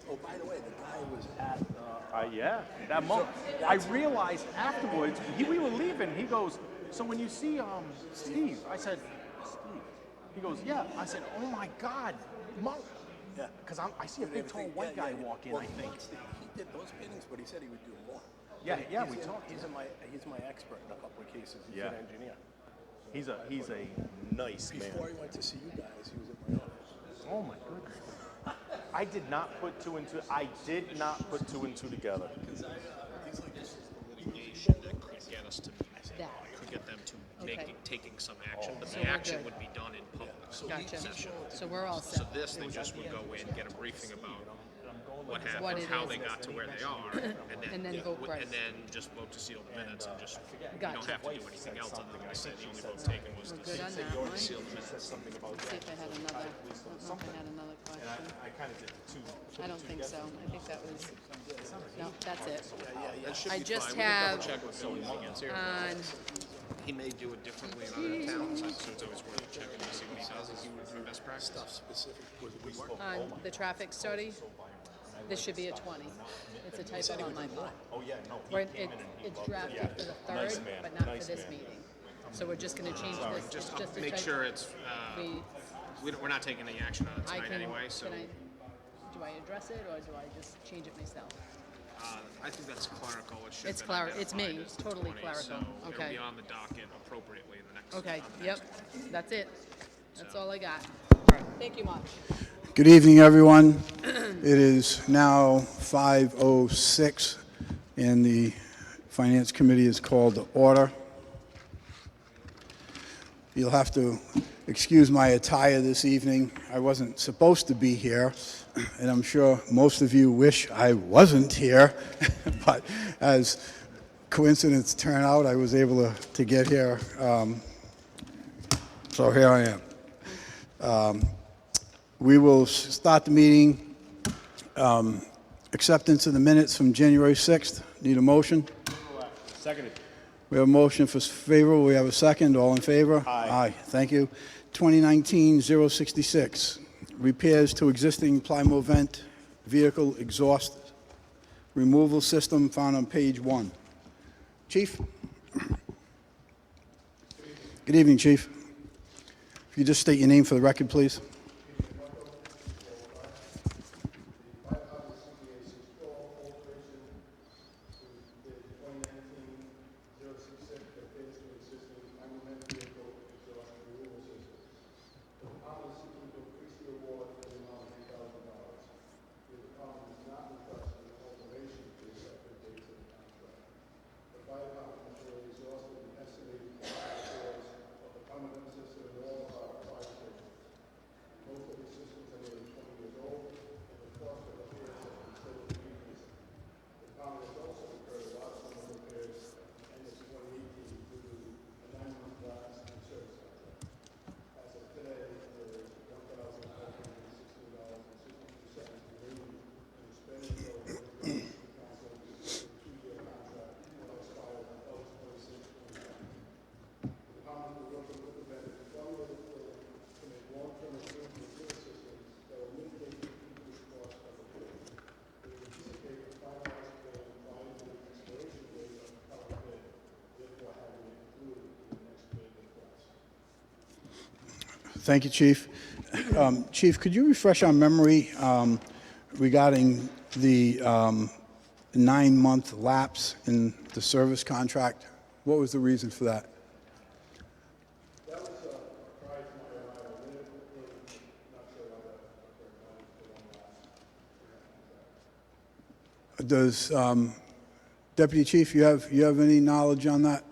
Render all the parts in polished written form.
Oh, by the way, the guy was at. Yeah, that moment. I realized afterwards, we were leaving, he goes, so when you see Steve, I said, Steve. He goes, yeah. I said, oh my God, Monk. Yeah. Because I see a big, tall, white guy walk in, well, I think. He did those paintings, but he said he would do more. Yeah, we talked. He's my expert in a couple of cases. He's Yeah. an engineer. He's a nice man. Before he went to see you guys, he was at my office. Oh my goodness. I did not put two and two together. Litigation that could get us to could get them to taking some action, but So the we're action good. would be done in public. So Gotcha. So we're all So set. this, they just would go in, get a briefing about what happened, What it how is. they got to where they are, And then vote right. and then just vote to seal the minutes and just you Gotcha. don't have to do anything else other than I said the only vote taken was We're to good on that one. See seal the minutes. if I had another, I don't know if I had another question. I kind of did two. I don't think so. I think that was, no, that's it. That should I be just fine. We can have double check with Bill when he gets here. On, He may do it differently in other towns, so it's always worth checking to see what he does. Is he would best practice? Stuff specific was woodwork. on the traffic study, this should be a 20. It's a typo on my part. Oh yeah, no. It's drafted for the Nice third, man. but not Nice for this man. meeting. So we're just gonna change this, it's just a typo. Make sure it's, We, we're not taking any action on it I tonight can, anyway, so do I address it, or do I just change it myself? I think that's clerical. It should It's have been it's me, identified it's as totally 20, clerical, so okay. It'll be on the docket appropriately in the next. Okay, on the yep, next. that's it. That's all I got. Thank you much. Good evening, everyone. It is now 5:06, and the Finance Committee is called to order. You'll have to excuse my attire this evening. I wasn't supposed to be here, and I'm sure most of you wish I wasn't here, but as coincidence turned out, I was able to get here, so here I am. We will start the meeting. Acceptance of the minutes from January 6th. Need a motion? Seconded. We have a motion for favor. We have a second. All in favor? Aye. Aye. Thank you. 2019-066. Repairs to existing Plymouth vent vehicle exhaust removal system found on page 1. Chief? Good evening, Chief. If you just state your name for the record, please. Thank you, Chief. Chief, could you refresh our memory regarding the 9-month lapse in the service contract? What was the reason for that? Does Deputy Chief, you have any knowledge on that?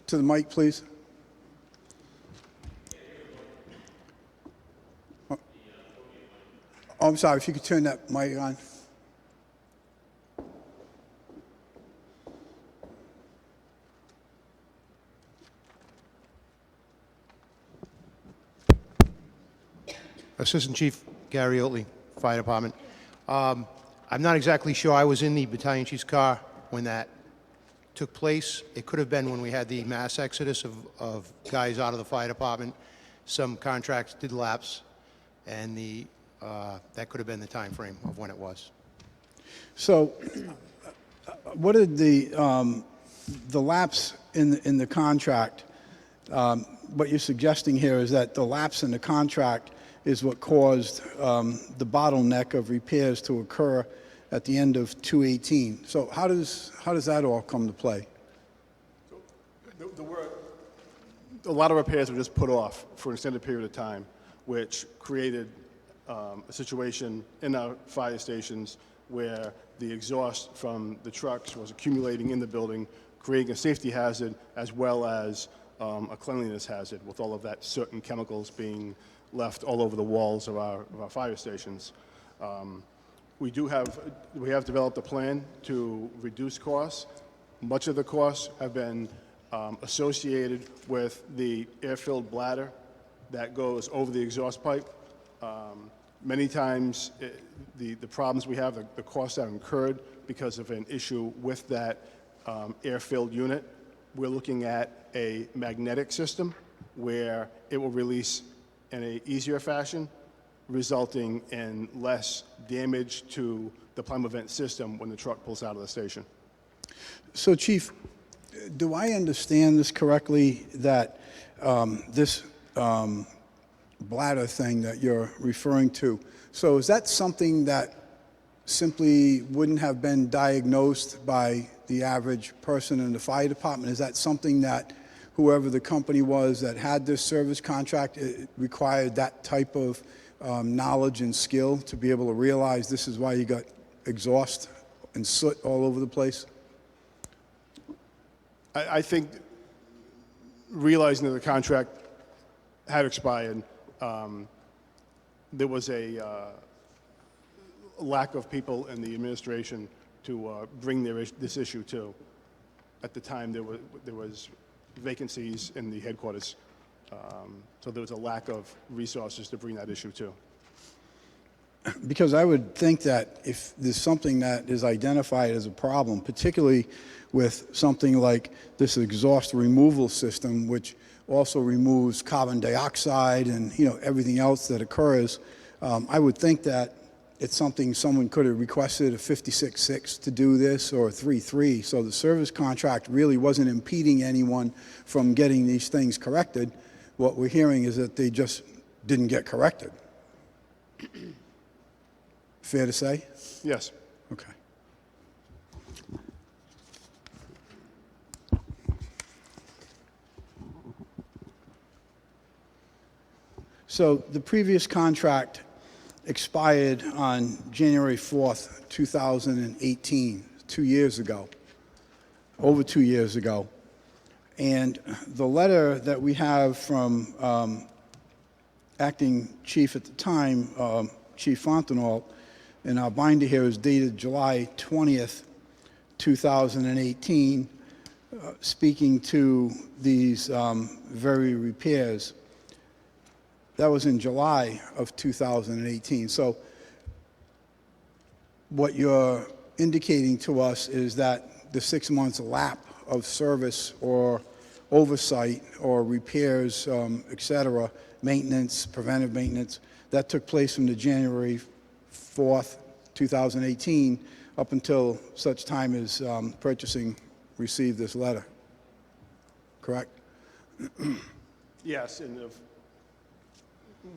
To the mic, please. Oh, I'm sorry, if you could turn that mic on. Assistant Chief Gary Oatley, Fire Department. I'm not exactly sure. I was in the battalion chief's car when that took place. It could have been when we had the mass exodus of guys out of the fire department. Some contracts did lapse, and the that could have been the time frame of when it was. So, what did the lapse in the contract? What you're suggesting here is that the lapse in the contract is what caused the bottleneck of repairs to occur at the end of 2018. So, how does that all come to play? A lot of repairs were just put off for an extended period of time, which created a situation in our fire stations where the exhaust from the trucks was accumulating in the building, creating a safety hazard as well as a cleanliness hazard, with all of that certain chemicals being left all over the walls of our fire stations. We have developed a plan to reduce costs. Much of the costs have been associated with the air-filled bladder that goes over the exhaust pipe. Many times, the problems we have, the costs that are incurred because of an issue with that air-filled unit, we're looking at a magnetic system where it will release in an easier fashion, resulting in less damage to the plenum vent system when the truck pulls out of the station. So, Chief, do I understand this correctly, that this bladder thing that you're referring to, so is that something that simply wouldn't have been diagnosed by the average person in the fire department? Is that something that whoever the company was that had this service contract, it required that type of knowledge and skill to be able to realize this is why you got exhaust and soot all over the place? I think realizing that the contract had expired, there was a lack of people in the administration to bring this issue to. At the time, there was vacancies in the headquarters, so there was a lack of resources to bring that issue to. Because I would think that if there's something that is identified as a problem, particularly with something like this exhaust removal system, which also removes carbon dioxide and everything else that occurs, I would think that it's something someone could have requested a 56.6 to do this or a 3.3. So the service contract really wasn't impeding anyone from getting these things corrected. What we're hearing is that they just didn't get corrected. Fair to say? Yes. Okay. So the previous contract expired on January 4th, 2018, 2 years ago, over 2 years ago. And the letter that we have from acting chief at the time, Chief Fontenot, in our binder here is dated July 20th, 2018, speaking to these very repairs. That was in July of 2018. So what you're indicating to us is that the 6 months lap of service or oversight or repairs, et cetera, maintenance, preventive maintenance, that took place from the January 4th, 2018 up until such time as purchasing received this letter. Correct? Yes, and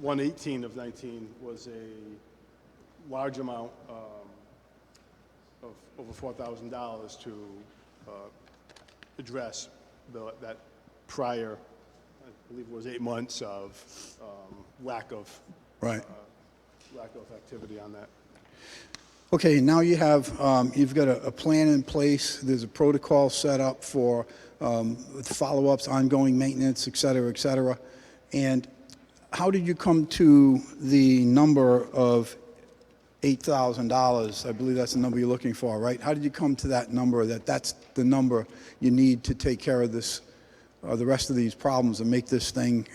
1/18 of 19 was a large amount of over $4,000 to address that prior, I believe it was 8 months of lack of activity on that. Okay, now you have, you've got a plan in place. There's a protocol set up for follow-ups, ongoing maintenance, et cetera, and how did you come to the number of $8,000? I believe that's the number you're looking for, right? How did you come to that number, that's the number you need to take care of this, the rest of these problems and make this thing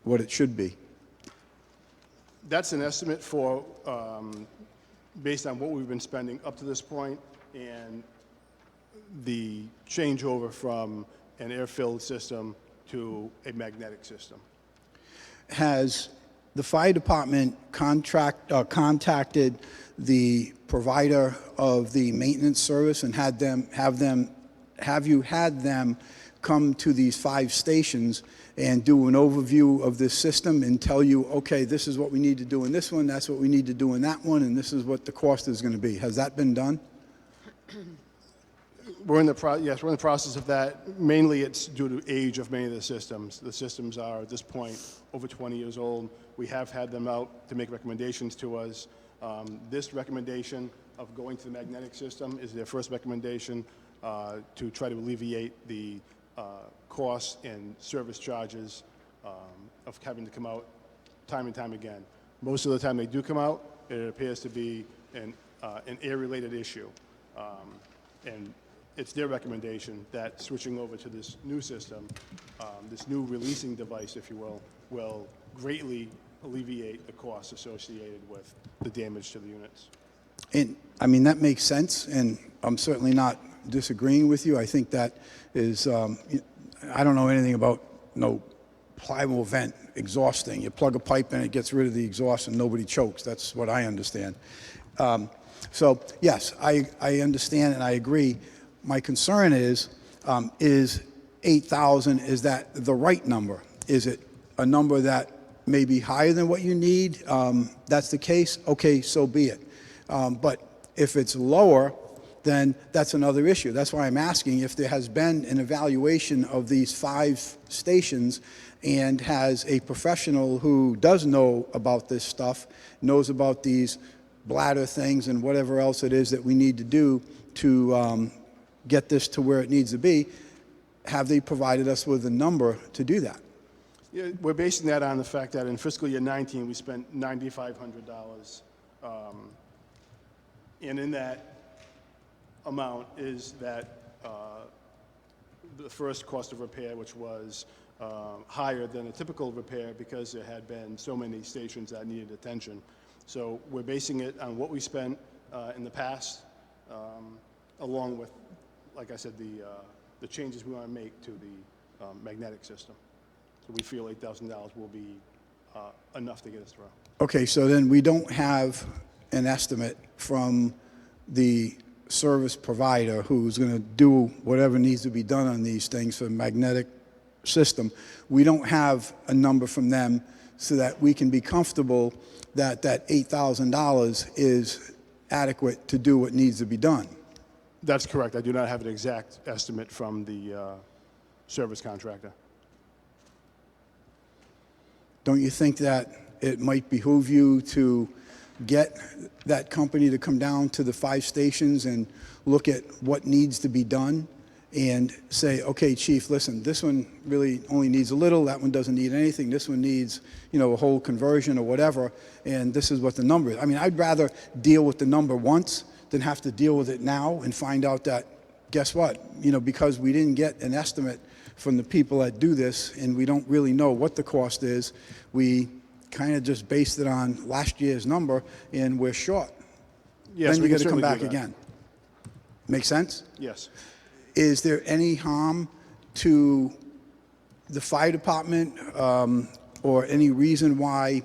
what it should be? That's an estimate for, based on what we've been spending up to this point and the changeover from an air-filled system to a magnetic system. Has the fire department contacted the provider of the maintenance service and have you had them come to these 5 stations and do an overview of this system and tell you, okay, this is what we need to do in this one, that's what we need to do in that one, and this is what the cost is going to be. Has that been done? We're in the process of that. Mainly, it's due to age of many of the systems. The systems are, at this point, over 20 years old. We have had them out to make recommendations to us. This recommendation of going to the magnetic system is their first recommendation to try to alleviate the costs and service charges of having to come out time and time again. Most of the time they do come out, it appears to be an air-related issue. And it's their recommendation that switching over to this new system, this new releasing device, if you will greatly alleviate the costs associated with the damage to the units. And, I mean, that makes sense, and I'm certainly not disagreeing with you. I think that is, I don't know anything about pliable vent exhausting. You plug a pipe in, it gets rid of the exhaust and nobody chokes. That's what I understand. So, yes, I understand and I agree. My concern is 8,000, is that the right number? Is it a number that may be higher than what you need? That's the case, okay, so be it. But if it's lower, then that's another issue. That's why I'm asking if there has been an evaluation of these 5 stations and has a professional who does know about this stuff, knows about these bladder things and whatever else it is that we need to do to get this to where it needs to be, have they provided us with a number to do that? Yeah, we're basing that on the fact that in fiscal year 19, we spent $9,500. And in that amount is that the first cost of repair, which was higher than a typical repair because there had been so many stations that needed attention. So we're basing it on what we spent in the past, along with, like I said, the changes we want to make to the magnetic system. So we feel $8,000 will be enough to get us through. Okay, so then we don't have an estimate from the service provider who's going to do whatever needs to be done on these things for the magnetic system. We don't have a number from them so that we can be comfortable that that $8,000 is adequate to do what needs to be done. That's correct. I do not have an exact estimate from the service contractor. Don't you think that it might behoove you to get that company to come down to the 5 stations and look at what needs to be done and say, okay, chief, listen, this one really only needs a little, that one doesn't need anything, this one needs, a whole conversion or whatever, and this is what the number is. I mean, I'd rather deal with the number once than have to deal with it now and find out that, guess what, because we didn't get an estimate from the people that do this and we don't really know what the cost is, we kind of just based it on last year's number and we're short. Yes, then we you can got to come certainly do back that. again. Make sense? Yes. Is there any harm to the fire department or any reason why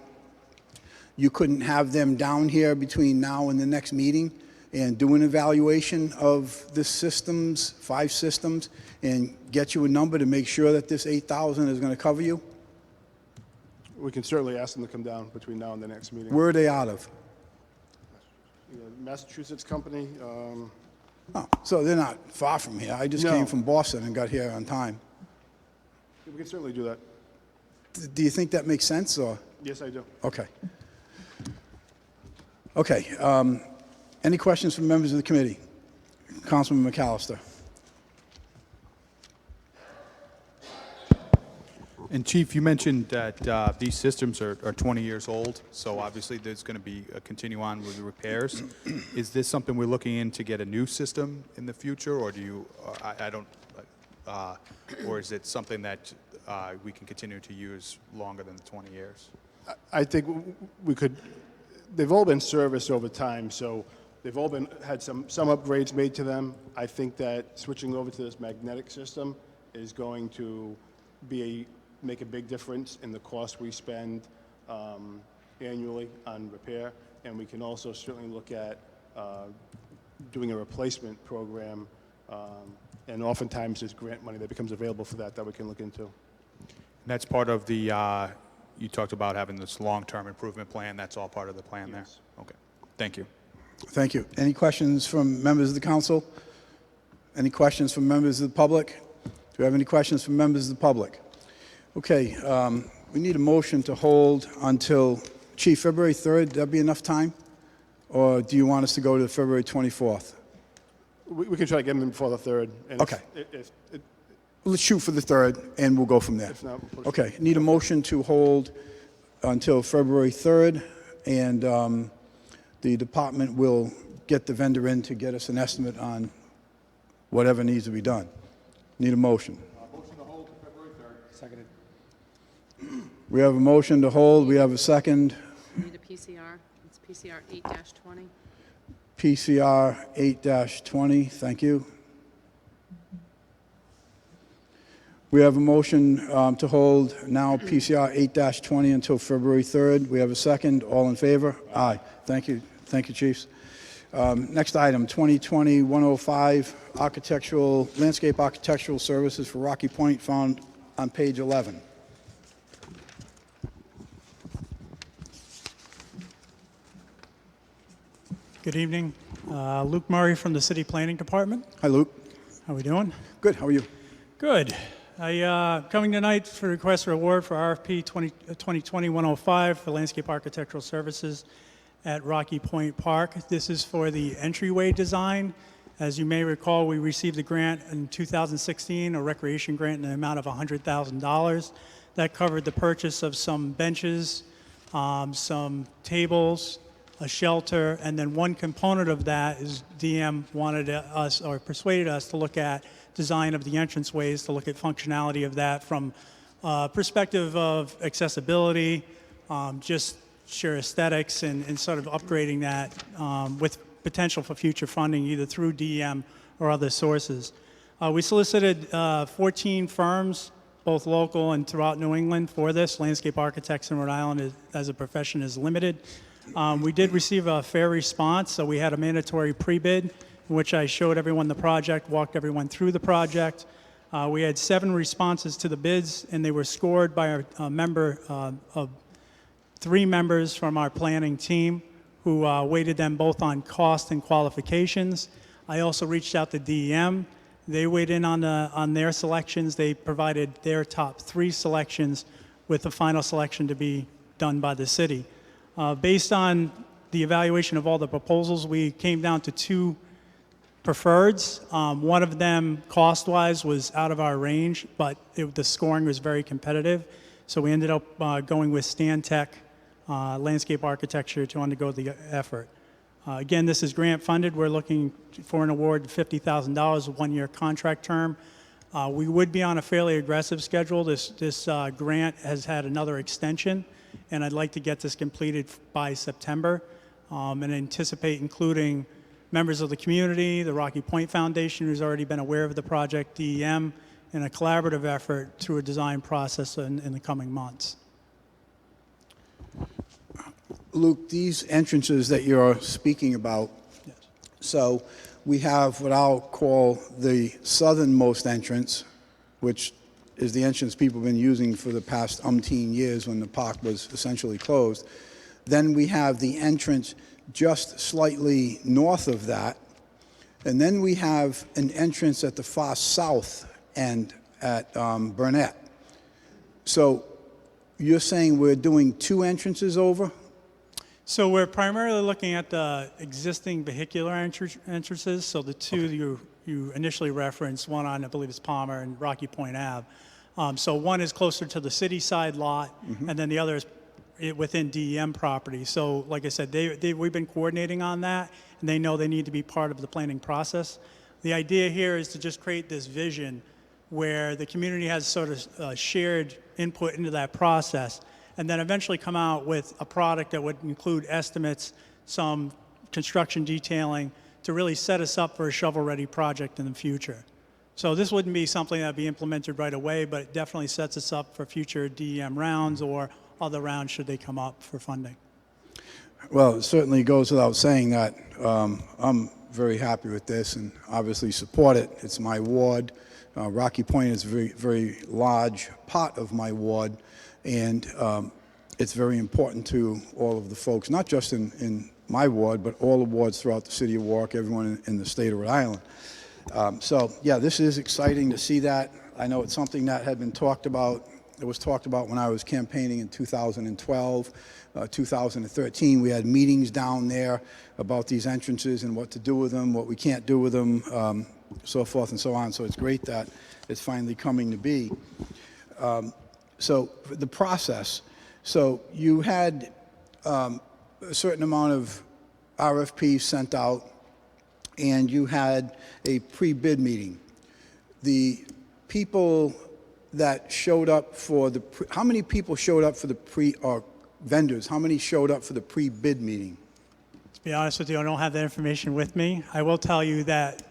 you couldn't have them down here between now and the next meeting and do an evaluation of the systems, 5 systems, and get you a number to make sure that this 8,000 is going to cover you? We can certainly ask them to come down between now and the next meeting. Where are they out of? Massachusetts company. Oh, so they're not far from here. I just No. came from Boston and got here on time. We can certainly do that. Do you think that makes sense, or? Yes, I do. Okay. Okay. Any questions from members of the committee? Councilman McAllister. And Chief, you mentioned that these systems are 20 years old, so obviously there's going to be a continue on with the repairs. Is this something we're looking in to get a new system in the future, or do you? Or is it something that we can continue to use longer than the 20 years? I think we could. They've all been serviced over time, so they've all had some upgrades made to them. I think that switching over to this magnetic system is going to make a big difference in the cost we spend annually on repair, and we can also certainly look at doing a replacement program, and oftentimes there's grant money that becomes available for that we can look into. And that's part of the, you talked about having this long-term improvement plan. That's all part of the plan there? Yes. Okay. Thank you. Thank you. Any questions from members of the council? Any questions from members of the public? Do we have any questions from members of the public? Okay, we need a motion to hold until, Chief, February 3rd, that'd be enough time? Or do you want us to go to February 24th? We can try to get them before the 3rd. And Okay. If Let's shoot for the 3rd, and we'll go from there. If not, we'll push Okay, need a motion to hold until February 3rd, and the department will get the vendor in to get us an estimate on whatever needs to be done. Need a motion. Motion to hold to February 3rd. Seconded. We have a motion to hold, we have a second. Need a PCR. It's PCR 8-20. PCR 8-20, thank you. We have a motion to hold now PCR 8-20 until February 3rd. We have a second. All in favor? Aye. Thank you. Thank you, Chiefs. Next item, 2020-105, landscape architectural services for Rocky Point, found on page 11. Good evening. Luke Murray from the City Planning Department. Hi, Luke. How we doing? Good, how are you? Good. I coming tonight for request for award for RFP 2020-105 for landscape architectural services at Rocky Point Park. This is for the entryway design. As you may recall, we received a grant in 2016, a recreation grant in the amount of $100,000. That covered the purchase of some benches, some tables, a shelter, and then one component of that is DM wanted us, or persuaded us to look at design of the entranceways, to look at functionality of that from perspective of accessibility, just sheer aesthetics, and sort of upgrading that with potential for future funding either through DEM or other sources. We solicited 14 firms, both local and throughout New England, for this. Landscape architects in Rhode Island as a profession is limited. We did receive a fair response, so we had a mandatory pre-bid in which I showed everyone the project, walked everyone through the project. We had 7 responses to the bids, and they were scored by a member of 3 members from our planning team who weighted them both on cost and qualifications. I also reached out to DEM. They weighed in on their selections. They provided their top 3 selections with the final selection to be done by the city. Based on the evaluation of all the proposals, we came down to 2 preferreds. One of them, cost-wise, was out of our range, but the scoring was very competitive. So we ended up going with Stantec Landscape Architecture to undergo the effort. Again, this is grant funded. We're looking for an award of $50,000, a 1-year contract term. We would be on a fairly aggressive schedule. This grant has had another extension, and I'd like to get this completed by September and anticipate including members of the community, the Rocky Point Foundation, who's already been aware of the project, DEM, in a collaborative effort through a design process in the coming months. Luke, these entrances that you're speaking about, Yes. so we have what I'll call the southernmost entrance, which is the entrance people have been using for the past umpteen years when the park was essentially closed. Then we have the entrance just slightly north of that. And then we have an entrance at the far south end at Burnett. So you're saying we're doing 2 entrances over? So we're primarily looking at the existing vehicular entrances. So the 2 you initially referenced, one on, I believe it's Palmer and Rocky Point Ave. So one is closer to the city side lot, and then the other is within DEM property. So like I said, we've been coordinating on that, and they know they need to be part of the planning process. The idea here is to just create this vision where the community has sort of shared input into that process, and then eventually come out with a product that would include estimates, some construction detailing, to really set us up for a shovel-ready project in the future. So this wouldn't be something that would be implemented right away, but it definitely sets us up for future DEM rounds or other rounds should they come up for funding. Well, it certainly goes without saying that I'm very happy with this and obviously support it. It's my ward. Rocky Point is a very, very large part of my ward, and it's very important to all of the folks, not just in my ward, but all the wards throughout the city of Warwick, everyone in the state of Rhode Island. So, yeah, this is exciting to see that. I know it's something that had been talked about. It was talked about when I was campaigning in 2012, 2013. We had meetings down there about these entrances and what to do with them, what we can't do with them, so forth and so on. So it's great that it's finally coming to be. So the process. So you had a certain amount of RFPs sent out, and you had a pre-bid meeting. The people that showed up for the how many people showed up for the or vendors, how many showed up for the pre-bid meeting? To be honest with you, I don't have that information with me. I will tell you that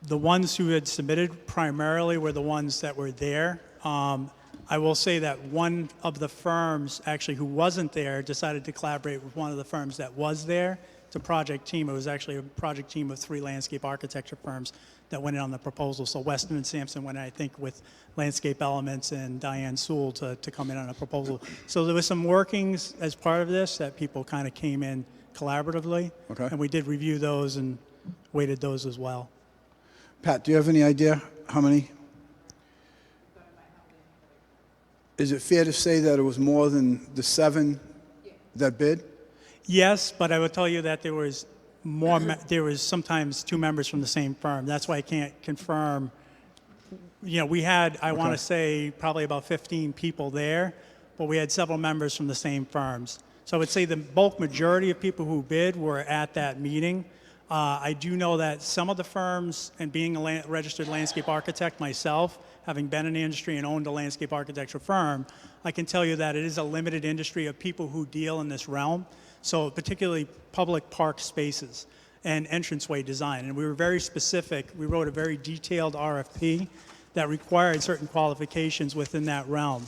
the ones who had submitted primarily were the ones that were there. I will say that one of the firms actually who wasn't there decided to collaborate with one of the firms that was there. It's a project team. It was actually a project team of 3 landscape architecture firms that went in on the proposal. So Weston and Sampson went, I think, with Landscape Elements and Diane Sewell to come in on a proposal. So there was some workings as part of this that people kind of came in collaboratively. Okay. And we did review those and weighted those as well. Pat, do you have any idea how many? Is it fair to say that it was more than the 7 that bid? Yes, but I will tell you that there was more. There was sometimes 2 members from the same firm. That's why I can't confirm. You know, we had, I want to say, probably about 15 people there, but we had several members from the same firms. So I would say the bulk majority of people who bid were at that meeting. I do know that some of the firms, and being a registered landscape architect myself, having been in the industry and owned a landscape architecture firm, I can tell you that it is a limited industry of people who deal in this realm. So particularly public park spaces and entranceway design. And we were very specific. We wrote a very detailed RFP that required certain qualifications within that realm.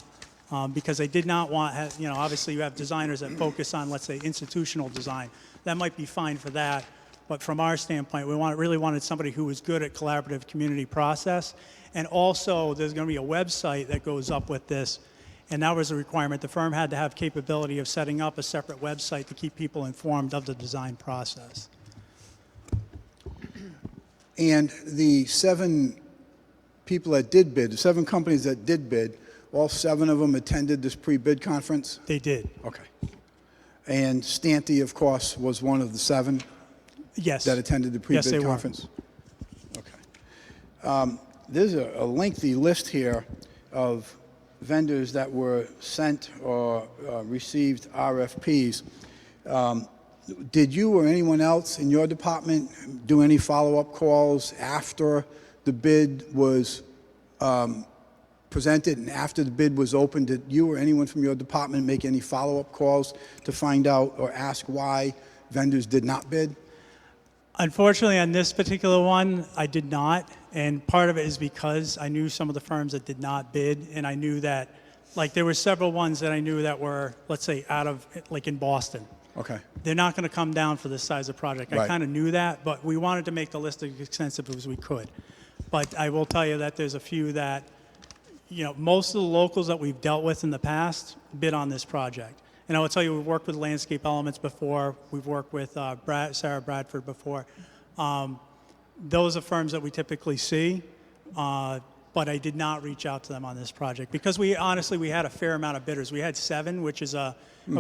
Because they did not want, you know, obviously you have designers that focus on, let's say, institutional design. That might be fine for that. But from our standpoint, we really wanted somebody who was good at collaborative community process. And also, there's going to be a website that goes up with this. And that was a requirement. The firm had to have capability of setting up a separate website to keep people informed of the design process. And the 7 people that did bid, the 7 companies that did bid, all 7 of them attended this pre-bid conference? They did. Okay. And Stantey, of course, was one of the 7 Yes. that attended the pre-bid Yes, they conference? Okay. There's a lengthy list here of vendors that were sent or received RFPs. Did you or anyone else in your department do any follow-up calls after the bid was presented and after the bid was opened? Did you or anyone from your department make any follow-up calls to find out or ask why vendors did not bid? Unfortunately, on this particular one, I did not. And part of it is because I knew some of the firms that did not bid, and I knew that, like, there were several ones that I knew that were, let's say, out of, like, in Boston. Okay. They're not going to come down for this size of project. I Right. kind of knew that, but we wanted to make the list as extensive as we could. But I will tell you that there's a few that, you know, most of the locals that we've dealt with in the past bid on this project. And I will tell you, we've worked with Landscape Elements before. We've worked with Sarah Bradford before. Those are firms that we typically see, but I did not reach out to them on this project because we had a fair amount of bidders. We had 7, which is a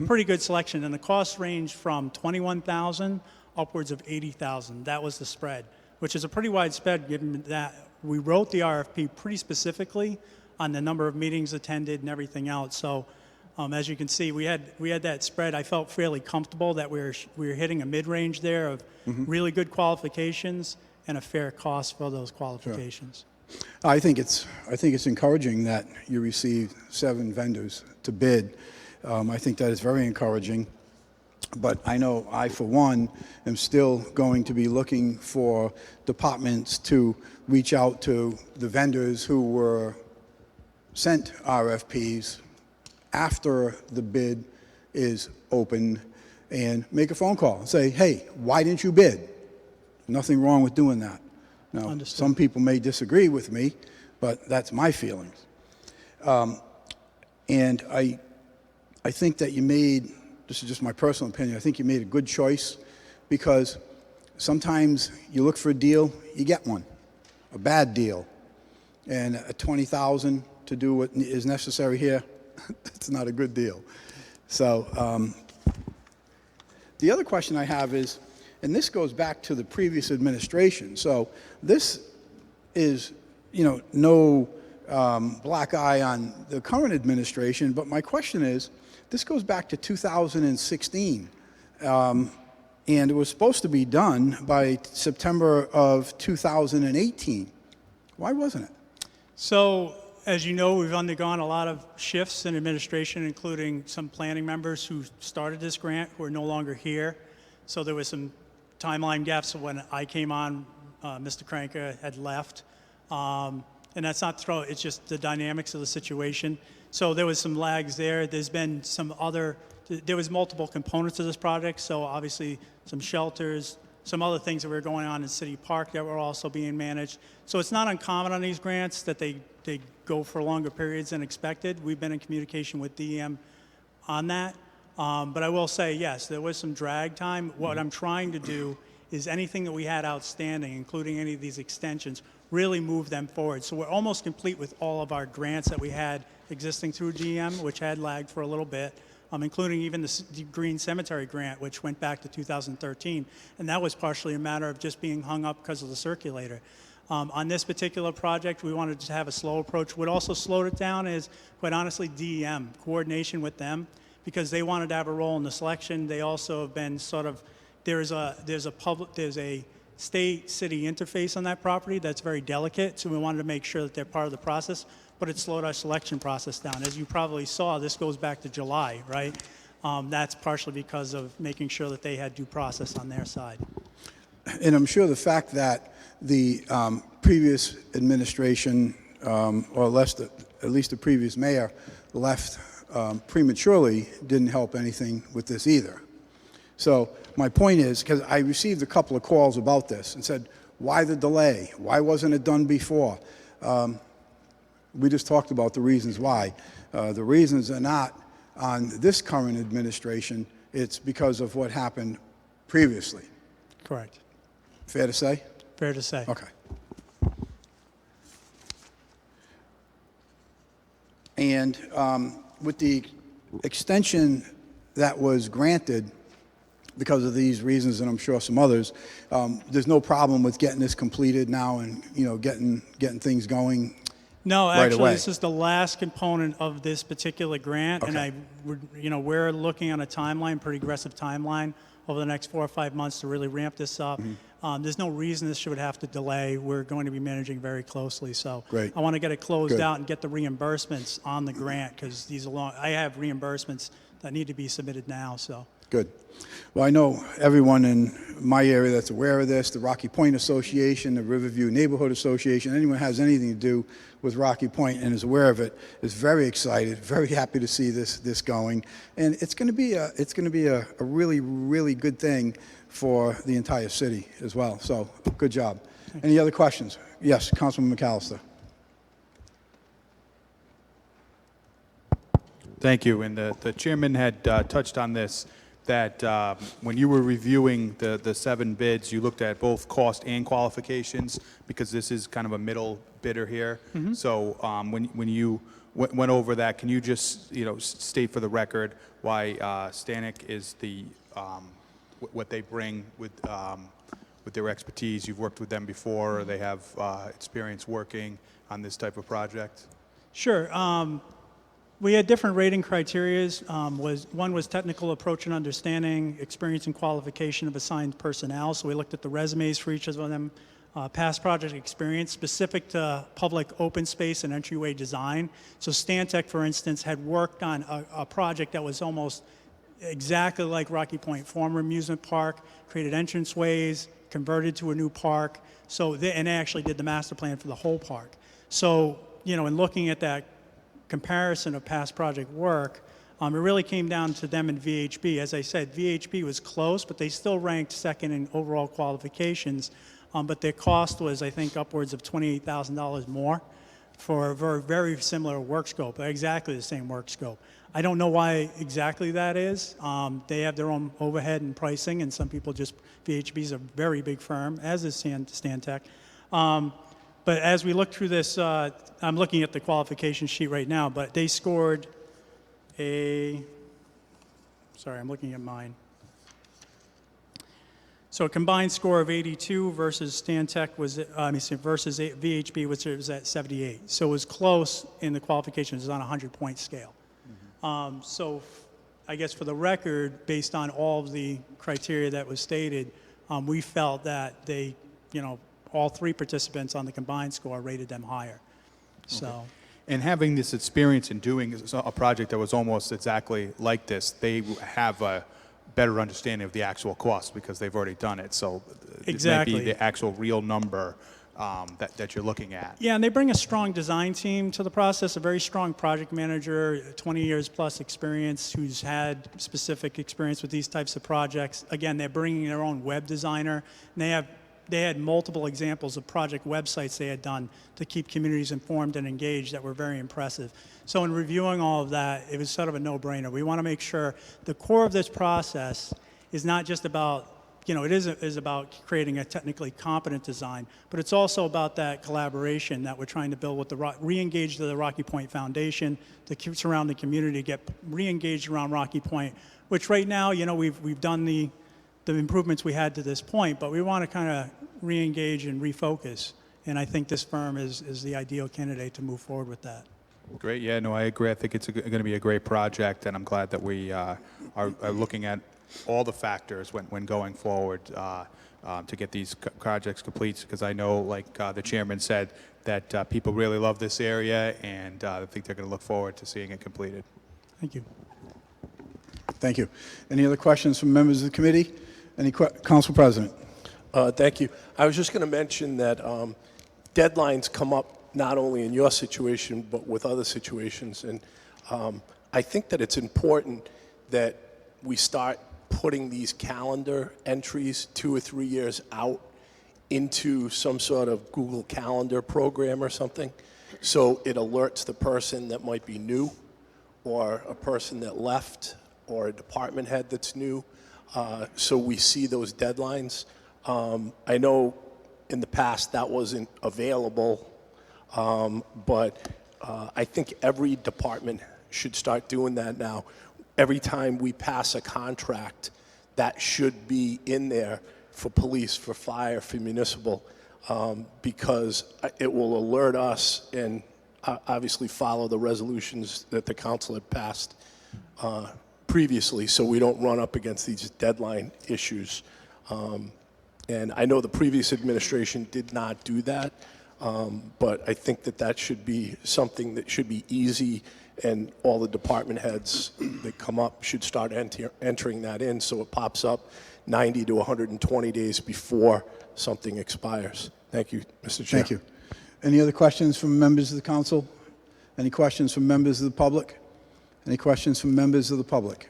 pretty good selection, and the cost ranged from $21,000 upwards of $80,000. That was the spread, which is a pretty wide spread given that we wrote the RFP pretty specifically on the number of meetings attended and everything else. So as you can see, we had that spread. I felt fairly comfortable that we were hitting a mid-range there of really good qualifications and a fair cost for those qualifications. Sure. I think it's encouraging that you received 7 vendors to bid. I think that is very encouraging. But I know I, for one, am still going to be looking for departments to reach out to the vendors who were sent RFPs after the bid is open and make a phone call and say, hey, why didn't you bid? Nothing wrong with doing that. Now, Understood. some people may disagree with me, but that's my feelings. And I think that you made, this is just my personal opinion, I think you made a good choice, because sometimes you look for a deal, you get one, a bad deal. And a $20,000 to do what is necessary here, that's not a good deal. So the other question I have is, and this goes back to the previous administration. So this is, no black eye on the current administration, but my question is, this goes back to 2016. And it was supposed to be done by September of 2018. Why wasn't it? So, as you know, we've undergone a lot of shifts in administration, including some planning members who started this grant who are no longer here. So there was some timeline gaps when I came on. Mr. Kranka had left. And that's not throw, it's just the dynamics of the situation. So there was some lags there. There's been some other, there was multiple components of this project. So obviously some shelters, some other things that were going on in City Park that were also being managed. So it's not uncommon on these grants that they go for longer periods than expected. We've been in communication with DEM on that. But I will say, yes, there was some drag time. What I'm trying to do is anything that we had outstanding, including any of these extensions, really move them forward. So we're almost complete with all of our grants that we had existing through DEM, which had lagged for a little bit. Including even the Green Cemetery grant, which went back to 2013. And that was partially a matter of just being hung up because of the circulator. On this particular project, we wanted to have a slow approach. What also slowed it down is, quite honestly, DEM, coordination with them, because they wanted to have a role in the selection. They also have been sort of, there's a state-city interface on that property that's very delicate, so we wanted to make sure that they're part of the process. But it slowed our selection process down. As you probably saw, this goes back to July, right? That's partially because of making sure that they had due process on their side. And I'm sure the fact that the previous administration, or at least the previous mayor, left prematurely didn't help anything with this either. So my point is, because I received a couple of calls about this and said, why the delay? Why wasn't it done before? We just talked about the reasons why. The reasons are not on this current administration. It's because of what happened previously. Correct. Fair to say? Fair to say. Okay. And with the extension that was granted because of these reasons, and I'm sure some others, there's no problem with getting this completed now and getting things going. No, right actually, away. this is the last component of this particular grant, Okay. and we're looking on a timeline, pretty aggressive timeline, over the next 4 or 5 months to really ramp this up. There's no reason this should have to delay. We're going to be managing very closely, so Great. I want to get it closed Good. out and get the reimbursements on the grant, because these are long. I have reimbursements that need to be submitted now, so. Good. Well, I know everyone in my area that's aware of this, the Rocky Point Association, the Riverview Neighborhood Association, anyone who has anything to do with Rocky Point and is aware of it is very excited, very happy to see this going. And it's going to be a really, really good thing for the entire city as well. So good job. Any other questions? Yes, Councilman McAllister. Thank you. And the chairman had touched on this, that when you were reviewing the 7 bids, you looked at both cost and qualifications, because this is kind of a middle bidder here. So when you went over that, can you just state for the record why Stanek is the what they bring with their expertise? You've worked with them before, or they have experience working on this type of project? Sure. We had different rating criterias. One was technical approach and understanding, experience and qualification of assigned personnel. So we looked at the resumes for each of them, past project experience specific to public open space and entryway design. So Stantec, for instance, had worked on a project that was almost exactly like Rocky Point, former amusement park, created entranceways, converted to a new park. So and they actually did the master plan for the whole park. So in looking at that comparison of past project work, it really came down to them and VHB. As I said, VHB was close, but they still ranked second in overall qualifications. But their cost was, I think, upwards of $28,000 more for a very similar work scope, exactly the same work scope. I don't know why exactly that is. They have their own overhead and pricing, and some people just, VHB is a very big firm, as is Stantec. But as we look through this, I'm looking at the qualification sheet right now, but they scored sorry, I'm looking at mine. So a combined score of 82 versus Stantec versus VHB, which was at 78. So it was close in the qualifications. It was on a 100-point scale. So I guess for the record, based on all of the criteria that was stated, we felt that they, all three participants on the combined score rated them higher. So. And having this experience in doing a project that was almost exactly like this, they have a better understanding of the actual cost because they've already done it. So exactly. It may be the actual real number that you're looking at. Yeah, and they bring a strong design team to the process, a very strong project manager, 20 years plus experience, who's had specific experience with these types of projects. Again, they're bringing their own web designer, and they had multiple examples of project websites they had done to keep communities informed and engaged that were very impressive. So in reviewing all of that, it was sort of a no-brainer. We want to make sure the core of this process is not just about, it is about creating a technically competent design, but it's also about that collaboration that we're trying to build with re-engage the Rocky Point Foundation, the surrounding community, get re-engaged around Rocky Point, which right now, we've done the improvements we had to this point, but we want to kind of re-engage and refocus. And I think this firm is the ideal candidate to move forward with that. Great. Yeah, no, I agree. I think it's going to be a great project, and I'm glad that we are looking at all the factors when going forward to get these projects complete, because I know, like the chairman said, that people really love this area, and I think they're going to look forward to seeing it completed. Thank you. Thank you. Any other questions from members of the committee? Council President. Thank you. I was just going to mention that deadlines come up not only in your situation, but with other situations. And I think that it's important that we start putting these calendar entries 2 or 3 years out into some sort of Google Calendar program or something, so it alerts the person that might be new, or a person that left, or a department head that's new, so we see those deadlines. I know in the past that wasn't available, but I think every department should start doing that now. Every time we pass a contract, that should be in there for police, for fire, for municipal, because it will alert us and obviously follow the resolutions that the council had passed previously, so we don't run up against these deadline issues. And I know the previous administration did not do that, but I think that should be something that should be easy, and all the department heads that come up should start entering that in, so it pops up 90 to 120 days before something expires. Thank you, Mr. Chair. Thank you. Any other questions from members of the council? Any questions from members of the public? Any questions from members of the public?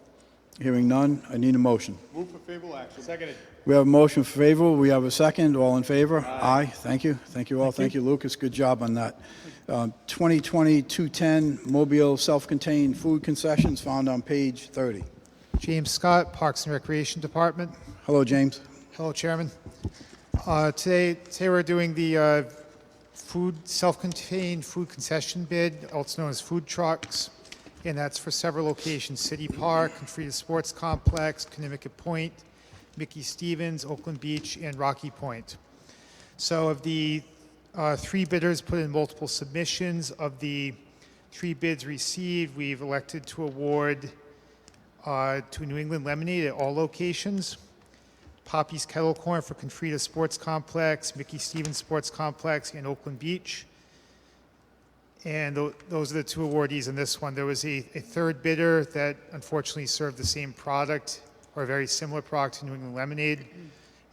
Hearing none, I need a motion. Move for favorable action. Seconded. We have a motion for favorable. We have a second. All in favor? Aye. Thank you. Thank you all. Thank you, Lucas. Good job on that. 2020-210 Mobile self-contained food concessions found on page 30. James Scott, Parks and Recreation Department. Hello, James. Hello, Chairman. Today we're doing the self-contained food concession bid, also known as food trucks, and that's for several locations: City Park, Confreda Sports Complex, Connecticut Point, Mickey Stevens, Oakland Beach, and Rocky Point. So of the 3 bidders put in multiple submissions, of the 3 bids received, we've elected to award to New England Lemonade at all locations, Poppy's Kettle Corn for Confreda Sports Complex, Mickey Stevens Sports Complex, and Oakland Beach. And those are the 2 awardees in this one. There was a 3rd bidder that unfortunately served the same product or a very similar product to New England Lemonade,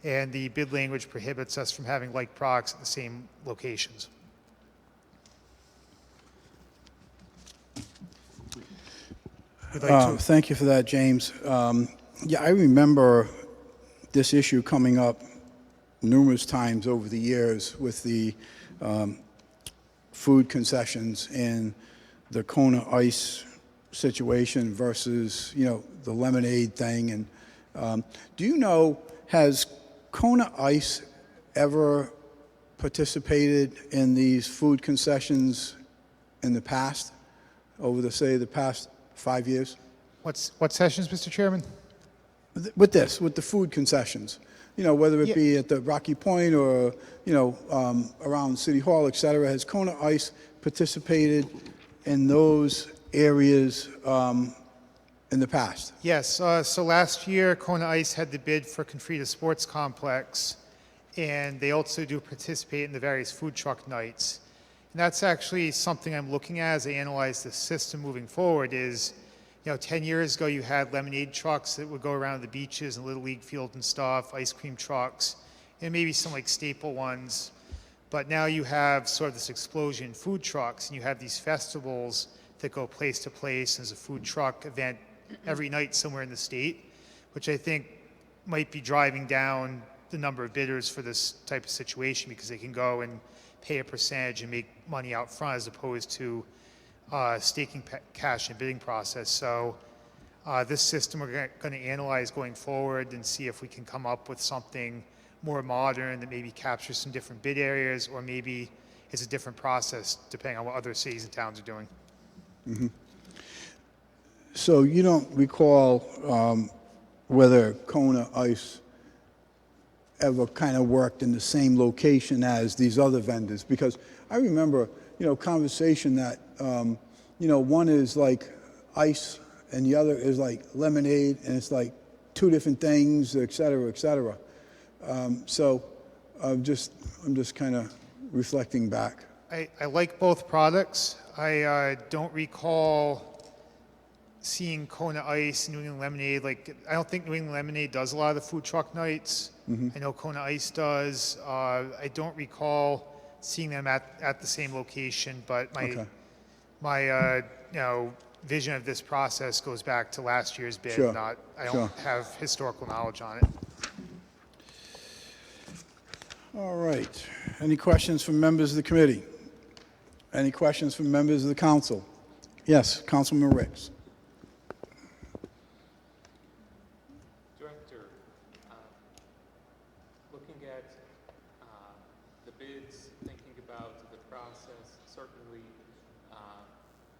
and the bid language prohibits us from having like products at the same locations. would like to. Thank you for that, James. Yeah, I remember this issue coming up numerous times over the years with the food concessions and the Kona Ice situation versus, the lemonade thing. And do you know, has Kona Ice ever participated in these food concessions in the past, over the past 5 years? What sessions, Mr. Chairman? With the food concessions, whether it be at the Rocky Point or, around City Hall, et cetera, has Kona Ice participated in those areas in the past? Yes, so last year, Kona Ice had the bid for Confrida Sports Complex, and they also do participate in the various food truck nights. And that's actually something I'm looking at as I analyze the system moving forward is, 10 years ago you had lemonade trucks that would go around the beaches and Little League field and stuff, ice cream trucks, and maybe some like staple ones. But now you have sort of this explosion in food trucks, and you have these festivals that go place to place. There's a food truck event every night somewhere in the state, which I think might be driving down the number of bidders for this type of situation because they can go and pay a percentage and make money out front as opposed to staking cash in the bidding process. So this system we're going to analyze going forward and see if we can come up with something more modern that maybe captures some different bid areas, or maybe it's a different process depending on what other cities and towns are doing. Mm-hmm. So you don't recall whether Kona Ice ever kind of worked in the same location as these other vendors? Because I remember, conversation that, one is like ice and the other is like lemonade, and it's like two different things, et cetera, et cetera. So I'm just kind of reflecting back. I like both products. I don't recall seeing Kona Ice, New England Lemonade. I don't think New England Lemonade does a lot of the food truck nights. Mm-hmm. I know Kona Ice does. I don't recall seeing them at the same location, but my vision of this process goes back to last year's bid. Sure. I don't have historical knowledge on it. All right. Any questions from members of the committee? Any questions from members of the council? Yes, Councilman Ricks. Director, looking at the bids, thinking about the process, certainly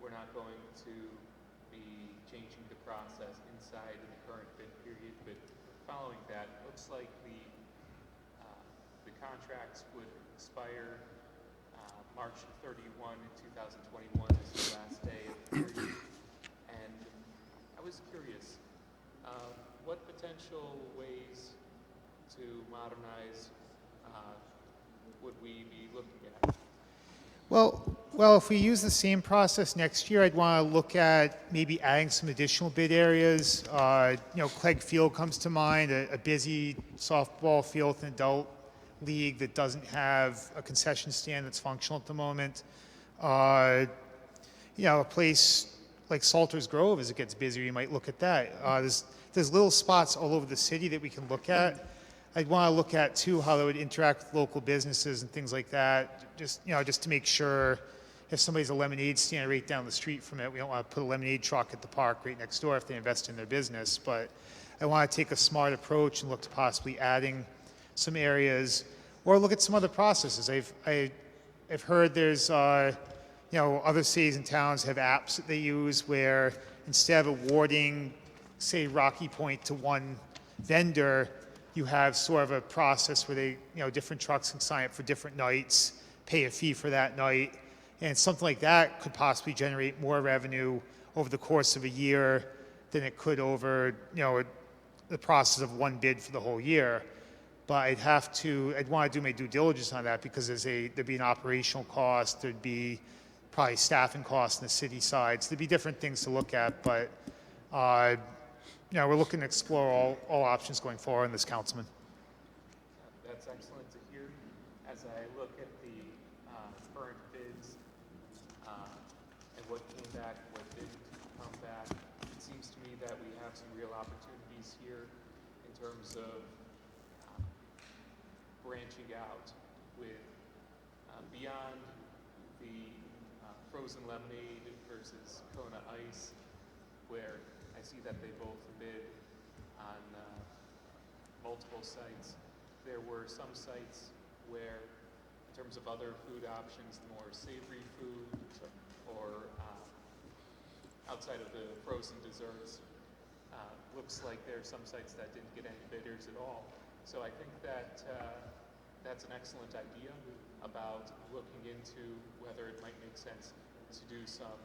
we're not going to be changing the process inside of the current bid period, but following that, looks like the contracts would expire March 31, 2021 is the last day of the period. And I was curious, what potential ways to modernize would we be looking at? Well, if we use the same process next year, I'd want to look at maybe adding some additional bid areas. Clegg Field comes to mind, a busy softball field with an adult league that doesn't have a concession stand that's functional at the moment. A place like Salters Grove, as it gets busier, you might look at that. There's little spots all over the city that we can look at. I'd want to look at too how they would interact with local businesses and things like that. Just to make sure if somebody's a lemonade stand right down the street from it, we don't want to put a lemonade truck at the park right next door if they invest in their business. But I want to take a smart approach and look to possibly adding some areas, or look at some other processes. I've heard there's other cities and towns have apps that they use where instead of awarding, say, Rocky Point to one vendor, you have sort of a process where they, different trucks can sign up for different nights, pay a fee for that night, and something like that could possibly generate more revenue over the course of a year than it could over, the process of one bid for the whole year. But I'd want to do my due diligence on that because there'd be an operational cost, there'd be probably staffing costs on the city sides, there'd be different things to look at, but we're looking to explore all options going forward in this, Councilman. That's excellent to hear. As I look at the current bids and what came back, what didn't come back, it seems that we have some real opportunities here in terms of branching out with beyond the frozen lemonade versus Kona Ice, where I see that they both bid on multiple sites. There were some sites where, in terms of other food options, the more savory food or outside of the frozen desserts, looks like there are some sites that didn't get any bidders at all. So I think that that's an excellent idea about looking into whether it might make sense to do some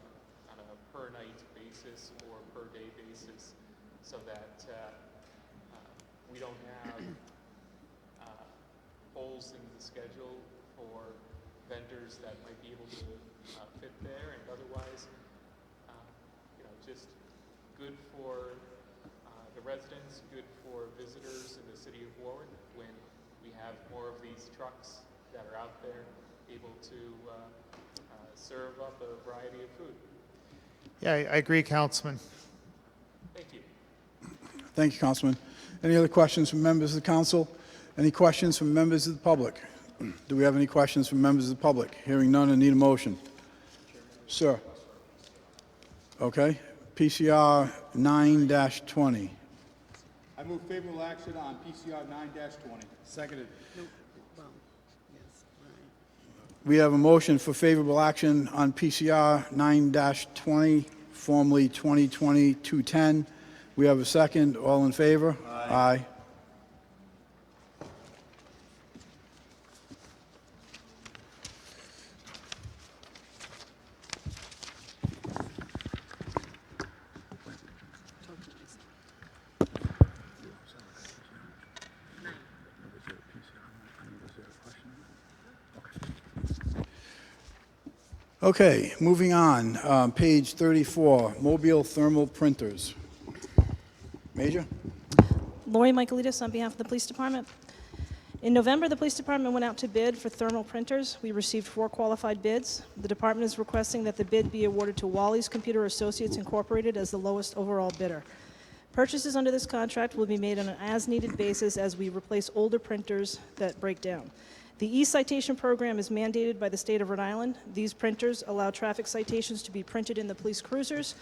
on a per night basis or per day basis, so that we don't have holes in the schedule for vendors that might be able to fit there, and otherwise, just good for the residents, good for visitors in the city of Warwick when we have more of these trucks that are out there able to serve up a variety of food. Yeah, I agree, Councilman. Thank you. Thank you, Councilman. Any other questions from members of the council? Any questions from members of the public? Do we have any questions from members of the public? Hearing none, I need a motion. Sir. Okay. PCR 9-20. I move favorable action on PCR 9-20. Seconded. Well, yes, all right. We have a motion for favorable action on PCR 9-20, formerly 2020-210. We have a second. All in favor? Aye. Okay, moving on. Page 34, mobile thermal printers. Major? Lori Michaelides on behalf of the Police Department. In November, the Police Department went out to bid for thermal printers. We received 4 qualified bids. The department is requesting that the bid be awarded to Wally's Computer Associates Incorporated as the lowest overall bidder. Purchases under this contract will be made on an as-needed basis as we replace older printers that break down. The e-citation program is mandated by the state of Rhode Island. These printers allow traffic citations to be printed in the police cruisers,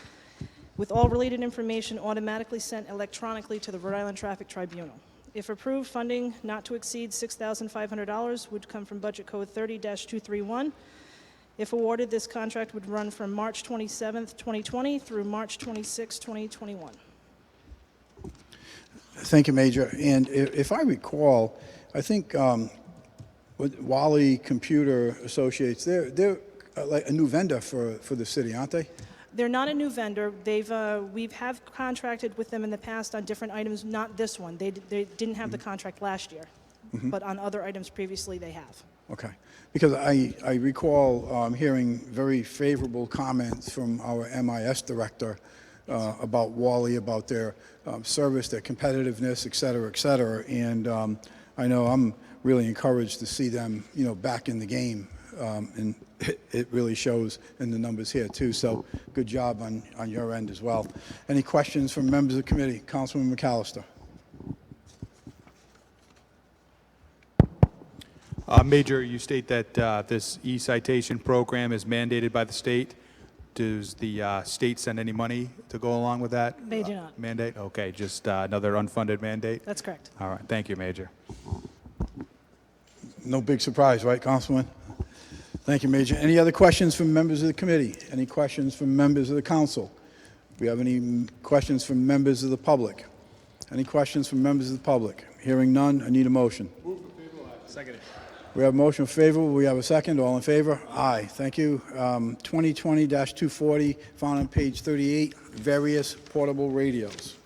with all related information automatically sent electronically to the Rhode Island Traffic Tribunal. If approved, funding not to exceed $6,500 would come from Budget Code 30-231. If awarded, this contract would run from March 27th, 2020 through March 26, 2021. Thank you, Major. And if I recall, I think with Wally Computer Associates, they're like a new vendor for the city, aren't they? They're not a new vendor. We've contracted with them in the past on different items, not this one. They didn't have the contract last year, but on other items previously they have. Okay. Because I recall hearing very favorable comments from our MIS director about Wally, about their service, their competitiveness, et cetera, and I know I'm really encouraged to see them, back in the game, and it really shows in the numbers here too. So good job on your end as well. Any questions from members of the committee? Councilman McAllister. Major, you state that this e-citation program is mandated by the state. Does the state send any money to go along with that? They do not. Mandate? Okay, just another unfunded mandate? That's correct. All right, thank you, Major. No big surprise, right, Councilman? Thank you, Major. Any other questions from members of the committee? Any questions from members of the council? Do we have any questions from members of the public? Any questions from members of the public? Hearing none, I need a motion. Move for favorable action. Seconded. We have a motion favorable. We have a second. All in favor? Aye. Thank you. 2020-240, found on page 38, various portable radios.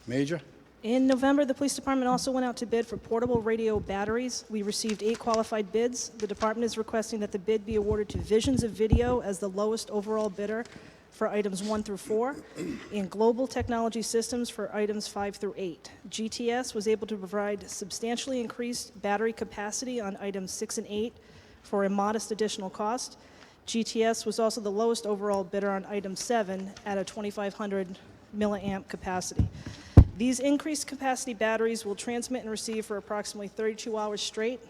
Major? In November, the police department also went out to bid for portable radio batteries. We received 8 qualified bids. The department is requesting that the bid be awarded to Visions of Video as the lowest overall bidder for items 1 through 4, and Global Technology Systems for items 5 through 8. GTS was able to provide substantially increased battery capacity on items 6 and 8 for a modest additional cost. GTS was also the lowest overall bidder on item 7 at a $2,500 milliamp capacity. These increased capacity batteries will transmit and receive for approximately 32 hours straight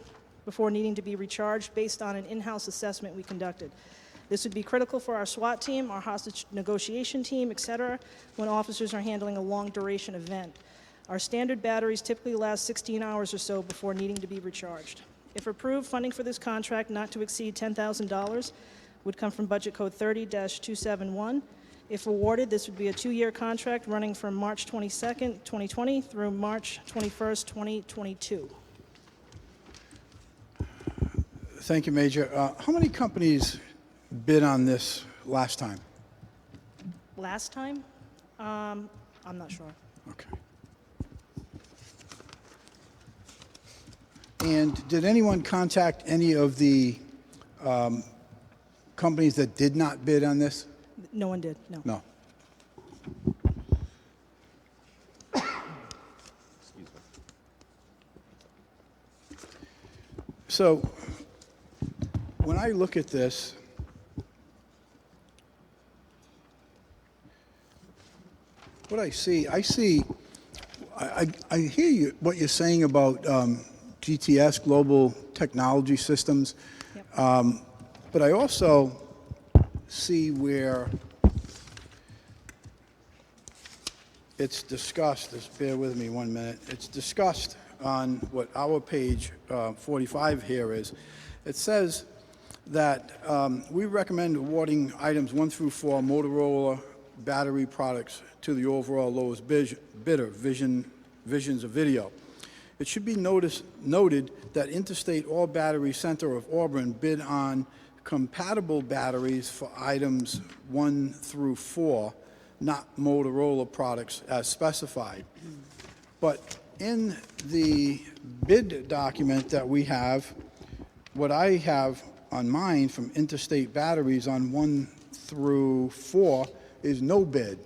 before needing to be recharged based on an in-house assessment we conducted. This would be critical for our SWAT team, our hostage negotiation team, et cetera, when officers are handling a long-duration event. Our standard batteries typically last 16 hours or so before needing to be recharged. If approved, funding for this contract not to exceed $10,000 would come from Budget Code 30-271. If awarded, this would be a 2-year contract running from March 22nd, 2020 through March 21st, 2022. Thank you, Major. How many companies bid on this last time? Last time? I'm not sure. Okay. And did anyone contact any of the companies that did not bid on this? No one did, no. No. So, when I look at this, what I hear you, what you're saying about GTS, Global Technology Systems, Yep. but I also see where it's discussed, just bear with me 1 minute, it's discussed on what our page 45 here is. It says that we recommend awarding items 1 through 4 Motorola battery products to the overall lowest bidder, Visions of Video. It should be noted that Interstate All Battery Center of Auburn bid on compatible batteries for items 1 through 4, not Motorola products as specified. But in the bid document that we have, what I have on mine from Interstate Batteries on 1 through 4 is no bid.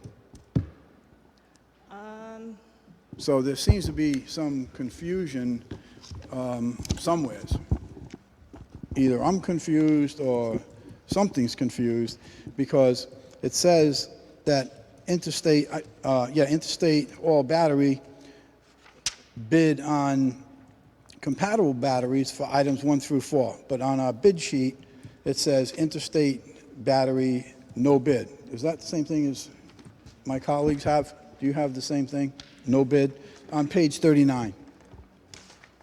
So there seems to be some confusion somewheres. Either I'm confused or something's confused, because it says that Interstate All Battery bid on compatible batteries for items 1 through 4. But on our bid sheet, it says Interstate Battery, no bid. Is that the same thing as my colleagues have? Do you have the same thing? No bid? On page 39.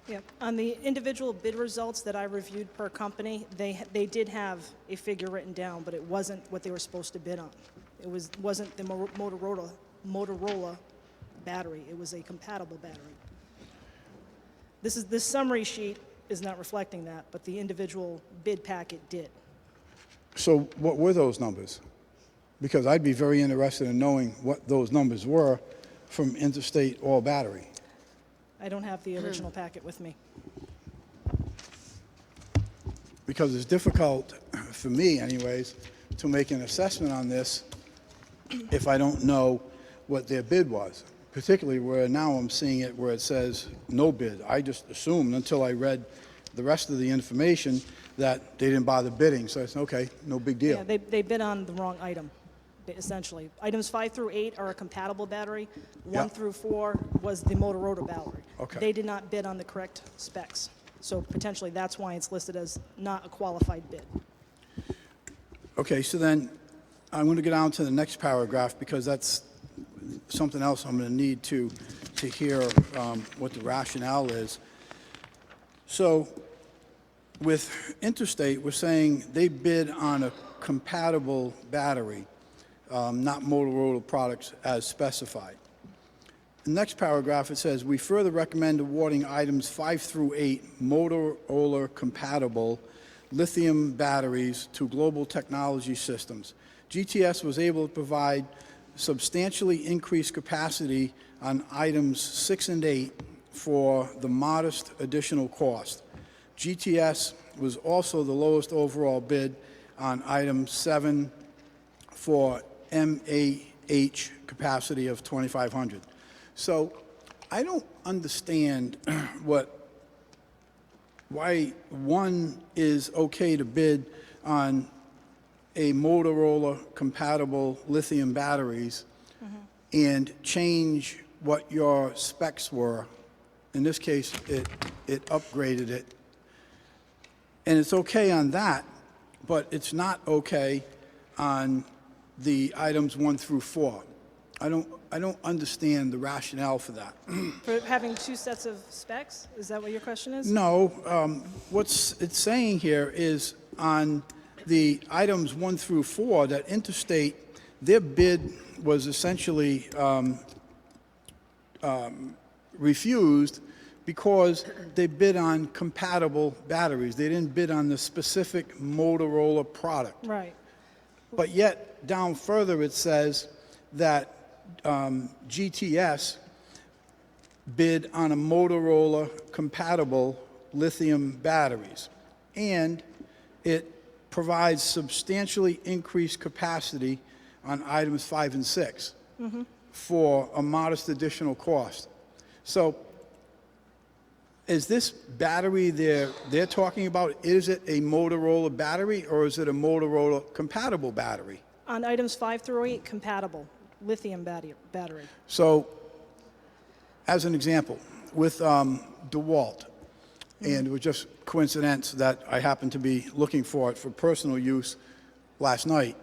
Yep. On the individual bid results that I reviewed per company, they did have a figure written down, but it wasn't what they were supposed to bid on. It wasn't the Motorola battery. It was a compatible battery. This summary sheet is not reflecting that, but the individual bid packet did. So what were those numbers? Because I'd be very interested in knowing what those numbers were from Interstate All Battery. I don't have the original packet with me. Because it's difficult, for me anyways, to make an assessment on this if I don't know what their bid was. Particularly where now I'm seeing it where it says no bid. I just assumed until I read the rest of the information that they didn't bother bidding. So I said, okay, no big deal. Yeah, they bid on the wrong item, essentially. Items 5 through 8 are a compatible battery. 1 through 4 was the Motorola battery. Okay. They did not bid on the correct specs. So potentially that's why it's listed as not a qualified bid. Okay, so then I'm going to get on to the next paragraph because that's something else I'm going to need to hear what the rationale is. So with Interstate, we're saying they bid on a compatible battery, not Motorola products as specified. The next paragraph, it says, we further recommend awarding items 5 through 8 Motorola compatible lithium batteries to Global Technology Systems. GTS was able to provide substantially increased capacity on items 6 and 8 for the modest additional cost. GTS was also the lowest overall bid on item 7 for MAH capacity of 2,500. So I don't understand why one is okay to bid on a Motorola compatible lithium batteries and change what your specs were. In this case, it upgraded it. And it's okay on that, but it's not okay on the items 1 through 4. I don't understand the rationale for that. For having two sets of specs? Is that what your question is? No, what's it's saying here is on the items 1 through 4, that Interstate, their bid was essentially refused because they bid on compatible batteries. They didn't bid on the specific Motorola product. Right. But yet, down further, it says that GTS bid on a Motorola compatible lithium batteries, and it provides substantially increased capacity on items 5 and 6 for a modest additional cost. So is this battery they're talking about, is it a Motorola battery or is it a Motorola compatible battery? On items 5 through 8, compatible lithium battery. So, as an example, with DeWalt, and it was just coincidence that I happened to be looking for it for personal use last night.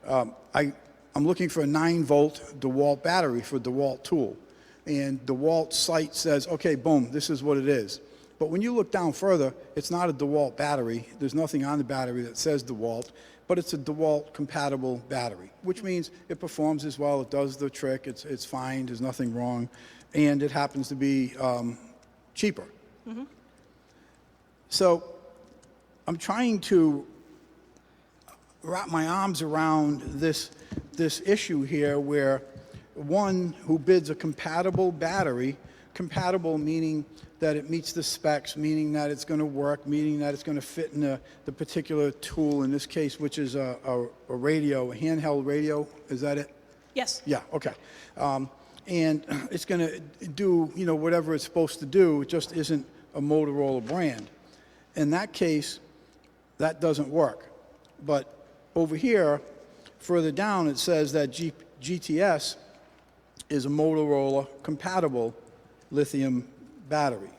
I'm looking for a 9-volt DeWalt battery for DeWalt tool. And DeWalt site says, okay, boom, this is what it is. But when you look down further, it's not a DeWalt battery. There's nothing on the battery that says DeWalt, but it's a DeWalt compatible battery, which means it performs as well, it does the trick, it's fine, there's nothing wrong, and it happens to be cheaper. So I'm trying to wrap my arms around this issue here where one who bids a compatible battery, compatible meaning that it meets the specs, meaning that it's going to work, meaning that it's going to fit in the particular tool, in this case, which is a radio, a handheld radio, is that it? Yes. Yeah, okay. And it's going to do, whatever it's supposed to do, it just isn't a Motorola brand. In that case, that doesn't work. But over here, further down, it says that GTS is a Motorola compatible lithium battery.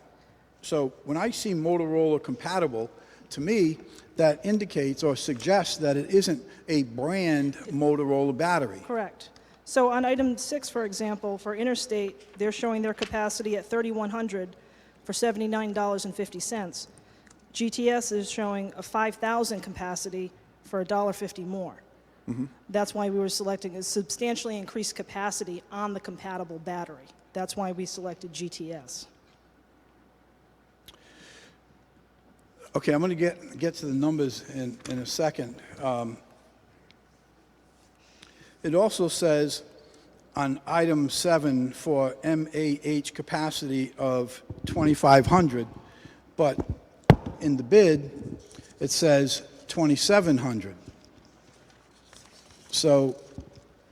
So when I see Motorola compatible, to me, that indicates or suggests that it isn't a brand Motorola battery. Correct. So on item 6, for example, for Interstate, they're showing their capacity at 3,100 for $79.50. GTS is showing a 5,000 capacity for $1.50 more. That's why we were selecting a substantially increased capacity on the compatible battery. That's why we selected GTS. Okay, I'm going to get to the numbers in a second. It also says on item 7 for MAH capacity of 2,500, but in the bid it says 2,700. So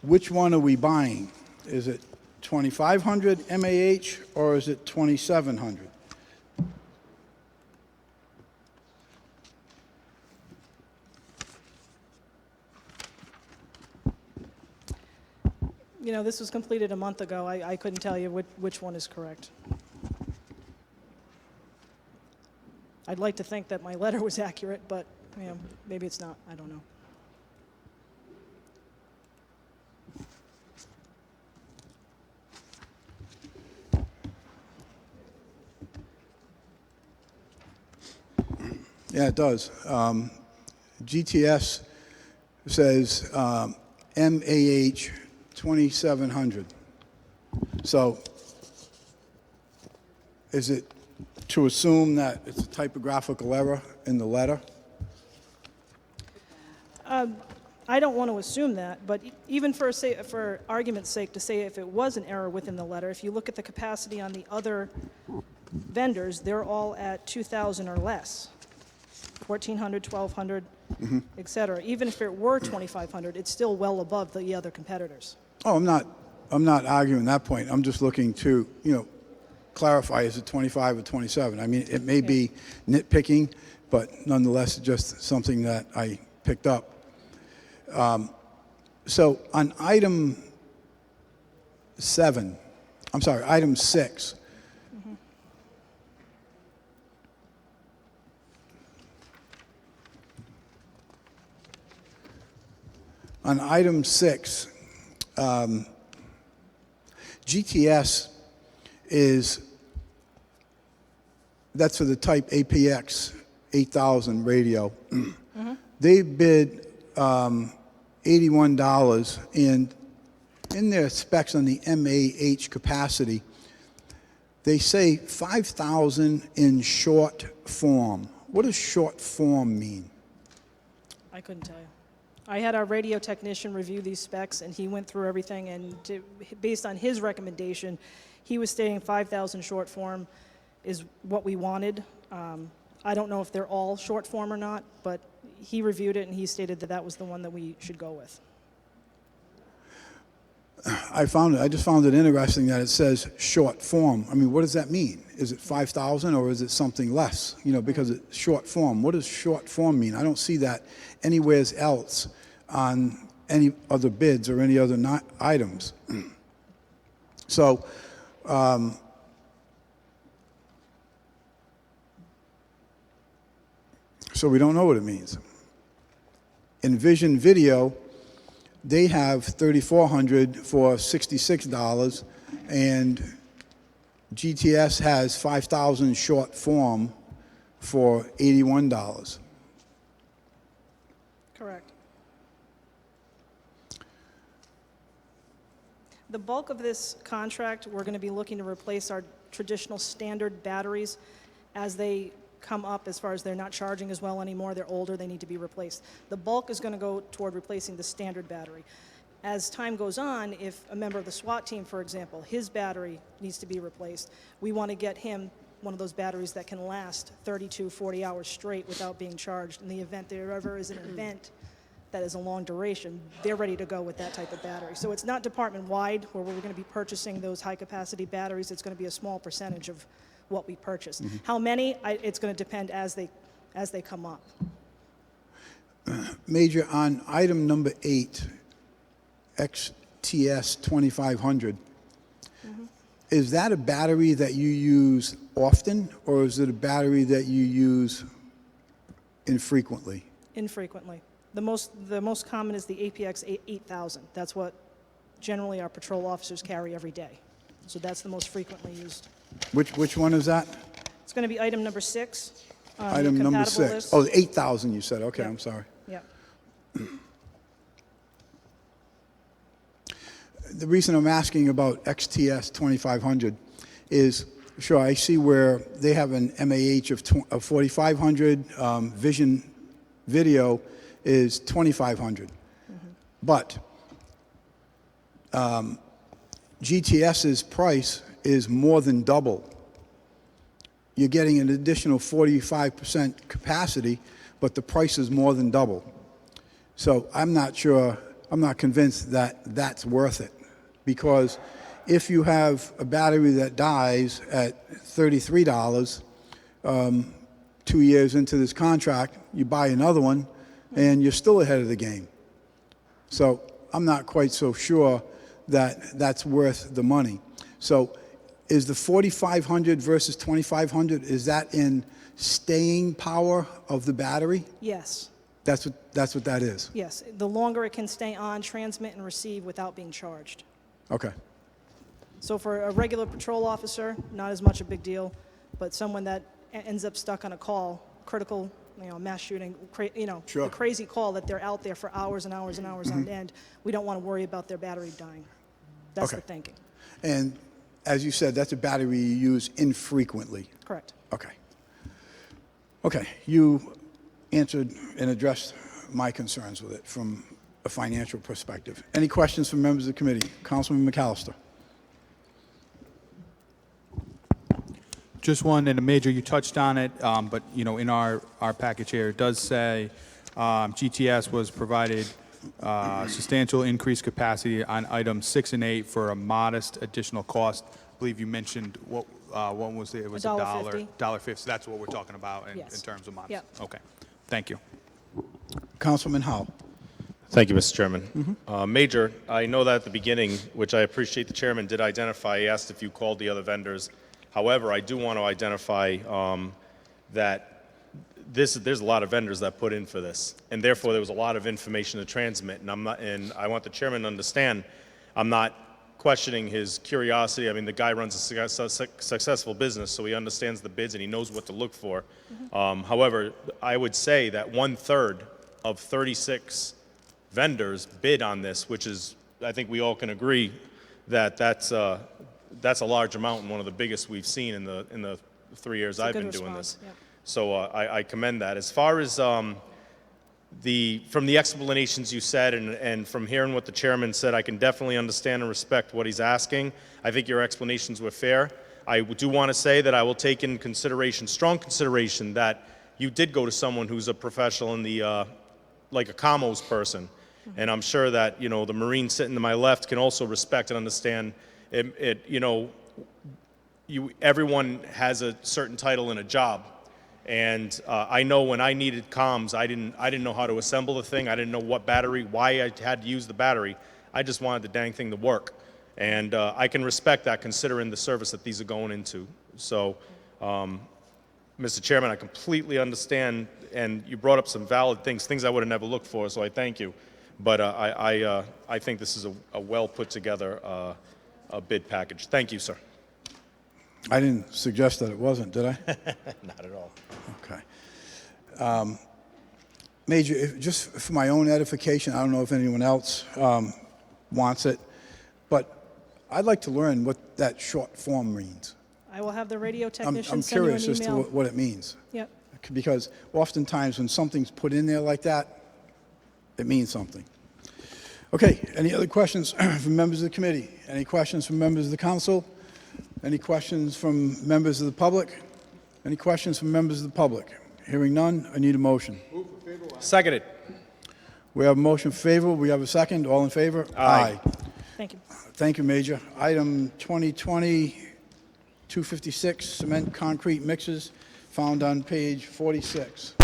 which one are we buying? Is it 2,500 MAH or is it 2,700? This was completed a month ago. I couldn't tell you which one is correct. I'd like to think that my letter was accurate, but maybe it's not. I don't know. Yeah, it does. GTS says MAH 2,700. So is it to assume that it's a typographical error in the letter? I don't want to assume that, but even for argument's sake, to say if it was an error within the letter, if you look at the capacity on the other vendors, they're all at 2,000 or less. 1,400, 1,200, et cetera. Even if it were 2,500, it's still well above the other competitors. Oh, I'm not arguing that point. I'm just looking to, clarify, is it 25 or 27? I mean, it may be nitpicking, but nonetheless, just something that I picked up. So on item item 6. On item 6, GTS that's for the type APX 8000 radio. They bid $81, and in their specs on the MAH capacity, they say 5,000 in short form. What does short form mean? I couldn't tell you. I had our radio technician review these specs, and he went through everything, and based on his recommendation, he was stating 5,000 short form is what we wanted. I don't know if they're all short form or not, but he reviewed it, and he stated that that was the one that we should go with. I just found it interesting that it says short form. I mean, what does that mean? Is it 5,000 or is it something less? You know, because it's short form. What does short form mean? I don't see that anywhere else on any other bids or any other items. So, so we don't know what it means. Envision Video, they have 3,400 for $66, and GTS has 5,000 short form for $81. Correct. The bulk of this contract, we're going to be looking to replace our traditional standard batteries as they come up, as far as they're not charging as well anymore. They're older, they need to be replaced. The bulk is going to go toward replacing the standard battery. As time goes on, if a member of the SWAT team, for example, his battery needs to be replaced, we want to get him one of those batteries that can last 32, 40 hours straight without being charged. In the event there ever is an event that is a long duration, they're ready to go with that type of battery. So it's not department-wide where we're going to be purchasing those high-capacity batteries. It's going to be a small percentage of what we purchase. How many? It's going to depend as they come up. Major, on item number 8, XTS 2500, is that a battery that you use often, or is it a battery that you use infrequently? Infrequently. The most common is the APX 8000. That's what generally our patrol officers carry every day. So that's the most frequently used. Which one is that? It's going to be item number 6. On the Item number compatible 6. list. Oh, 8,000 you said. Okay, Yeah. I'm sorry. Yeah. The reason I'm asking about XTS 2500 is, sure, I see where they have an MAH of 4,500, Vision Video is 2,500. But GTS's price is more than double. You're getting an additional 45% capacity, but the price is more than double. So I'm not sure, I'm not convinced that that's worth it. Because if you have a battery that dies at $33, 2 years into this contract, you buy another one, and you're still ahead of the game. So I'm not quite so sure that that's worth the money. So is the 4,500 versus 2,500, is that in staying power of the battery? Yes. That's what that is? Yes. The longer it can stay on, transmit, and receive without being charged. Okay. So for a regular patrol officer, not as much a big deal, but someone that ends up stuck on a call, critical, mass shooting, Sure. a crazy call that they're out there for hours and hours and hours on end, we don't want to worry about their battery dying. That's Okay. the thinking. And as you said, that's a battery you use infrequently. Correct. Okay. Okay, you answered and addressed my concerns with it from a financial perspective. Any questions from members of the committee? Councilman McAllister. Just one, and a Major, you touched on it, but, in our package here, it does say GTS was provided substantial increased capacity on items 6 and 8 for a modest additional cost. I believe you mentioned, what was it? It was $1.50. $1.50. So that's what we're talking about in Yes. terms of modest. Yep. Okay, thank you. Councilman Howe. Thank you, Mr. Chairman. Major, I know that at the beginning, which I appreciate the chairman did identify, he asked if you called the other vendors. However, I do want to identify that there's a lot of vendors that put in for this, and therefore there was a lot of information to transmit, and I want the chairman to understand, I'm not questioning his curiosity. I mean, the guy runs a successful business, so he understands the bids and he knows what to look for. However, I would say that 1/3 of 36 vendors bid on this, which is, I think we all can agree that that's a large amount and one of the biggest we've seen in the 3 years I've been doing this. Yep. So I commend that. As far as from the explanations you said and from hearing what the chairman said, I can definitely understand and respect what he's asking. I think your explanations were fair. I do want to say that I will take in consideration, strong consideration, that you did go to someone who's a professional in the, like a commos person. And I'm sure that, you know, the Marine sitting to my left can also respect and understand everyone has a certain title in a job. And I know when I needed comms, I didn't know how to assemble the thing. I didn't know what battery, why I had to use the battery. I just wanted the dang thing to work. And I can respect that considering the service that these are going into. So, Mr. Chairman, I completely understand, and you brought up some valid things I would have never looked for, so I thank you. But I think this is a well put together a bid package. Thank you, sir. I didn't suggest that it wasn't, did I? Not at all. Okay. Major, just for my own edification, I don't know if anyone else wants it, but I'd like to learn what that short form means. I will have the radio I'm technician send you an curious as to email. what it means. Yep. Because oftentimes when something's put in there like that, it means something. Okay, any other questions from members of the committee? Any questions from members of the council? Any questions from members of the public? Any questions from members of the public? Hearing none, I need a motion. Seconded. We have a motion favorable. We have a second. All in favor? Aye. Thank you. Thank you, Major. Item 2020-256, cement concrete mixes, found on page 46.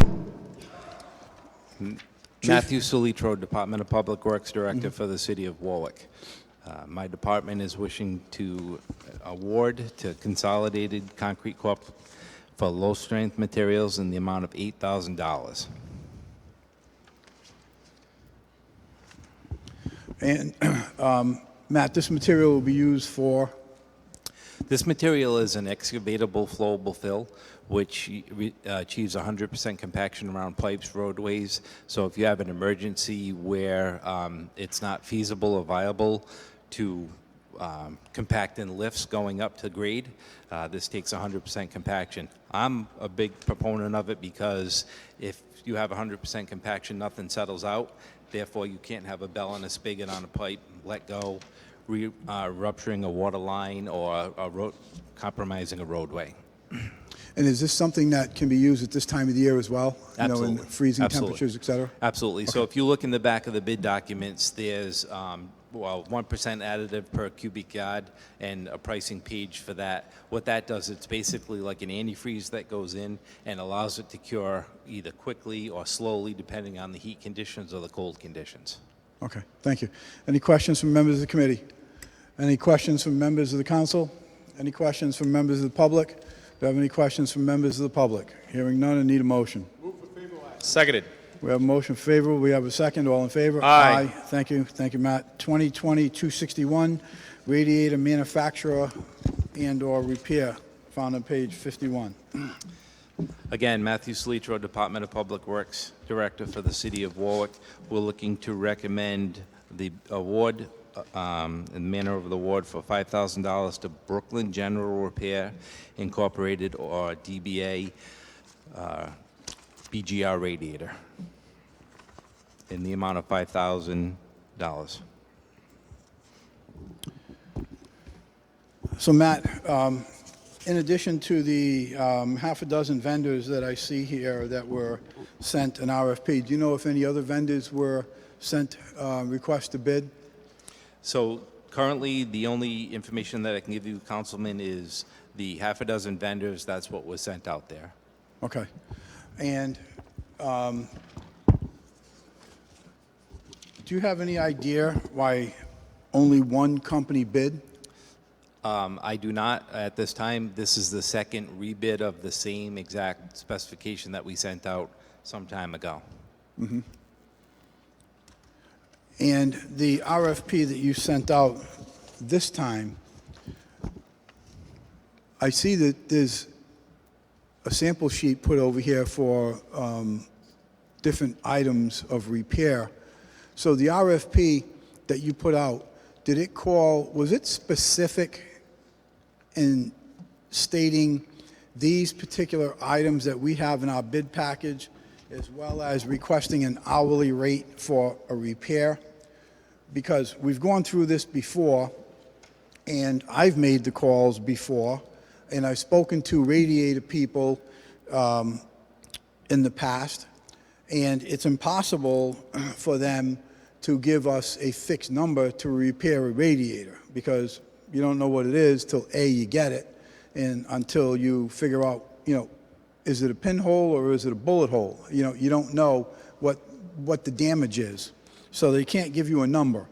Matthew Sulitro, Department of Public Works Director for the City of Warwick. My department is wishing to award to Consolidated Concrete Corp. For low-strength materials in the amount of $8,000. And Matt, this material will be used for? This material is an excavatable flowable fill, which achieves 100% compaction around pipes, roadways. So if you have an emergency where it's not feasible or viable to compact in lifts going up to grade, this takes 100% compaction. I'm a big proponent of it because if you have 100% compaction, nothing settles out. Therefore, you can't have a bell and a spigot on a pipe, let go, rupturing a water line or compromising a roadway. And is this something that can be used at this time of the year as well? Absolutely. You know, in freezing Absolutely. temperatures, et cetera? Absolutely. So if you look in the back of the bid documents, there's 1% additive per cubic yard and a pricing page for that. What that does, it's basically like an antifreeze that goes in and allows it to cure either quickly or slowly depending on the heat conditions or the cold conditions. Okay, thank you. Any questions from members of the committee? Any questions from members of the council? Any questions from members of the public? Do you have any questions from members of the public? Hearing none, I need a motion. Seconded. We have a motion favorable. We have a second. All in favor? Aye. Thank you. Thank you, Matt. 2020-261, radiator manufacturer and/or repair, found on page 51. Again, Matthew Sulitro, Department of Public Works Director for the City of Warwick. We're looking to recommend the award, in the manner of the award, for $5,000 to Brooklyn General Repair Incorporated, or DBA, BGR Radiator, in the amount of $5,000. So, Matt, in addition to the half a dozen vendors that I see here that were sent an RFP, do you know if any other vendors were sent requests to bid? So currently, the only information that I can give you, Councilman, is the half a dozen vendors. That's what was sent out there. Okay. And Do you have any idea why only one company bid? I do not at this time. This is the second rebid of the same exact specification that we sent out some time ago. And the RFP that you sent out this time, I see that there's a sample sheet put over here for different items of repair. So the RFP that you put out, was it specific in stating these particular items that we have in our bid package, as well as requesting an hourly rate for a repair? Because we've gone through this before, and I've made the calls before, and I've spoken to Radiator people in the past, and it's impossible for them to give us a fixed number to repair a radiator, because you don't know what it is till A, you get it, and until you figure out, is it a pinhole or is it a bullet hole? You don't know what the damage is. So they can't give you a number.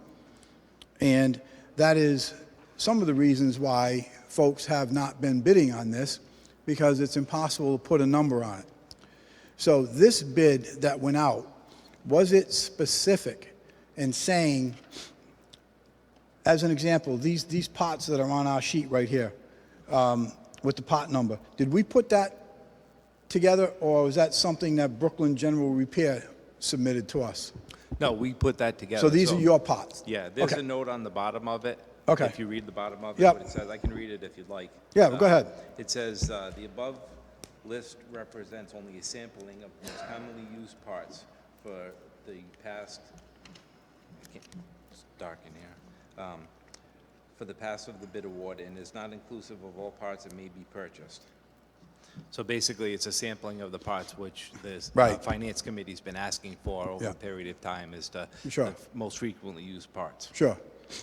And that is some of the reasons why folks have not been bidding on this, because it's impossible to put a number on it. So this bid that went out, was it specific in saying, as an example, these pots that are on our sheet right here, with the pot number, did we put that together, or was that something that Brooklyn General Repair submitted to us? No, we put that together. So these are your pots? Yeah, there's Okay. a note on the bottom of it. Okay. If you read the bottom of it, Yep. what it says, I can read it if you'd like. Yeah, go ahead. It says, the above list represents only a sampling of most commonly used parts for the past, it's dark in here, for the pass of the bid award, and is not inclusive of all parts that may be purchased. So basically, it's a sampling of the parts which the Right. Finance Committee's been asking for over Yeah. a period of time as to Sure. the most frequently used parts. Sure.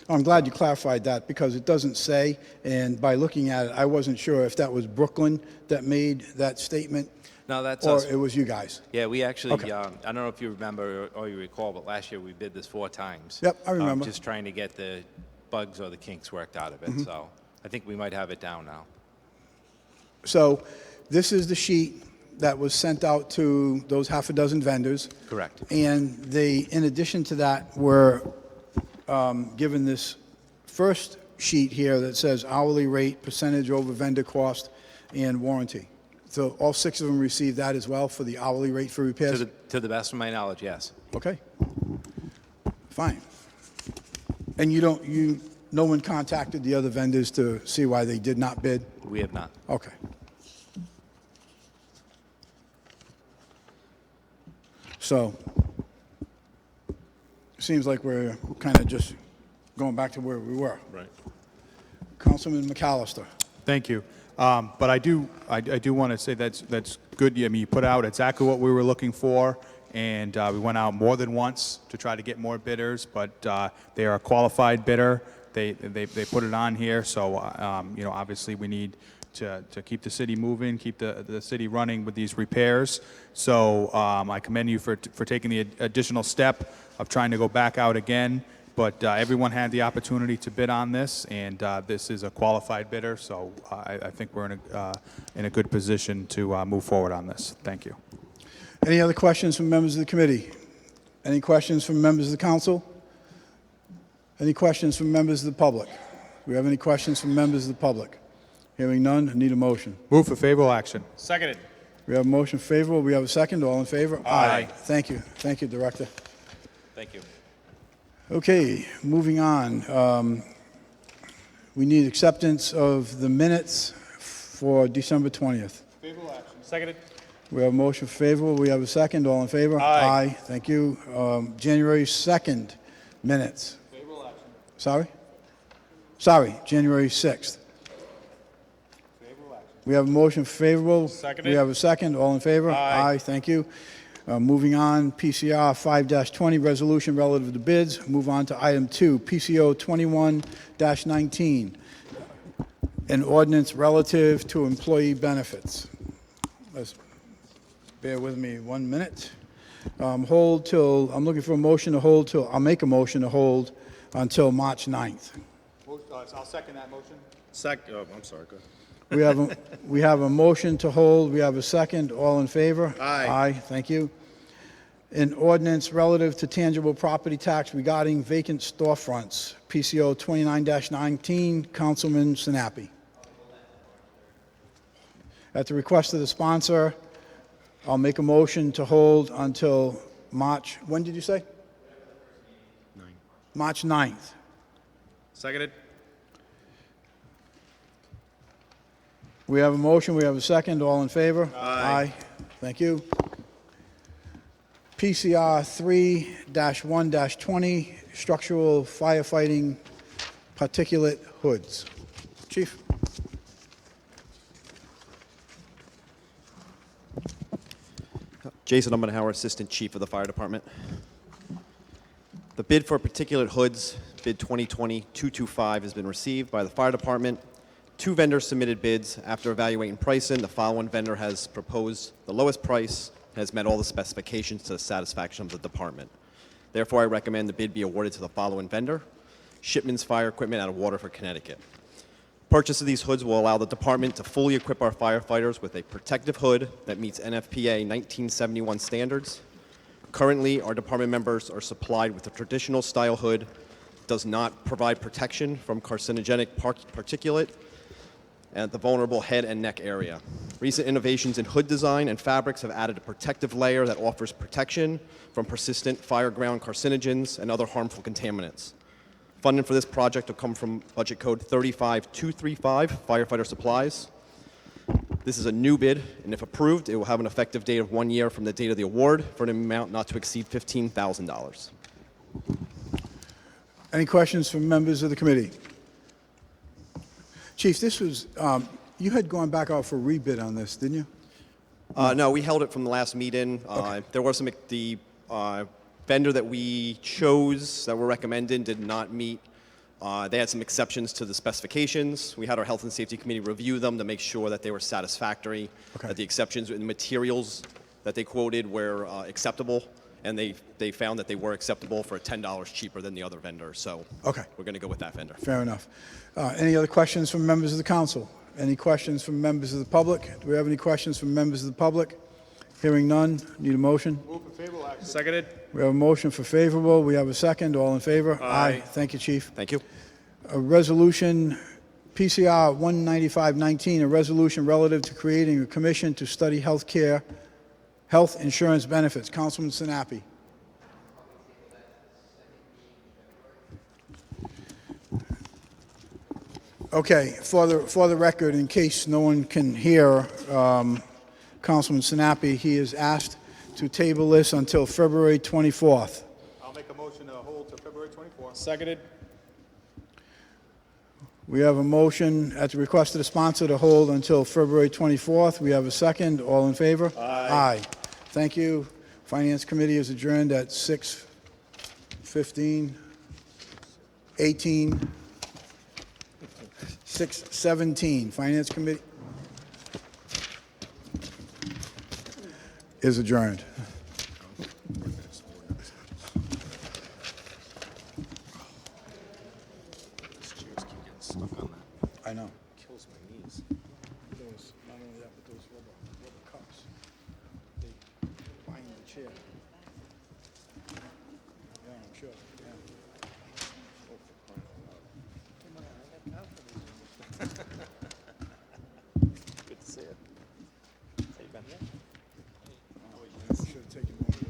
I'm glad you clarified that, because it doesn't say, and by looking at it, I wasn't sure if that was Brooklyn that made that statement, No, that's or us. it was you guys. Yeah, we actually, Okay. I don't know if you remember or you recall, but last year we bid this 4 times. Yep, I remember. Just trying to get the bugs or the kinks worked out of Mm-hmm. it, so I think we might have it down now. So this is the sheet that was sent out to those half a dozen vendors. Correct. And they, in addition to that, were given this first sheet here that says hourly rate, percentage over vendor cost, and warranty. So all 6 of them received that as well for the hourly rate for repairs? To the best of my knowledge, yes. Okay. Fine. And no one contacted the other vendors to see why they did not bid? We have not. Okay. So, seems like we're kind of just going back to where we were. Right. Councilman McAllister. Thank you. But I do want to say that's good. I mean, you put out exactly what we were looking for, and we went out more than once to try to get more bidders, but they are a qualified bidder. They put it on here, so obviously we need to keep the city moving, keep the city running with these repairs. So I commend you for taking the additional step of trying to go back out again. But everyone had the opportunity to bid on this, and this is a qualified bidder, so I think we're in a good position to move forward on this. Thank you. Any other questions from members of the committee? Any questions from members of the council? Any questions from members of the public? Do we have any questions from members of the public? Hearing none, I need a motion. Move for favorable action. Seconded. We have a motion favorable. We have a second. All in favor? Aye. Thank you. Thank you, Director. Thank you. Okay, moving on. We need acceptance of the minutes for December 20th. Favorable action. Seconded. We have a motion favorable. We have a second. All in favor? Aye. Thank you. January 2nd minutes. Favorable action. Sorry, January 6th. Favorable action. We have a motion favorable. Seconded. We have a second. All in favor? Aye. Thank you. Moving on, PCR 5-20, resolution relative to bids. Move on to item 2, PCO 21-19, an ordinance relative to employee benefits. Let's bear with me 1 minute. Hold till, I'm looking for a motion to hold till, I'll make a motion to hold until March 9th. I'll second that motion. I'm sorry, go ahead. We have a motion to hold, we have a second, all in favor? Aye. Aye, thank you. An ordinance relative to tangible property tax regarding vacant storefronts, PCO 29-19, Councilman Sinapi. At the request of the sponsor, I'll make a motion to hold until March, when did you say? March 9th. Seconded. We have a motion, we have a second, all in favor? Aye. Thank you. PCR 3-1-20, structural firefighting particulate hoods. Chief? Jason Umbenhauer, Assistant Chief of the Fire Department. The bid for particulate hoods, bid 2020-225, has been received by the Fire Department. 2 vendors submitted bids. After evaluating pricing, the following vendor has proposed the lowest price and has met all the specifications to the satisfaction of the department. Therefore, I recommend the bid be awarded to the following vendor: Shipman's Fire Equipment out of Waterford, Connecticut. Purchase of these hoods will allow the department to fully equip our firefighters with a protective hood that meets NFPA 1971 standards. Currently, our department members are supplied with a traditional style hood, does not provide protection from carcinogenic particulate at the vulnerable head and neck area. Recent innovations in hood design and fabrics have added a protective layer that offers protection from persistent fire-ground carcinogens and other harmful contaminants. Funding for this project will come from Budget Code 35235, Firefighter Supplies. This is a new bid, and if approved, it will have an effective date of 1 year from the date of the award for an amount not to exceed $15,000. Any questions from members of the committee? Chief, this was, you had gone back out for rebid on this, didn't you? No, we held it from the last meeting. There were some, the vendor that we chose that were recommended did not meet. They had some exceptions to the specifications. We had our Health and Safety Committee review them to make sure that they were satisfactory, that the exceptions and the materials that they quoted were acceptable, and they found that they were acceptable for $10 cheaper than the other vendor. So we're going to go with that vendor. Fair enough. Any other questions from members of the council? Any questions from members of the public? Do we have any questions from members of the public? Hearing none, need a motion? Move for favorable action. Seconded. We have a motion for favorable. We have a second. All in favor? Aye. Thank you, Chief. Thank you. A resolution, PCR 19519, a resolution relative to creating a commission to study health insurance benefits. Councilman Sinapi. Okay, for the record, in case no one can hear Councilman Sinapi, he is asked to table this until February 24th. I'll make a motion to hold to February 24th. Seconded. We have a motion at the request of the sponsor to hold until February 24th. We have a second. All in favor? Aye. Thank you. Finance Committee is adjourned at 6:15, 18, 6:17. Finance Committee is adjourned. I know. Kills my knees. Those, not only that, but those rubber cups, they bind the chair. Yeah, I'm sure, yeah. Good to see you. How you been? Should have taken one of those.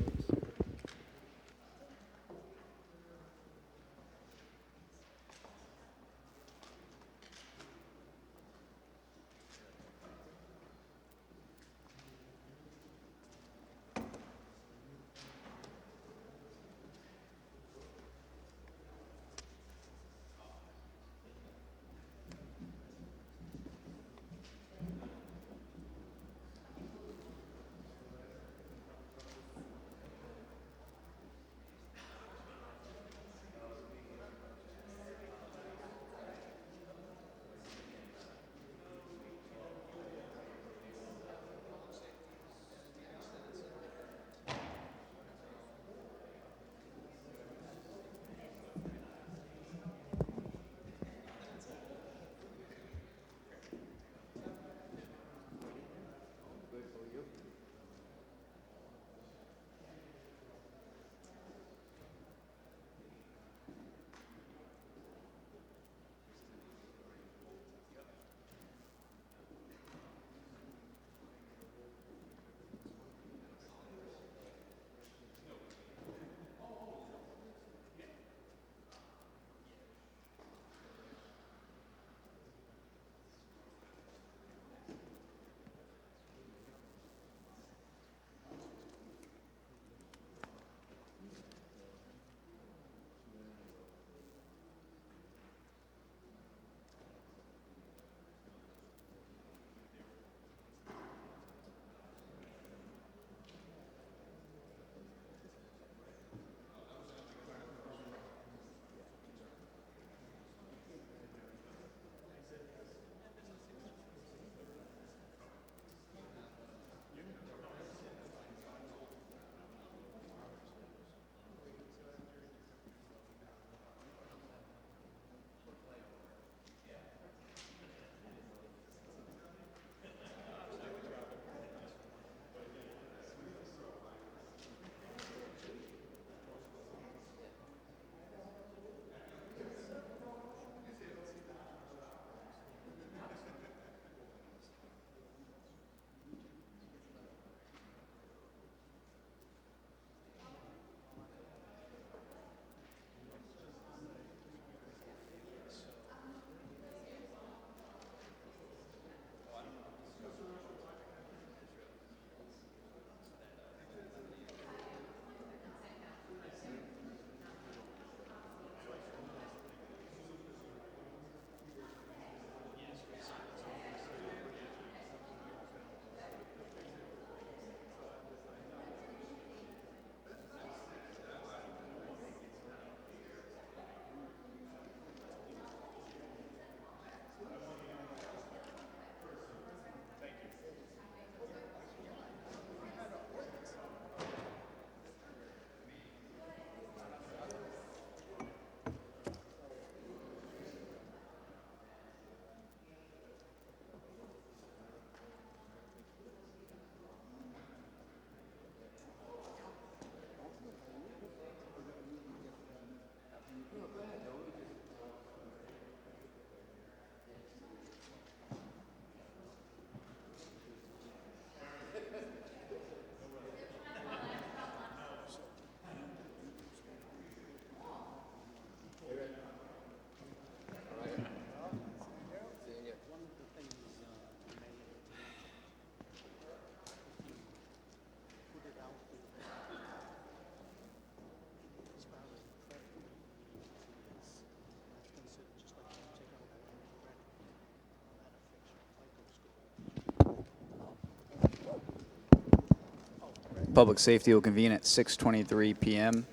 Public Safety will convene at 6:23 p.m.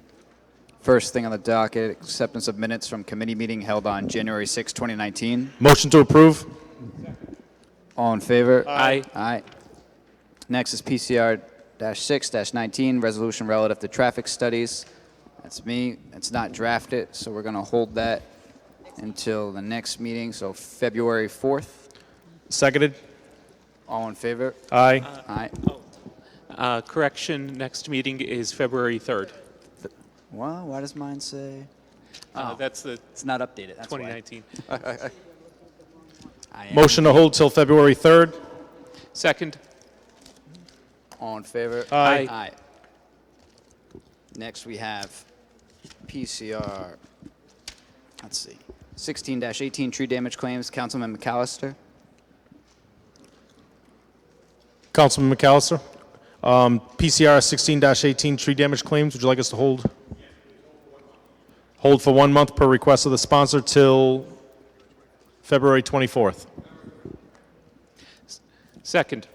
First thing on the docket, acceptance of minutes from committee meeting held on January 6, 2019. Motion to approve. All in favor? Aye. Aye. Next is PCR-6-19, resolution relative to traffic studies. That's me. It's not drafted, so we're going to hold that until the next meeting, so February 4th. Seconded. All in favor? Aye. Aye. Correction, next meeting is February 3rd. Well, why does mine say? That's the It's not updated. That's 2019. why. I am- Motion to hold till February 3rd. Second. All in favor? Aye. Aye. Next, we have PCR, let's see, 16-18 tree damage claims. Councilman McAllister. Councilman McAllister. PCR 16-18 tree damage claims. Would you like us to hold? Hold for 1 month per request of the sponsor till February 24th. Second.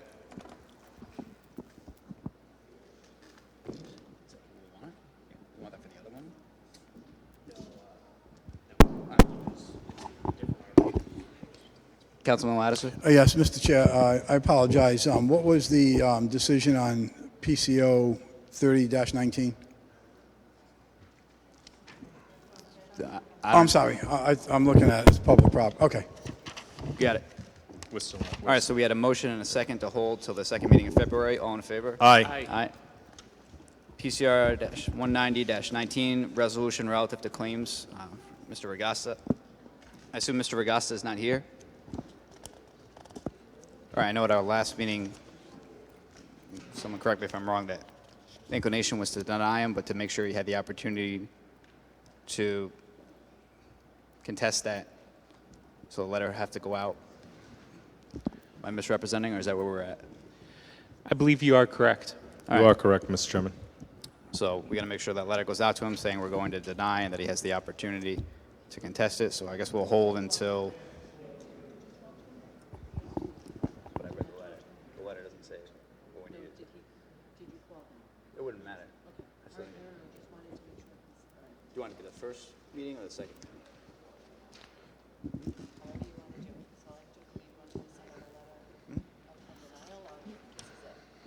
Councilman Lattiser. Yes, Mr. Chair, I apologize. What was the decision on PCO 30-19? I'm sorry. I'm looking at it as public property. Okay. Got it. All right, so we had a motion and a second to hold till the second meeting in February. All in favor? Aye. Aye. PCR-190-19, resolution relative to claims. Mr. Regasta. I assume Mr. Regasta is not here? All right, I know at our last meeting, someone correct me if I'm wrong, that the inclination was to deny him, but to make sure he had the opportunity to contest that. So the letter have to go out. Am I misrepresenting, or is that where we're at? I believe you are correct. You are correct, Mr. Chairman. So we got to make sure that letter goes out to him saying we're going to deny and that he has the opportunity to contest it. So I guess we'll hold until. But I read the letter. The letter doesn't say what we need. Did you call him? It wouldn't matter. Okay. Do you want to do the first meeting or the second?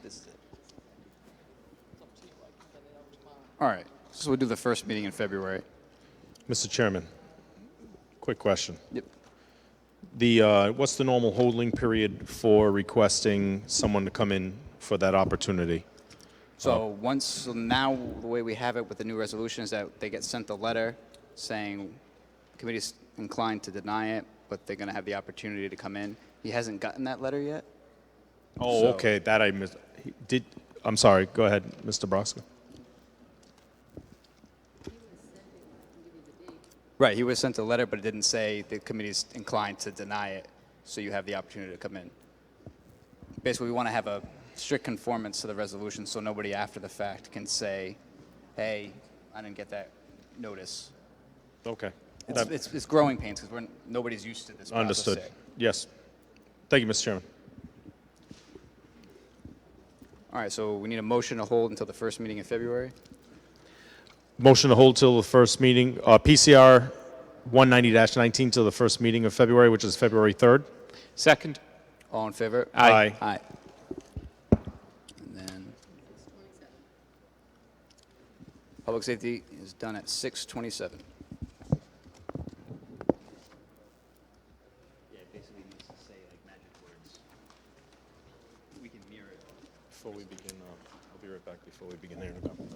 This is it. All right, so we'll do the first meeting in February. Mr. Chairman, quick question. Yep. What's the normal holding period for requesting someone to come in for that opportunity? So so now the way we have it with the new resolution is that they get sent a letter saying the committee's inclined to deny it, but they're going to have the opportunity to come in. He hasn't gotten that letter yet. Oh, So- okay, that I missed. I'm sorry, go ahead, Mr. Brosco. Right, he was sent a letter, but it didn't say the committee's inclined to deny it, so you have the opportunity to come in. Basically, we want to have a strict conformance to the resolution so nobody after the fact can say, hey, I didn't get that notice. Okay. It's growing pains because nobody's used to this process. Understood. yet. Yes. Thank you, Mr. Chairman. All right, so we need a motion to hold until the first meeting in February. Motion to hold till the first meeting, PCR 190-19 till the first meeting of February, which is February 3rd. Second. All in favor? Aye. Aye. And then public safety is done at 6:27. Before we begin, I'll be right back before we begin there in a couple.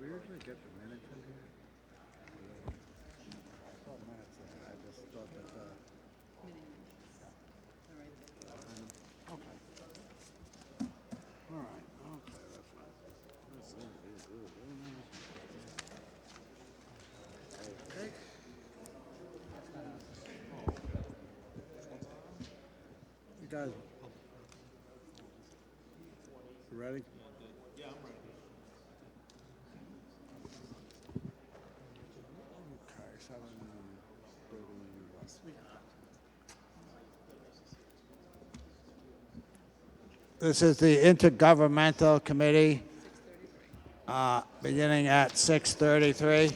You guys, you ready? This is the Intergovernmental Committee, beginning at 6:33.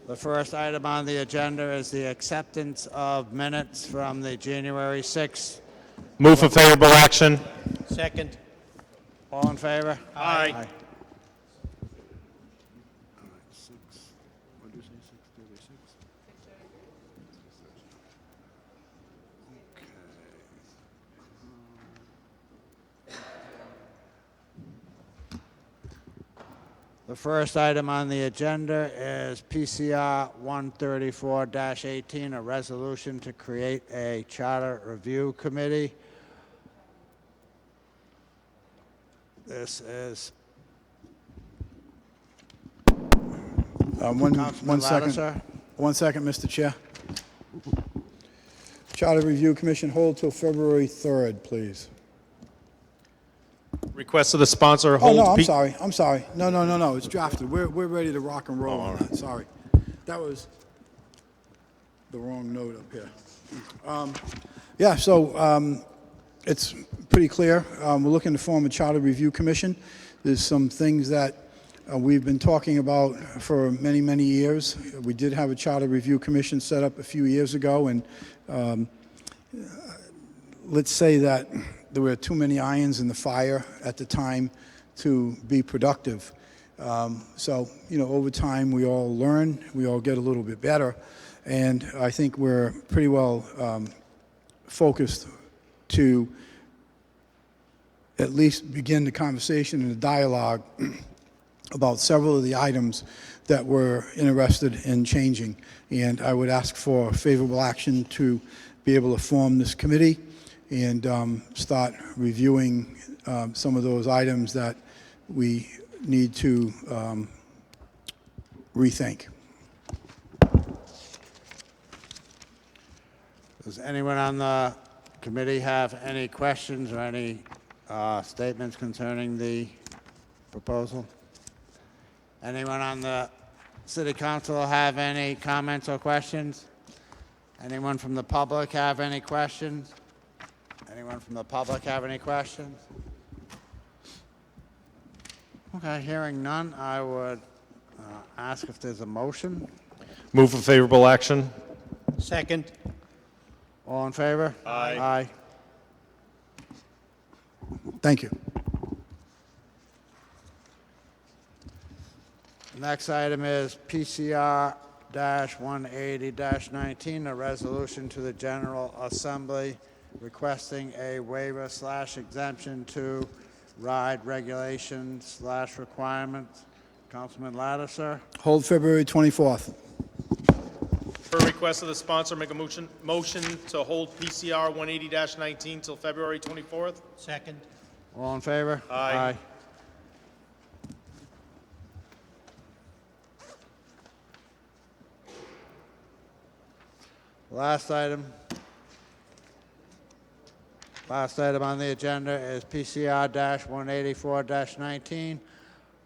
The first item on the agenda is the acceptance of minutes from the January 6th. Move for favorable action. Second. All in favor? Aye. The first item on the agenda is PCR 134-18, a resolution to create a charter review committee. This is One Councilman second. Lattiser. 1 second, Mr. Chair. Charter Review Commission, hold till February 3rd, please. Request of the sponsor Oh, hold. no, I'm sorry. No, it's drafted. We're ready to rock and roll on that, sorry. That was the wrong note up here. Yeah, so it's pretty clear. We're looking to form a Charter Review Commission. There's some things that we've been talking about for many, many years. We did have a Charter Review Commission set up a few years ago, and let's say that there were too many irons in the fire at the time to be productive. So, over time, we all learn, we all get a little bit better, and I think we're pretty well focused to at least begin the conversation and the dialogue about several of the items that we're interested in changing. And I would ask for favorable action to be able to form this committee and start reviewing some of those items that we need to rethink. Does anyone on the committee have any questions or any statements concerning the proposal? Anyone on the City Council have any comments or questions? Anyone from the public have any questions? Anyone from the public have any questions? Okay, hearing none, I would ask if there's a motion. Move for favorable action. Second. All in favor? Aye. Aye. Thank you. The next item is PCR-180-19, a resolution to the General Assembly requesting a waiver/exemption to ride regulations/requirements. Councilman Lattiser. Hold February 24th. Per request of the sponsor, make a motion to hold PCR 180-19 till February 24th. Second. All in favor? Aye. Last item on the agenda is PCR-184-19,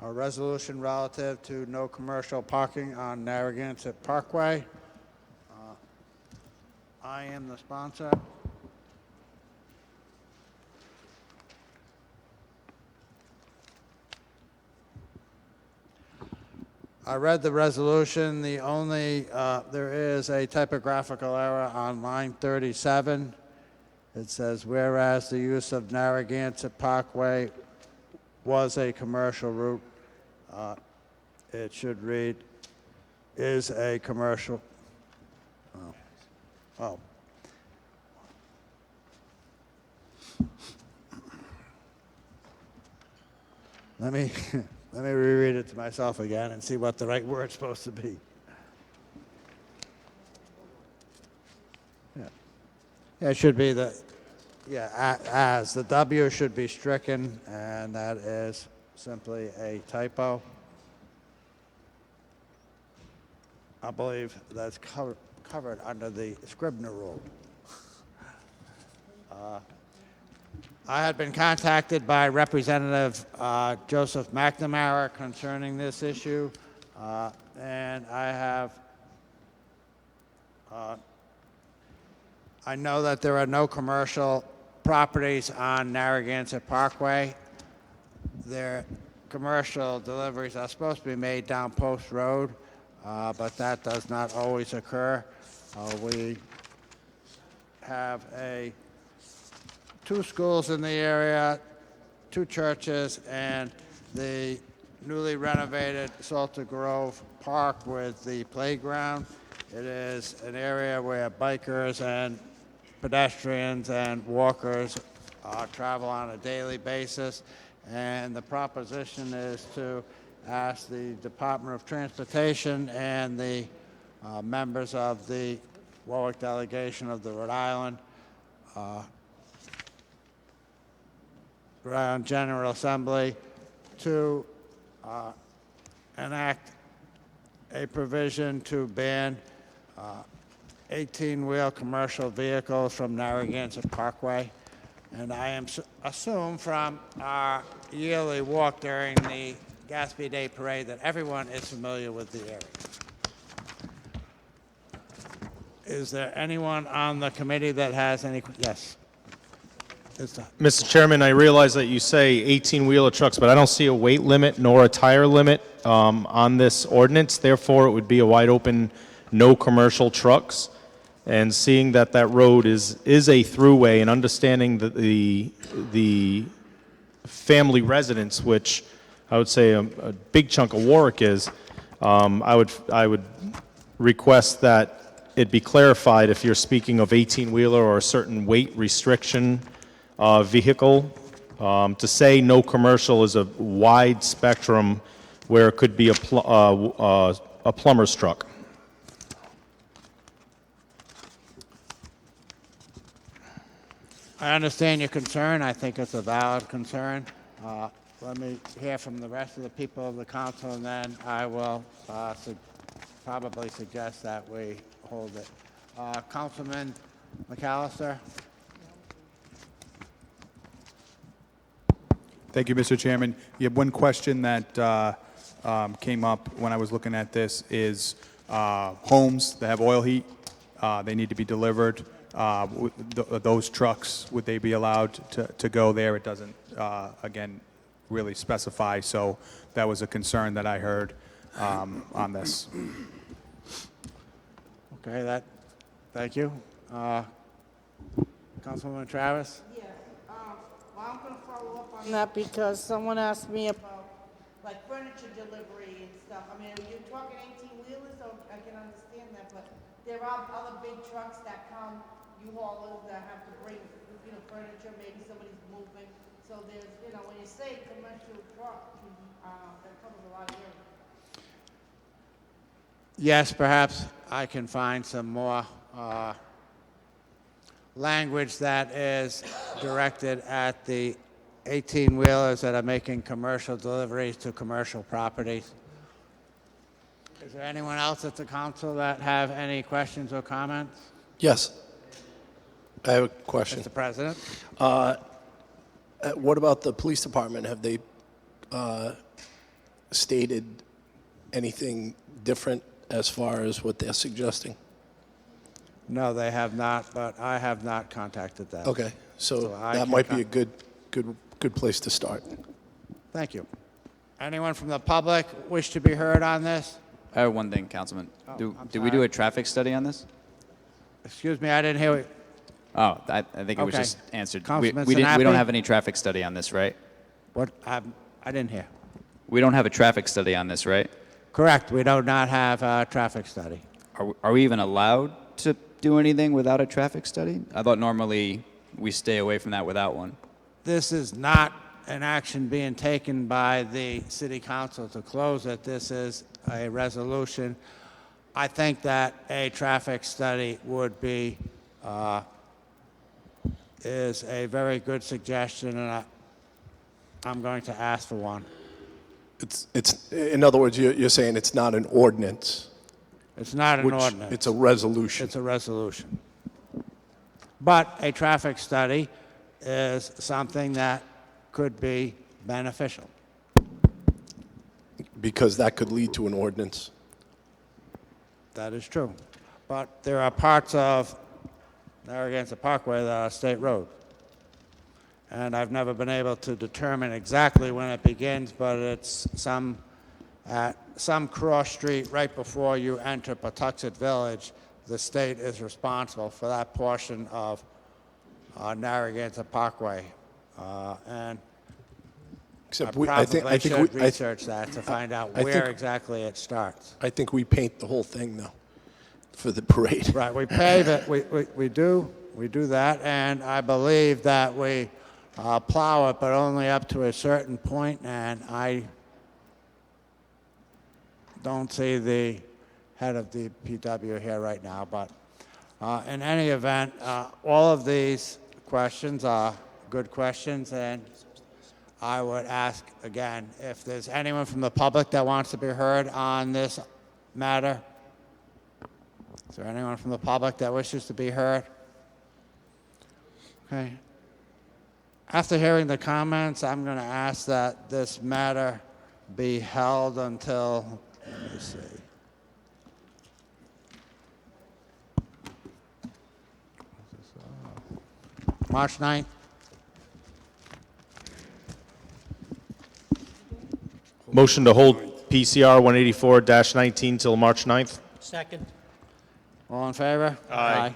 a resolution relative to no commercial parking on Narragansett Parkway. I am the sponsor. I read the resolution. The only, there is a typographical error on line 37. It says, whereas the use of Narragansett Parkway was a commercial route, it should read, is a commercial. Oh. Let me Let me reread it to myself again and see what the right word's supposed to be. Yeah, it should be the, yeah, as. The W should be stricken, and that is simply a typo. I believe that's covered under the Scribner rule. I had been contacted by Representative Joseph McNamara concerning this issue, and I know that there are no commercial properties on Narragansett Parkway. Their commercial deliveries are supposed to be made down Post Road, but that does not always occur. We have two schools in the area, 2 churches, and the newly renovated Salter Grove Park with the playground. It is an area where bikers and pedestrians and walkers travel on a daily basis, and the proposition is to ask the Department of Transportation and the members of the Warwick delegation of the Rhode Island General Assembly to enact a provision to ban 18-wheel commercial vehicles from Narragansett Parkway. And I assume from our yearly walk during the Gatsby Day Parade that everyone is familiar with the area. Is there anyone on the committee that has any? Yes. Mr. Chairman, I realize that you say 18-wheeler trucks, but I don't see a weight limit nor a tire limit on this ordinance. Therefore, it would be a wide open, no commercial trucks. And seeing that that road is a throughway, and understanding that the family residence, which I would say a big chunk of Warwick is, I would request that it be clarified if you're speaking of 18-wheeler or a certain weight restriction vehicle. To say no commercial is a wide spectrum where it could be a plumber's truck. I understand your concern. I think it's a valid concern. Let me hear from the rest of the people of the council, and then I will probably suggest that we hold it. Councilman McAllister? Thank you, Mr. Chairman. You have one question that came up when I was looking at this is homes that have oil heat, they need to be delivered. Those trucks, would they be allowed to go there? It doesn't, again, really specify, so that was a concern that I heard on this. Okay, thank you. Councilwoman Travis? Yeah, well, I'm going to follow up on that because someone asked me about, like, furniture delivery and stuff. I mean, you're talking 18-wheelers, so I can understand that, but there are other big trucks that come, U-haulers that have to bring, furniture, maybe somebody's moving. So there's, when you say commercial truck, that covers a lot of areas. Yes, perhaps I can find some more language that is directed at the 18-wheelers that are making commercial deliveries to commercial properties. Is there anyone else at the council that have any questions or comments? Yes. I have a question. Mr. President? What about the police department? Have they stated anything different as far as what they're suggesting? No, they have not, but I have not contacted them. Okay, so that might be a good place to start. Thank you. Anyone from the public wish to be heard on this? I have one thing, Councilman. I'm Did we do a traffic study on this? Excuse me, I didn't hear you. Oh, I think it was Okay. just answered. Councilman We don't Sinapi? have any traffic study on this, right? What? I didn't hear. We don't have a traffic study on this, right? Correct. We do not have a traffic study. Are we even allowed to do anything without a traffic study? I thought normally we stay away from that without one. This is not an action being taken by the city council to close it. This is a resolution. I think that a traffic study would be, is a very good suggestion, and I'm going to ask for one. In other words, you're saying it's not an ordinance. It's not an ordinance. It's a resolution. It's a resolution. But a traffic study is something that could be beneficial. Because that could lead to an ordinance. That is true. But there are parts of Narragansett Parkway that are state road. And I've never been able to determine exactly when it begins, but it's at some cross street right before you enter Patuxent Village. The state is responsible for that portion of Narragansett Parkway. And Except I should research that to find out where exactly it starts. I think we paint the whole thing, though, for the parade. Right, we pave it, we do that, and I believe that we plow it, but only up to a certain point, and I don't see the head of the PW here right now, but in any event, all of these questions are good questions, and I would ask again if there's anyone from the public that wants to be heard on this matter. Is there anyone from the public that wishes to be heard? Okay. After hearing the comments, I'm going to ask that this matter be held until, let me see. March 9th. Motion to hold PCR 184-19 till March 9th. Second. All in favor? Aye.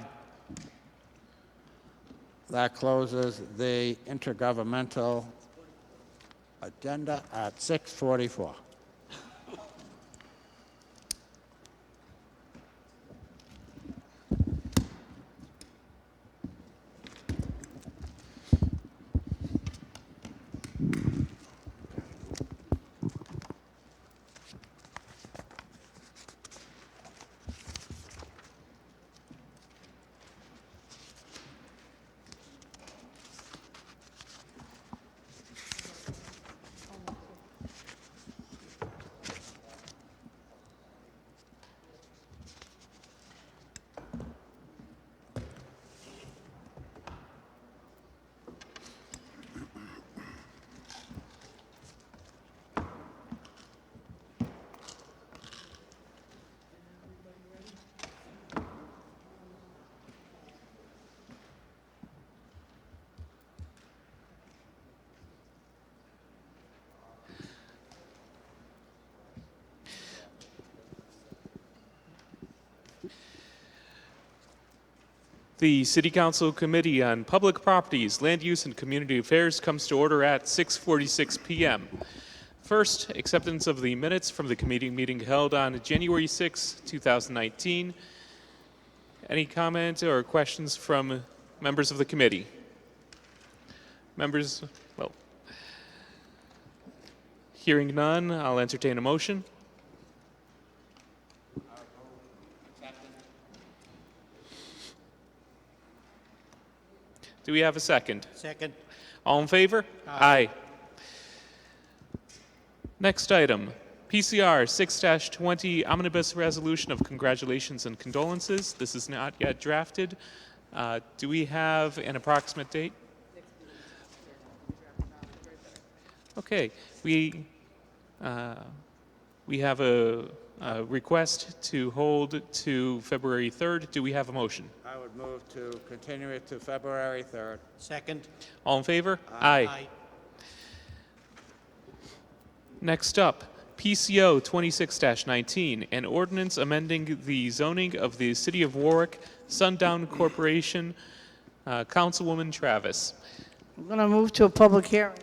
That closes the intergovernmental agenda at 6:44. The City Council Committee on Public Properties, Land Use, and Community Affairs comes to order at 6:46 p.m. First, acceptance of the minutes from the committee meeting held on January 6, 2019. Any comments or questions from members of the committee? Members, well, hearing none, I'll entertain a motion. Do we have a second? Second. All in favor? Aye. Next item, PCR 6-20 Omnibus Resolution of Congratulations and Condolences. This is not yet drafted. Do we have an approximate date? Okay, we have a request to hold to February 3rd. Do we have a motion? I would move to continue it to February 3rd. Second. All in favor? Aye. Next up, PCO 26-19, an ordinance amending the zoning of the City of Warwick, Sundown Corporation. Councilwoman Travis. I'm going to move to a public hearing.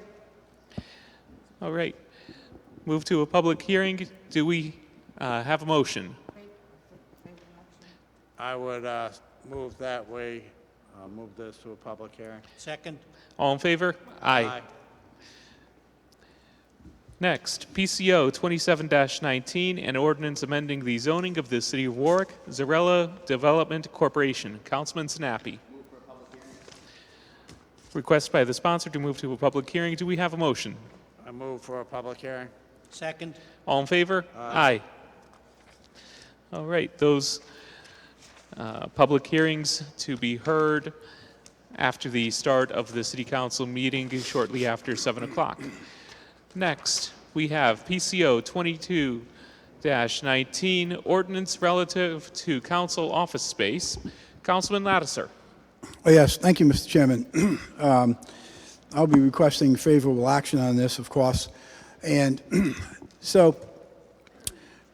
All right. Move to a public hearing. Do we have a motion? I would move that we move this to a public hearing. Second. All in favor? Aye. Next, PCO 27-19, an ordinance amending the zoning of the City of Warwick, Zarella Development Corporation. Councilman Sinapi. Request by the sponsor to move to a public hearing. Do we have a motion? I move for a public hearing. Second. All in favor? Aye. All right, those public hearings to be heard after the start of the City Council meeting shortly after 7 o'clock. Next, we have PCO 22-19, ordinance relative to council office space. Councilman Lattiser. Oh, yes, thank you, Mr. Chairman. I'll be requesting favorable action on this, of course. And so,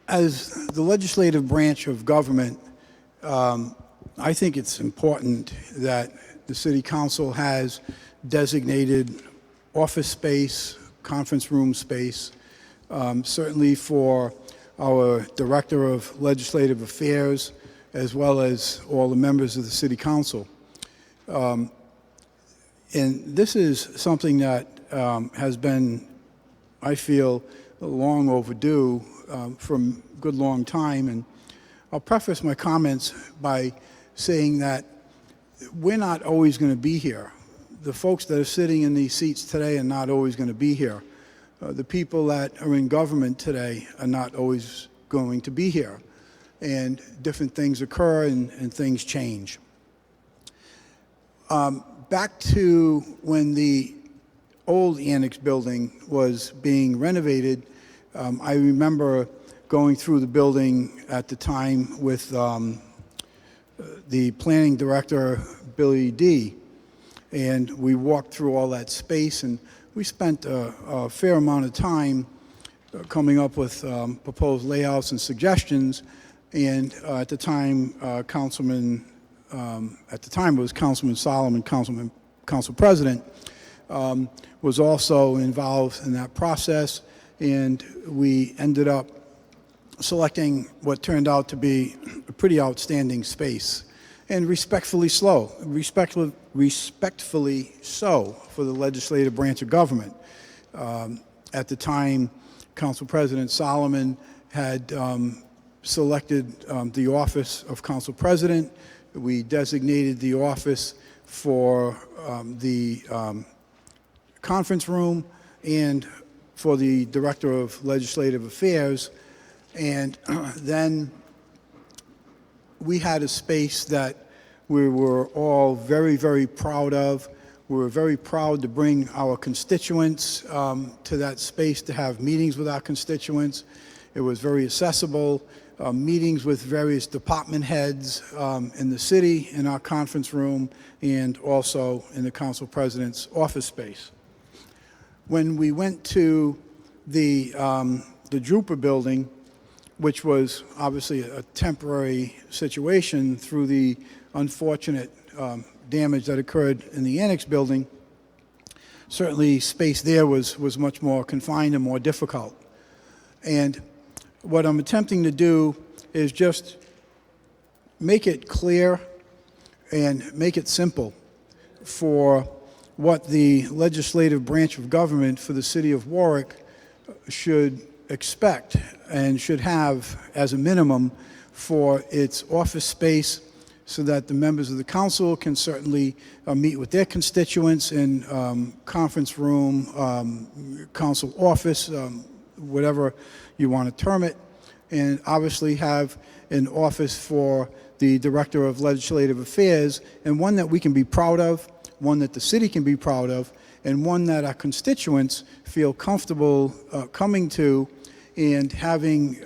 as the legislative branch of government, I think it's important that the City Council has designated office space, conference room space, certainly for our Director of Legislative Affairs, as well as all the members of the City Council. And this is something that has been, I feel, long overdue for a good long time. And I'll preface my comments by saying that we're not always going to be here. The folks that are sitting in these seats today are not always going to be here. The people that are in government today are not always going to be here. And different things occur and things change. Back to when the old annex building was being renovated, I remember going through the building at the time with the planning director, Billy D. And we walked through all that space, and we spent a fair amount of time coming up with proposed layouts and suggestions. And at the time, it was Councilman Solomon, Council President, was also involved in that process. And we ended up selecting what turned out to be a pretty outstanding space, and respectfully so for the legislative branch of government. At the time, Council President Solomon had selected the office of Council President. We designated the office for the conference room and for the Director of Legislative Affairs. And then we had a space that we were all very, very proud of. We were very proud to bring our constituents to that space to have meetings with our constituents. It was very accessible. Meetings with various department heads in the city, in our conference room, and also in the Council President's office space. When we went to the Drooper building, which was obviously a temporary situation through the unfortunate damage that occurred in the annex building, certainly space there was much more confined and more difficult. And what I'm attempting to do is just make it clear and make it simple for what the legislative branch of government for the City of Warwick should expect and should have as a minimum for its office space, so that the members of the council can certainly meet with their constituents in conference room, council office, whatever you want to term it, and obviously have an office for the Director of Legislative Affairs, and one that we can be proud of, one that the city can be proud of, and one that our constituents feel comfortable coming to and having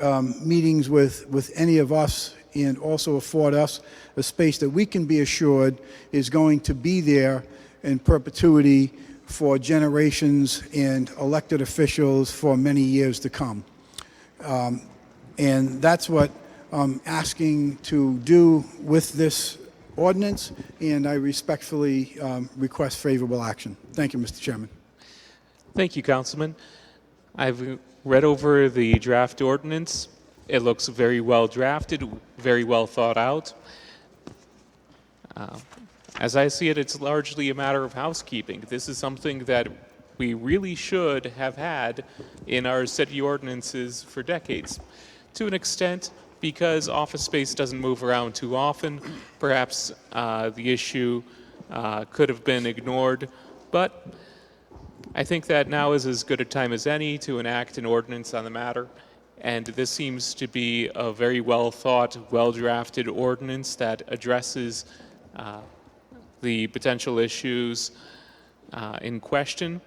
meetings with any of us, and also afford us a space that we can be assured is going to be there in perpetuity for generations and elected officials for many years to come. And that's what I'm asking to do with this ordinance, and I respectfully request favorable action. Thank you, Mr. Chairman. Thank you, Councilman. I've read over the draft ordinance. It looks very well drafted, very well thought out. As I see it, it's largely a matter of housekeeping. This is something that we really should have had in our city ordinances for decades. To an extent, because office space doesn't move around too often, perhaps the issue could have been ignored, but I think that now is as good a time as any to enact an ordinance on the matter, and this seems to be a very well thought, well drafted ordinance that addresses the potential issues in question,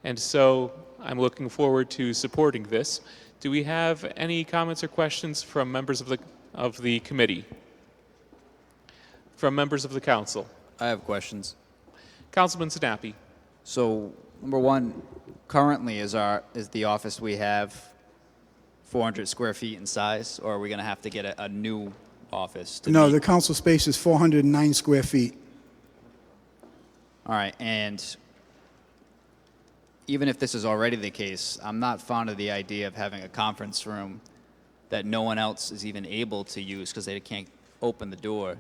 and so I'm looking forward to supporting this. Do we have any comments or questions from members of the committee? From members of the council? I have questions. Councilman Sinapi. So, number one, currently is the office we have 400 square feet in size, or are we going to have to get a new office? No, meet? the council space is 409 square feet. All right, and even if this is already the case, I'm not fond of the idea of having a conference room that no one else is even able to use because they can't open the door.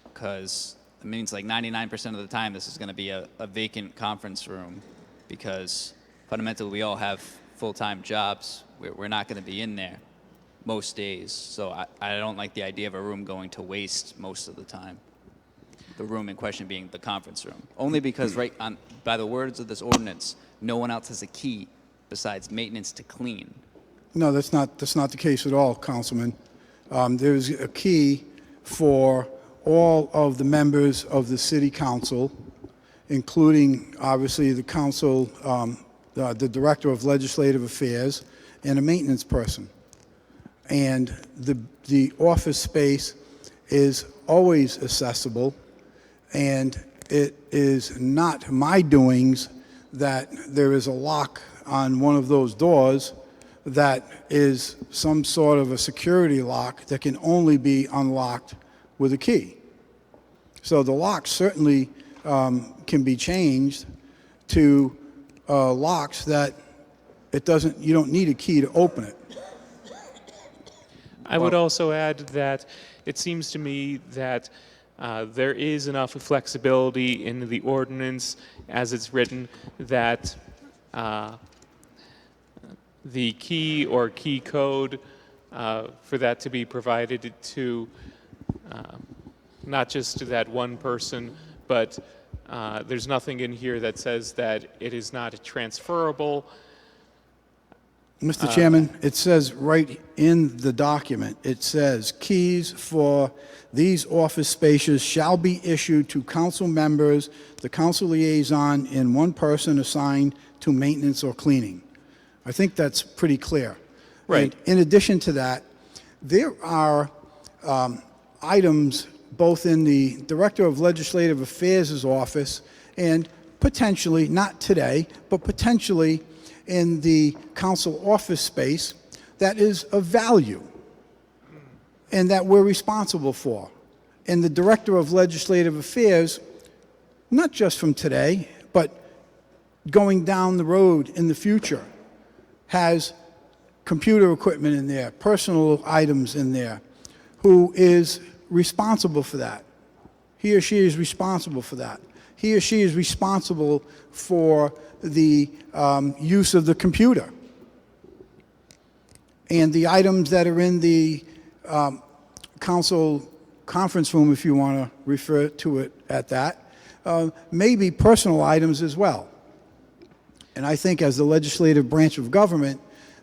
Because it means like 99% of the time this is going to be a vacant conference room because fundamentally we all have full-time jobs. We're not going to be in there most days. So I don't like the idea of a room going to waste most of the time. The room in question being the conference room. Only because by the words of this ordinance, no one else has a key besides maintenance to clean. No, that's not the case at all, Councilman. There's a key for all of the members of the city council, including obviously the council, the director of legislative affairs, and a maintenance person. And the office space is always accessible. And it is not my doings that there is a lock on one of those doors that is some sort of a security lock that can only be unlocked with a key. So the lock certainly can be changed to locks that you don't need a key to open it. I would also add that it seems to me that there is enough flexibility in the ordinance as it's written that the key or key code for that to be provided to not just to that one person, but there's nothing in here that says that it is not transferable. Mr. Chairman, it says right in the document, it says keys for these office spaces shall be issued to council members, the council liaison, and one person assigned to maintenance or cleaning. I think that's pretty clear. Right. And in addition to that, there are items both in the Director of Legislative Affairs' office and potentially, not today, but potentially in the council office space that is of value and that we're responsible for. And the Director of Legislative Affairs, not just from today, but going down the road in the future, has computer equipment in there, personal items in there, who is responsible for that. He or she is responsible for that. He or she is responsible for the use of the computer. And the items that are in the council conference room, if you want to refer to it at that, may be personal items as well. And I think as the legislative branch of government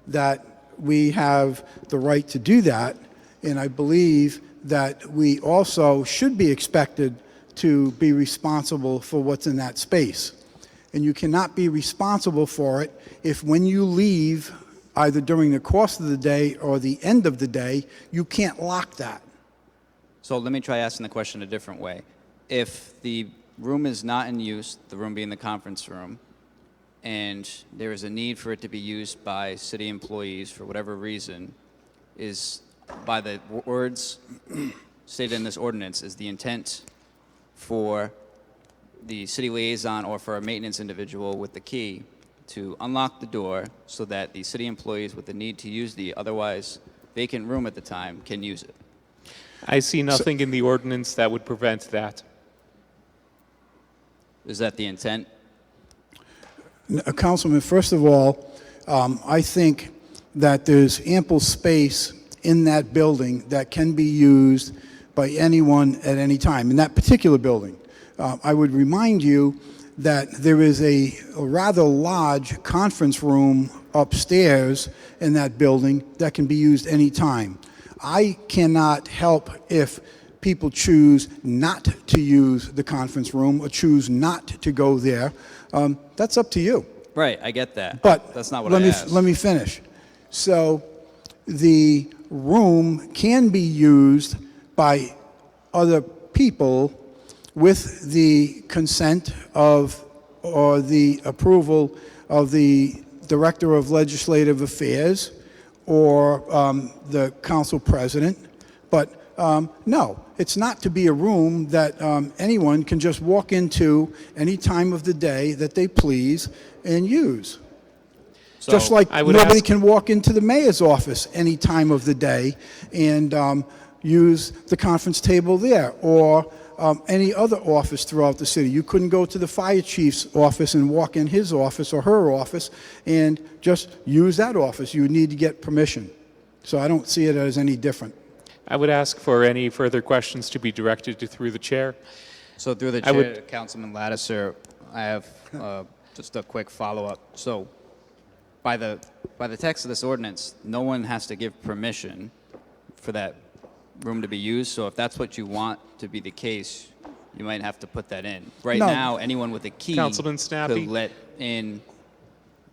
that we have the right to do that, and I believe that we also should be expected to be responsible for what's in that space. And you cannot be responsible for it if when you leave, either during the course of the day or the end of the day, you can't lock that. So let me try asking the question a different way. If the room is not in use, the room being the conference room, and there is a need for it to be used by city employees for whatever reason, is by the words stated in this ordinance, is the intent for the city liaison or for a maintenance individual with the key to unlock the door so that the city employees with the need to use the otherwise vacant room at the time can use it. I see nothing in the ordinance that would prevent that. Is that the intent? Councilman, first of all, I think that there's ample space in that building that can be used by anyone at any time, in that particular building. I would remind you that there is a rather large conference room upstairs in that building that can be used anytime. I cannot help if people choose not to use the conference room or choose not to go there. That's up to you. Right, I get that. But that's not what I asked. Let me finish. So the room can be used by other people with the consent of or the approval of the Director of Legislative Affairs or the Council President. But no, it's not to be a room that anyone can just walk into any time of the day that they please and use. So Just like I would nobody ask- can walk into the mayor's office any time of the day and use the conference table there, or any other office throughout the city. You couldn't go to the fire chief's office and walk in his office or her office and just use that office. You would need to get permission. So I don't see it as any different. I would ask for any further questions to be directed to through the chair. So through the I chair, would- Councilman Lattiser, I have just a quick follow-up. So by the text of this ordinance, no one has to give permission for that room to be used. So if that's what you want to be the case, you might have to put that in. Right No. now, anyone with a key Councilman Snappy? could let in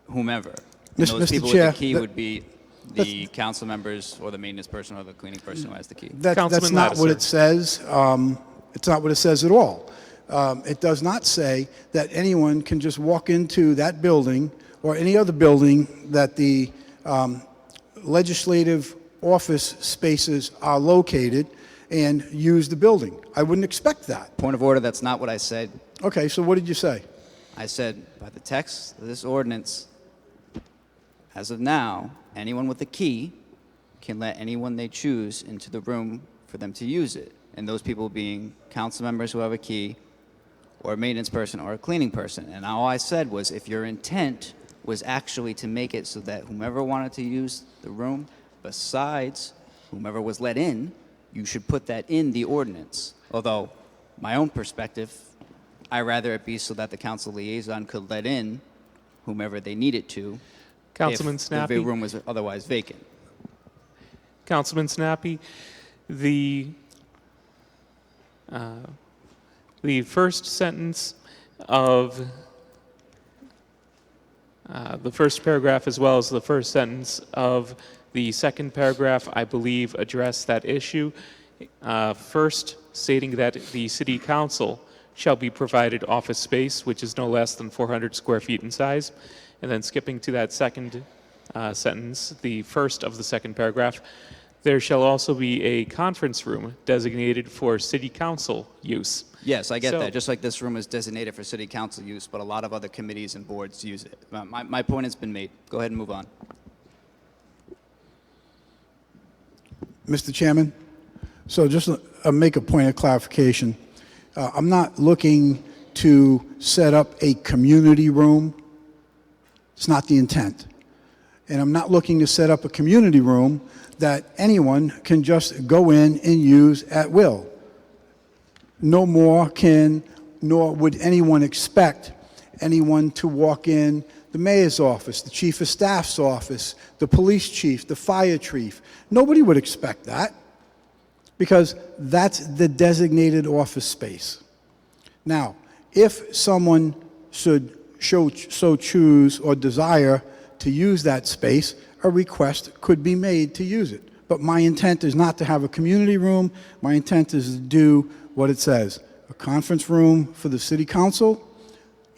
whomever. And Mr. those people Chair, with the key that- would be the council members or the maintenance person or the cleaning person who has the key. That's Councilman not what Lattiser. it says. It's not what it says at all. It does not say that anyone can just walk into that building or any other building that the legislative office spaces are located and use the building. I wouldn't expect that. Point of order, that's not what I said. Okay, so what did you say? I said, by the text of this ordinance, as of now, anyone with a key can let anyone they choose into the room for them to use it. And those people being council members who have a key, or a maintenance person, or a cleaning person. And all I said was, if your intent was actually to make it so that whomever wanted to use the room, besides whomever was let in, you should put that in the ordinance. Although, my own perspective, I rather it be so that the council liaison could let in whomever they needed to, Councilman if Snappy? the room was otherwise vacant. Councilman Snappy, the first sentence of the first paragraph, as well as the first sentence of the second paragraph, I believe, address that issue. First, stating that the city council shall be provided office space, which is no less than 400 square feet in size. And then skipping to that second sentence, the first of the second paragraph, there shall also be a conference room designated for city council use. Yes, I get So- that. Just like this room is designated for city council use, but a lot of other committees and boards use it. My point has been made. Go ahead and move on. Mr. Chairman, so just make a point of clarification. I'm not looking to set up a community room. It's not the intent. And I'm not looking to set up a community room that anyone can just go in and use at will. No more can, nor would anyone expect anyone to walk in the mayor's office, the chief of staff's office, the police chief, the fire chief. Nobody would expect that because that's the designated office space. Now, if someone should so choose or desire to use that space, a request could be made to use it. But my intent is not to have a community room. My intent is to do what it says, a conference room for the city council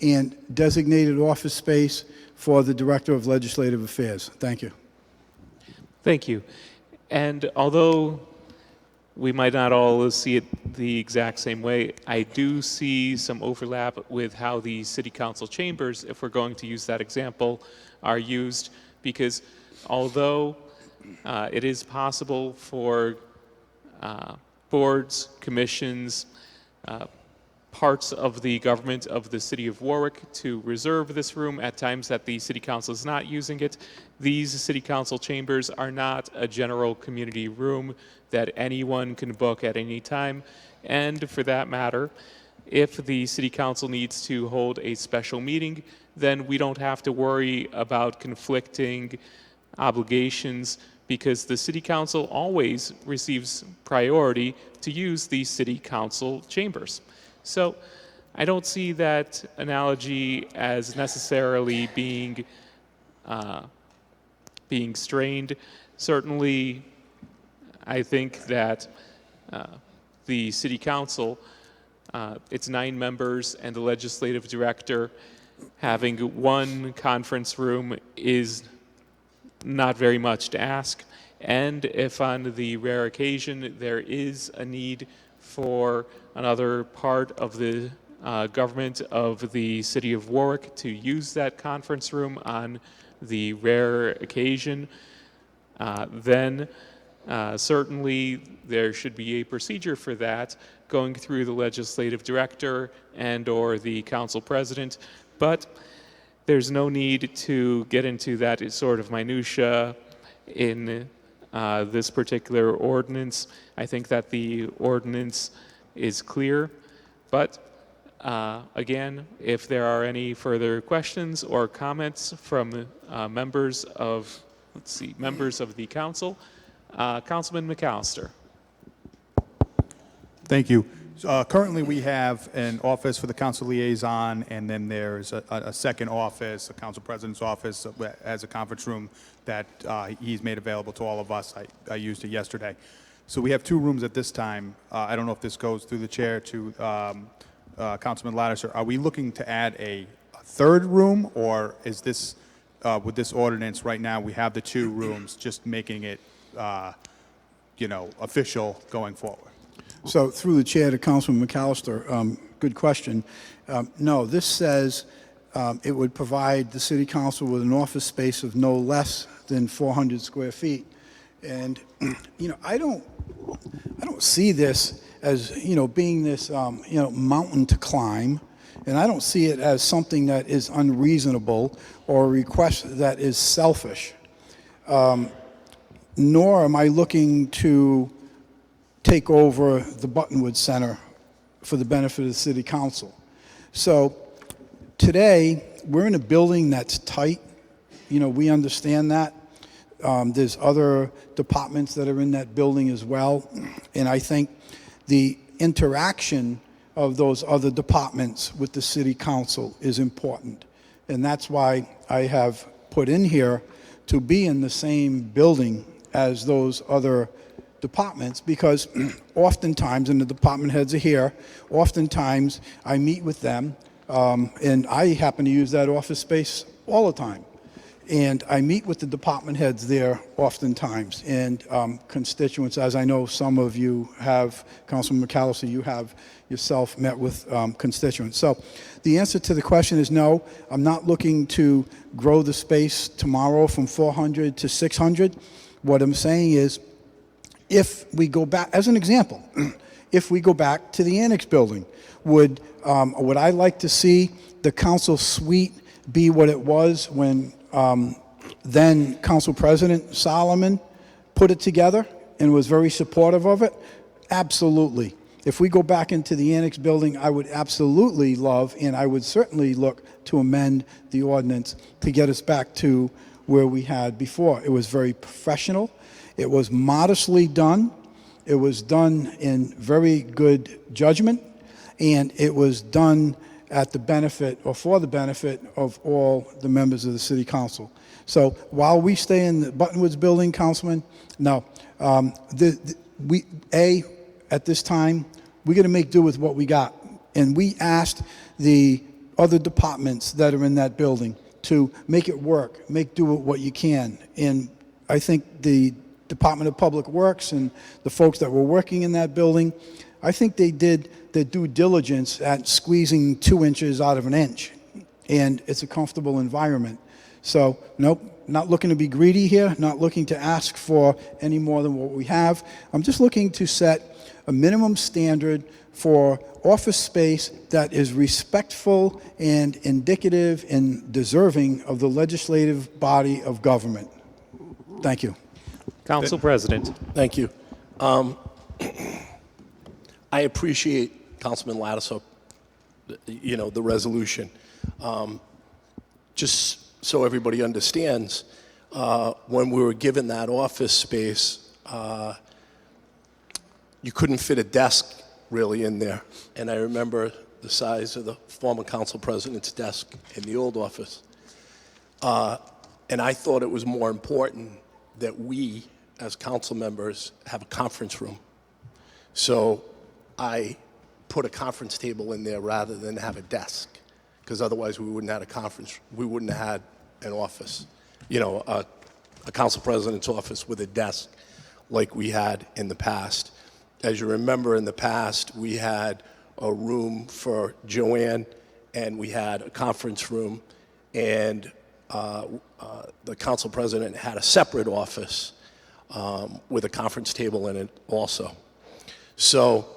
and designated office space for the Director of Legislative Affairs. Thank you. Thank you. And although we might not all see it the exact same way, I do see some overlap with how the city council chambers, if we're going to use that example, are used, because although it is possible for boards, commissions, parts of the government of the city of Warwick to reserve this room at times that the city council is not using it. These city council chambers are not a general community room that anyone can book at any time. And for that matter, if the city council needs to hold a special meeting, then we don't have to worry about conflicting obligations, because the city council always receives priority to use the city council chambers. So I don't see that analogy as necessarily being strained. Certainly, I think that the city council, its 9 members and the legislative director, having one conference room is not very much to ask. And if on the rare occasion there is a need for another part of the government of the city of Warwick to use that conference room on the rare occasion, then certainly there should be a procedure for that going through the legislative director and or the council president. But there's no need to get into that sort of minutia in this particular ordinance. I think that the ordinance is clear, but again, if there are any further questions or comments from members of the council, Councilman McAllister. Thank you. Currently, we have an office for the council liaison, and then there's a second office, a council president's office, as a conference room that he's made available to all of us. I used it yesterday. So we have 2 rooms at this time. I don't know if this goes through the chair to Councilman Lattiser. Are we looking to add a 3rd room, or is this, with this ordinance right now, we have the 2 rooms, just making it, official going forward? So through the chair to Councilman McAllister, good question. No, this says it would provide the city council with an office space of no less than 400 square feet. And, I don't see this as, being this, mountain to climb. And I don't see it as something that is unreasonable or a request that is selfish. Nor am I looking to take over the Buttonwood Center for the benefit of the city council. So today, we're in a building that's tight. We understand that. There's other departments that are in that building as well. And I think the interaction of those other departments with the city council is important. And that's why I have put in here to be in the same building as those other departments, because oftentimes, and the department heads are here, oftentimes I meet with them, and I happen to use that office space all the time. And I meet with the department heads there oftentimes, and constituents, as I know some of you have, Councilman McAllister, you have yourself met with constituents. So the answer to the question is no. I'm not looking to grow the space tomorrow from 400 to 600. What I'm saying is, if we go back, as an example, if we go back to the annex building, would I like to see the council suite be what it was when then Council President Solomon put it together and was very supportive of it? Absolutely. If we go back into the annex building, I would absolutely love, and I would certainly look to amend the ordinance to get us back to where we had before. It was very professional. It was modestly done. It was done in very good judgment, and it was done at the benefit, or for the benefit, of all the members of the city council. So while we stay in the Buttonwoods building, Councilman, no. At this time, we're going to make do with what we got. And we asked the other departments that are in that building to make it work, make do with what you can. And I think the Department of Public Works and the folks that were working in that building, I think they did their due diligence at squeezing 2 inches out of an inch. And it's a comfortable environment. So, nope, not looking to be greedy here, not looking to ask for any more than what we have. I'm just looking to set a minimum standard for office space that is respectful and indicative and deserving of the legislative body of government. Thank you. Council President. Thank you. I appreciate Councilman Lattiser, the resolution. Just so everybody understands, when we were given that office space, you couldn't fit a desk really in there. And I remember the size of the former council president's desk in the old office. And I thought it was more important that we, as council members, have a conference room. So I put a conference table in there rather than have a desk, because otherwise we wouldn't have had a conference. We wouldn't have had an office, a council president's office with a desk like we had in the past. As you remember, in the past, we had a room for Joanne, and we had a conference room, and the council president had a separate office with a conference table in it also. So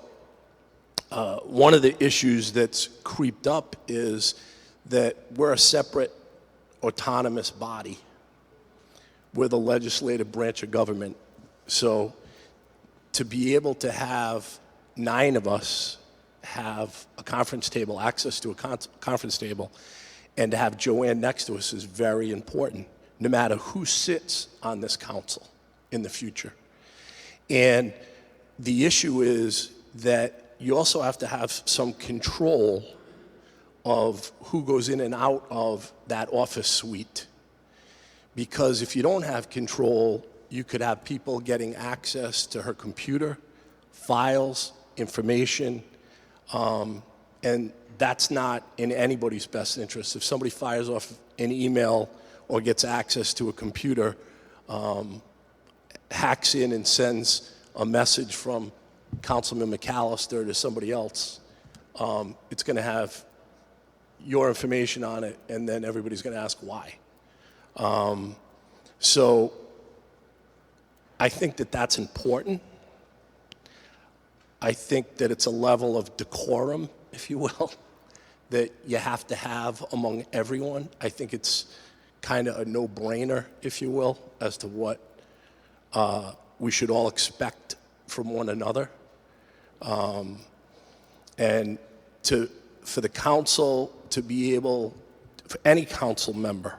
one of the issues that's creeped up is that we're a separate autonomous body. We're the legislative branch of government. So to be able to have 9 of us have a conference table, access to a conference table, and to have Joanne next to us is very important, no matter who sits on this council in the future. And the issue is that you also have to have some control of who goes in and out of that office suite. Because if you don't have control, you could have people getting access to her computer, files, information, and that's not in anybody's best interest. If somebody fires off an email or gets access to a computer, hacks in and sends a message from Councilman McAllister to somebody else, it's going to have your information on it, and then everybody's going to ask why. So I think that that's important. I think that it's a level of decorum, if you will, that you have to have among everyone. I think it's kind of a no-brainer, if you will, as to what we should all expect from one another. And for the council to be able, for any council member,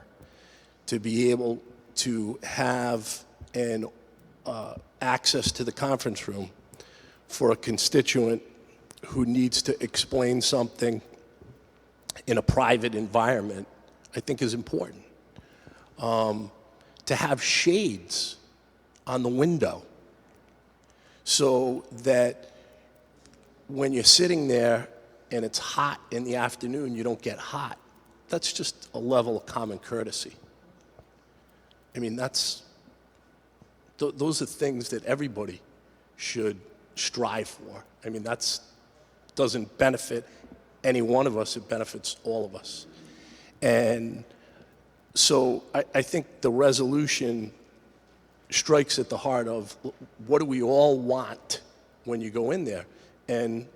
to be able to have an access to the conference room for a constituent who needs to explain something in a private environment, I think is important. To have shades on the window so that when you're sitting there and it's hot in the afternoon, you don't get hot. That's just a level of common courtesy. I mean, those are things that everybody should strive for. I mean, that doesn't benefit any one of us, it benefits all of us. And so I think the resolution strikes at the heart of what do we all want when you go in there. And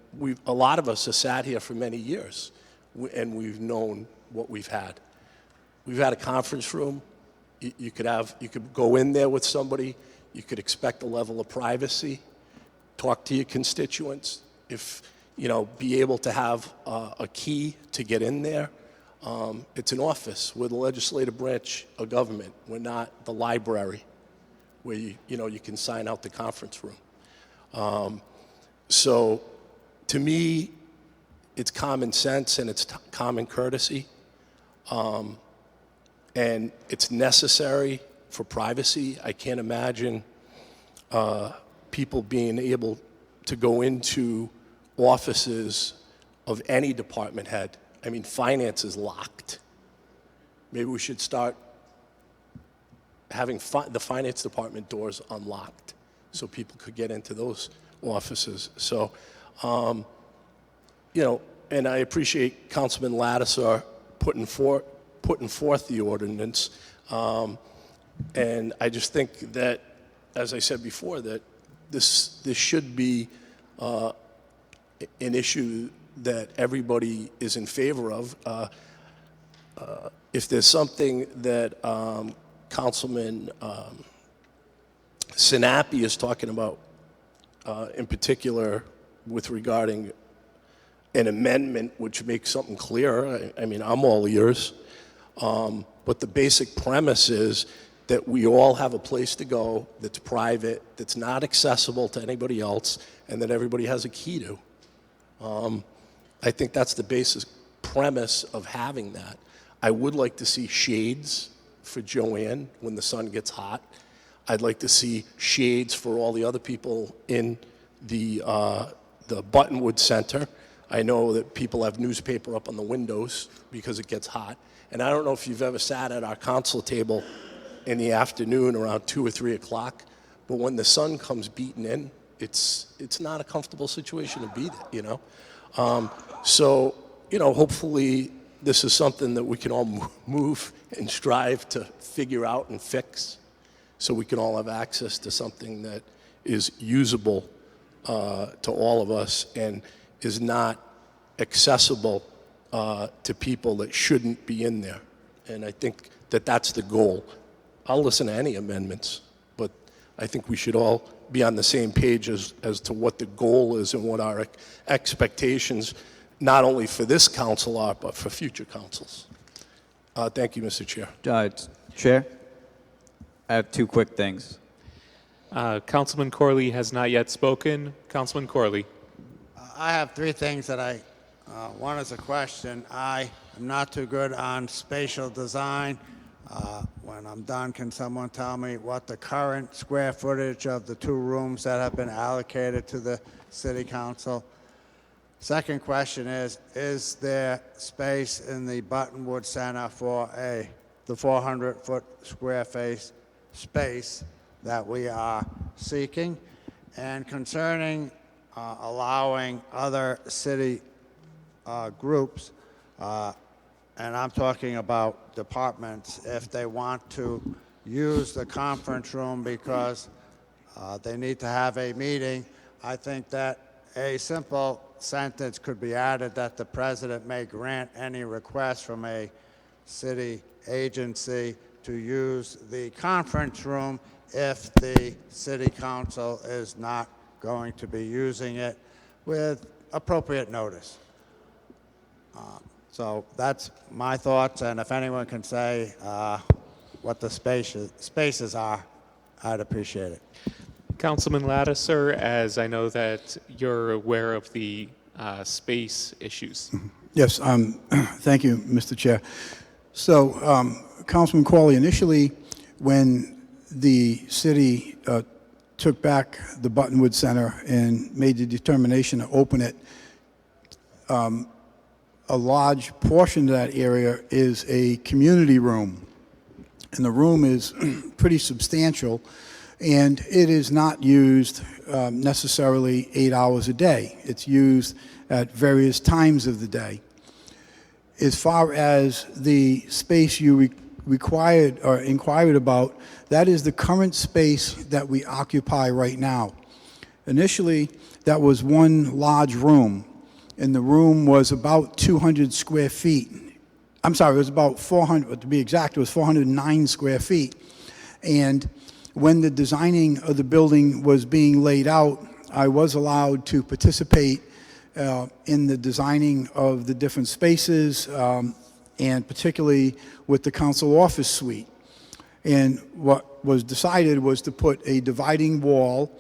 a lot of us have sat here for many years, and we've known what we've had. We've had a conference room. You could go in there with somebody. You could expect a level of privacy. Talk to your constituents. Be able to have a key to get in there. It's an office. We're the legislative branch of government. We're not the library where you can sign out the conference room. So to me, it's common sense and it's common courtesy. And it's necessary for privacy. I can't imagine people being able to go into offices of any department head. I mean, finance is locked. Maybe we should start having the finance department doors unlocked so people could get into those offices. So, and I appreciate Councilman Lattiser putting putting forth the ordinance. And I just think that, as I said before, that this should be an issue that everybody is in favor of. If there's something that Councilman Sinapi is talking about, in particular with regarding an amendment which makes something clearer, I mean, I'm all ears. But the basic premise is that we all have a place to go that's private, that's not accessible to anybody else, and that everybody has a key to. I think that's the basic premise of having that. I would like to see shades for Joanne when the sun gets hot. I'd like to see shades for all the other people in the Buttonwood Center. I know that people have newspaper up on the windows because it gets hot. And I don't know if you've ever sat at our council table in the afternoon around 2 or 3 o'clock, but when the sun comes beating in, it's not a comfortable situation to be there, you know? So, you know, hopefully this is something that we can all move and strive to figure out and fix so we can all have access to something that is usable to all of us and is not accessible to people that shouldn't be in there. And I think that that's the goal. I'll listen to any amendments, but I think we should all be on the same page as to what the goal is and what our expectations, not only for this council are, but for future councils. Thank you, Mr. Chair. Chair, I have two quick things. Councilman Corley has not yet spoken. Councilman Corley. I have three things that one is a question. I am not too good on spatial design. When I'm done, can someone tell me what the current square footage of the two rooms that have been allocated to the City Council? Second question is there space in the Buttonwood Center for the 400-foot square space that we are seeking? And concerning allowing other city groups, and I'm talking about departments, if they want to use the conference room because they need to have a meeting, I think that a simple sentence could be added that the president may grant any request from a city agency to use the conference room if the city council is not going to be using it with appropriate notice. So that's my thoughts, and if anyone can say what the spaces are, I'd appreciate it. Councilman Lattiser, as I know that you're aware of the space issues. Yes, thank you, Mr. Chair. So, Councilman Corley, initially, when the city took back the Buttonwood Center and made the determination to open it, a large portion of that area is a community room. And the room is pretty substantial, and it is not used necessarily 8 hours a day. It's used at various times of the day. As far as the space you required or inquired about, that is the current space that we occupy right now. Initially, that was one large room, and the room was about 200 square feet. I'm sorry, it was about 400, to be exact, it was 409 square feet. And when the designing of the building was being laid out, I was allowed to participate in the designing of the different spaces, and particularly with the council office suite. And what was decided was to put a dividing wall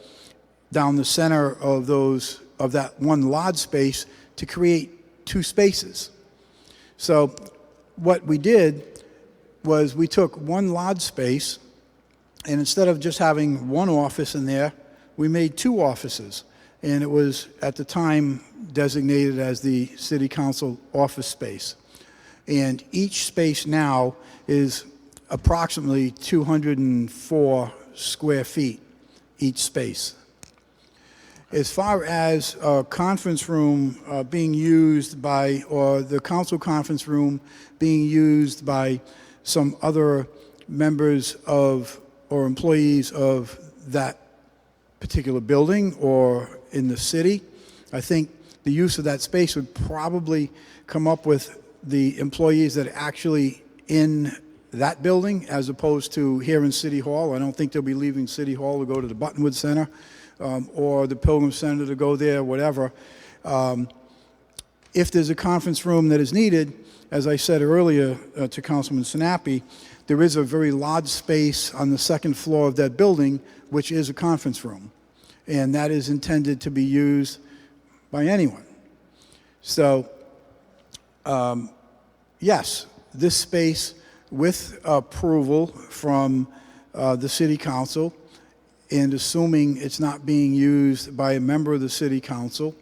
down the center of that one large space to create two spaces. So what we did was we took one large space, and instead of just having one office in there, we made two offices. And it was, at the time, designated as the City Council office space. And each space now is approximately 204 square feet, each space. As far as a conference room being used by, or the council conference room being used by some other members of, or employees of that particular building or in the city, I think the use of that space would probably come up with the employees that are actually in that building as opposed to here in City Hall. I don't think they'll be leaving City Hall to go to the Buttonwood Center or the Pilgrim Center to go there, whatever. If there's a conference room that is needed, as I said earlier to Councilman Sinapi, there is a very large space on the second floor of that building, which is a conference room. And that is intended to be used by anyone. So, yes, this space, with approval from the City Council, and assuming it's not being used by a member of the City Council,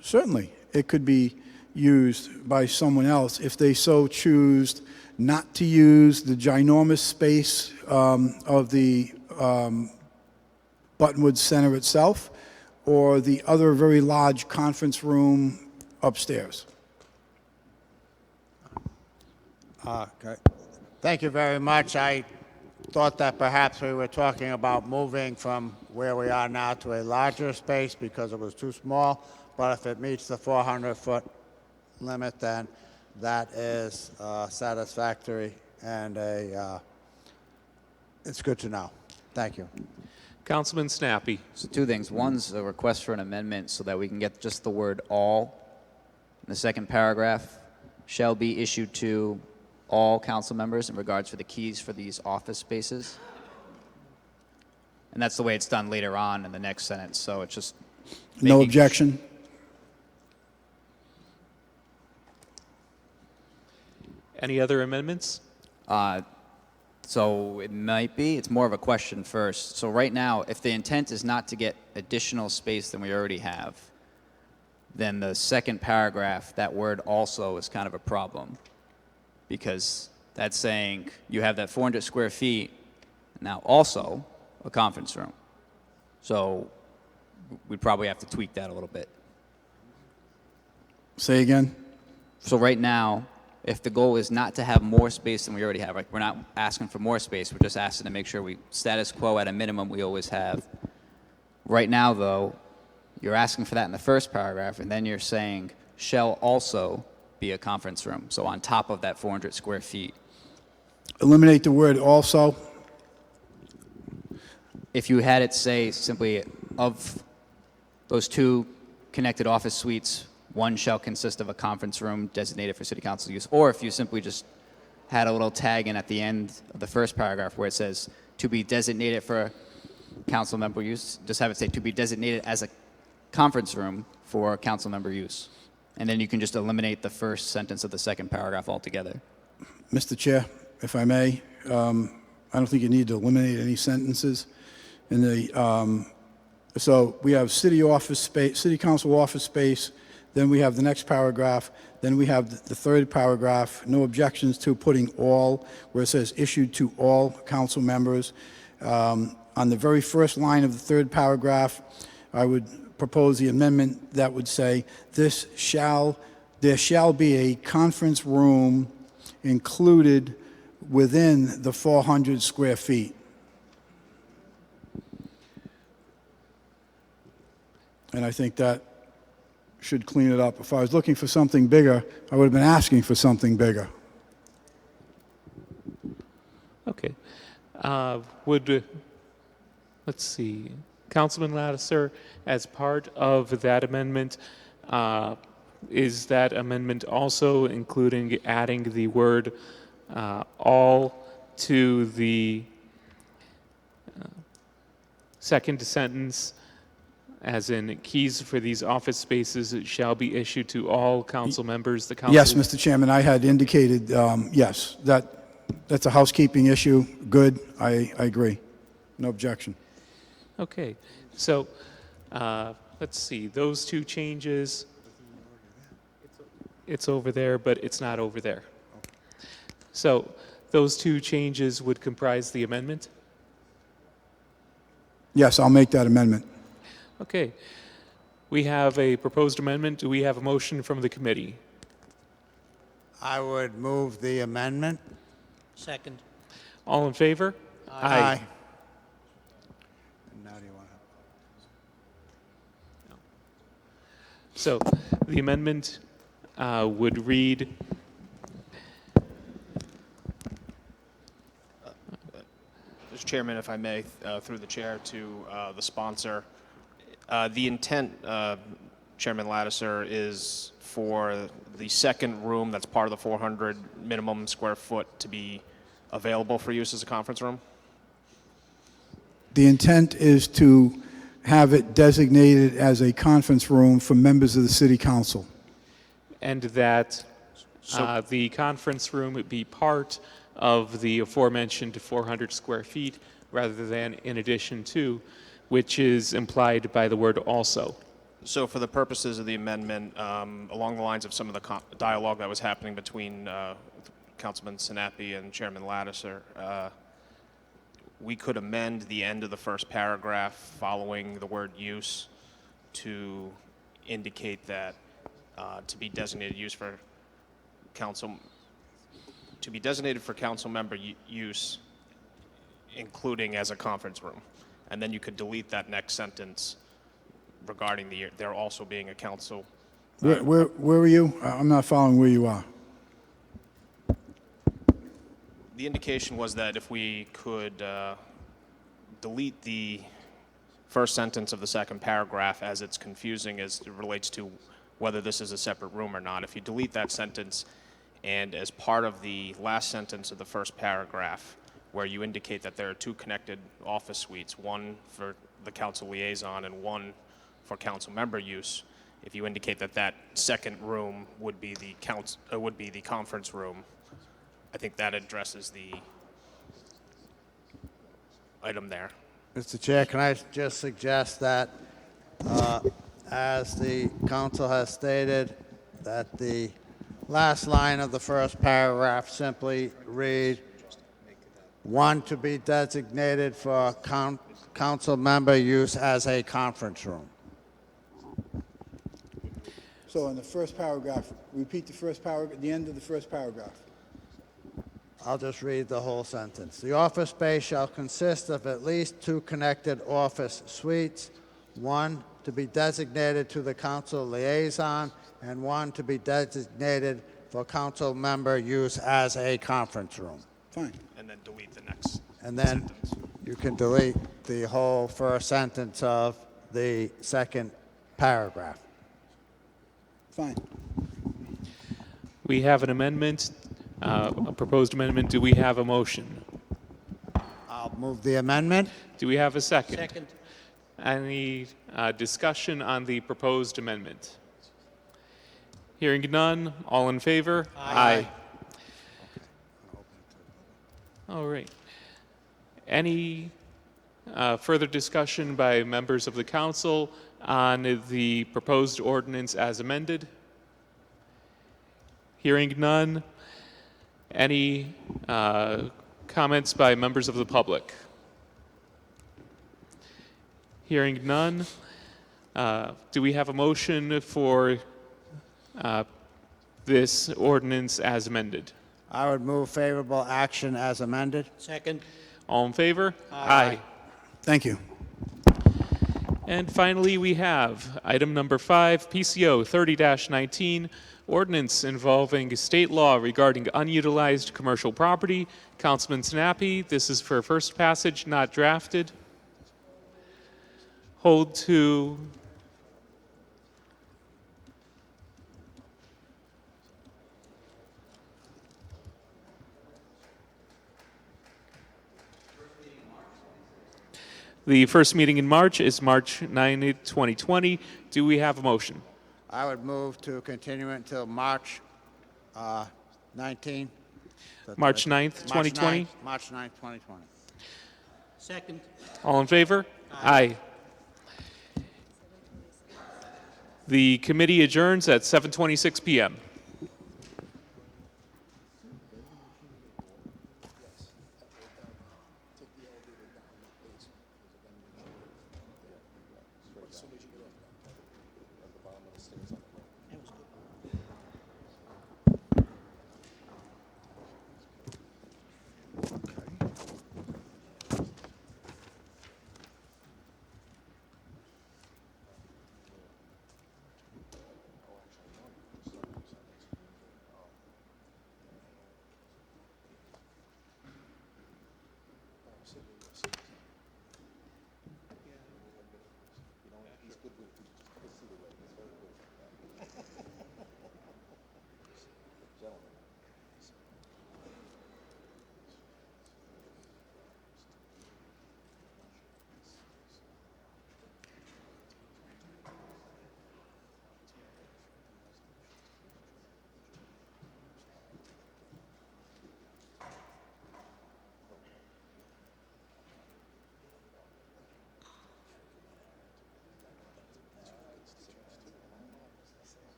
certainly it could be used by someone else if they so choose not to use the ginormous space of the Buttonwood Center itself or the other very large conference room upstairs. Okay. Thank you very much. I thought that perhaps we were talking about moving from where we are now to a larger space because it was too small, but if it meets the 400-foot limit, then that is satisfactory, and it's good to know. Thank you. Councilman Snappy. So two things. One's a request for an amendment so that we can get just the word all in the second paragraph. Shall be issued to all council members in regards for the keys for these office spaces. And that's the way it's done later on in the next sentence, so it's just... No objection. Any other amendments? So it might be. It's more of a question first. So right now, if the intent is not to get additional space than we already have, then the second paragraph, that word also is kind of a problem. Because that's saying you have that 400 square feet, now also a conference room. So we'd probably have to tweak that a little bit. Say again? So right now, if the goal is not to have more space than we already have, like we're not asking for more space, we're just asking to make sure we status quo at a minimum we always have. Right now, though, you're asking for that in the first paragraph, and then you're saying shall also be a conference room. So on top of that 400 square feet. Eliminate the word also. If you had it say simply of those two connected office suites, one shall consist of a conference room designated for city council use, or if you simply just had a little tag in at the end of the first paragraph where it says to be designated for council member use, just have it say to be designated as a conference room for council member use. And then you can just eliminate the first sentence of the second paragraph altogether. Mr. Chair, if I may, I don't think you need to eliminate any sentences. In the, so we have city office space, city council office space, then we have the next paragraph, then we have the third paragraph, no objections to putting all, where it says issued to all council members. On the very first line of the third paragraph, I would propose the amendment that would say, there shall be a conference room included within the 400 square feet. And I think that should clean it up. If I was looking for something bigger, I would have been asking for something bigger. Okay. Let's see, Councilman Lattiser, as part of that amendment, is that amendment also including adding the word all to the second sentence, as in keys for these office spaces shall be issued to all council members? The council. Yes, Mr. Chairman, I had indicated, yes, that's a housekeeping issue. Good, I agree. No objection. Okay, so let's see, those two changes, it's over there, but it's not over there. So those two changes would comprise the amendment? Yes, I'll make that amendment. Okay, We have a proposed amendment. Do we have a motion from the committee? I would move the amendment. Second. All in favor? Aye. And now do you want to? So the amendment would read, Mr. Chairman, if I may, through the chair to the sponsor, the intent, Chairman Lattiser, is for the second room that's part of the 400 minimum square foot to be available for use as a conference room? The intent is to have it designated as a conference room for members of the city council. and that the conference room would be part of the aforementioned 400 square feet rather than in addition to, which is implied by the word also. So for the purposes of the amendment, along the lines of some of the dialogue that was happening between Councilman Sinapi and Chairman Lattiser, we could amend the end of the first paragraph following the word use to indicate that to be designated use for council, to be designated for council member use, including as a conference room. And then you could delete that next sentence regarding there also being a council. Where are you? I'm not following where you are. The indication was that if we could delete the first sentence of the second paragraph, as it's confusing as it relates to whether this is a separate room or not. If you delete that sentence, and as part of the last sentence of the first paragraph, where you indicate that there are two connected office suites, one for the council liaison and one for council member use, if you indicate that that second room would be the conference room, I think that addresses the item there. Mr. Chair, can I just suggest that, as the council has stated, that the last line of the first paragraph simply read, one to be designated for council member use as a conference room. So in the first paragraph, repeat the first paragraph, the end of the first paragraph. I'll just read the whole sentence. The office space shall consist of at least two connected office suites, one to be designated to the council liaison, and one to be designated for council member use as a conference room. Fine. And then delete the next And then sentence. you can delete the whole first sentence of the second paragraph. Fine. We have an amendment, a proposed amendment. Do we have a motion? I'll move the amendment. Do we have a second? Second. Any discussion on the proposed amendment? Hearing none, all in favor? Aye. All right. Any further discussion by members of the council on the proposed ordinance as amended? Hearing none. Any comments by members of the public? Hearing none. Do we have a motion for this ordinance as amended? I would move favorable action as amended. Second. All in favor? Aye. Thank you. And finally, we have item number 5, PCO 30-19, ordinance involving state law regarding unutilized commercial property. Councilman Sinapi, this is for first passage, not drafted. Hold to the first meeting in March is March 9, 2020. Do we have a motion? I would move to continue it until March 19. March 9th, 2020? March 9th, 2020. Second. All in favor? Aye. The committee adjourns at 7:26 p.m.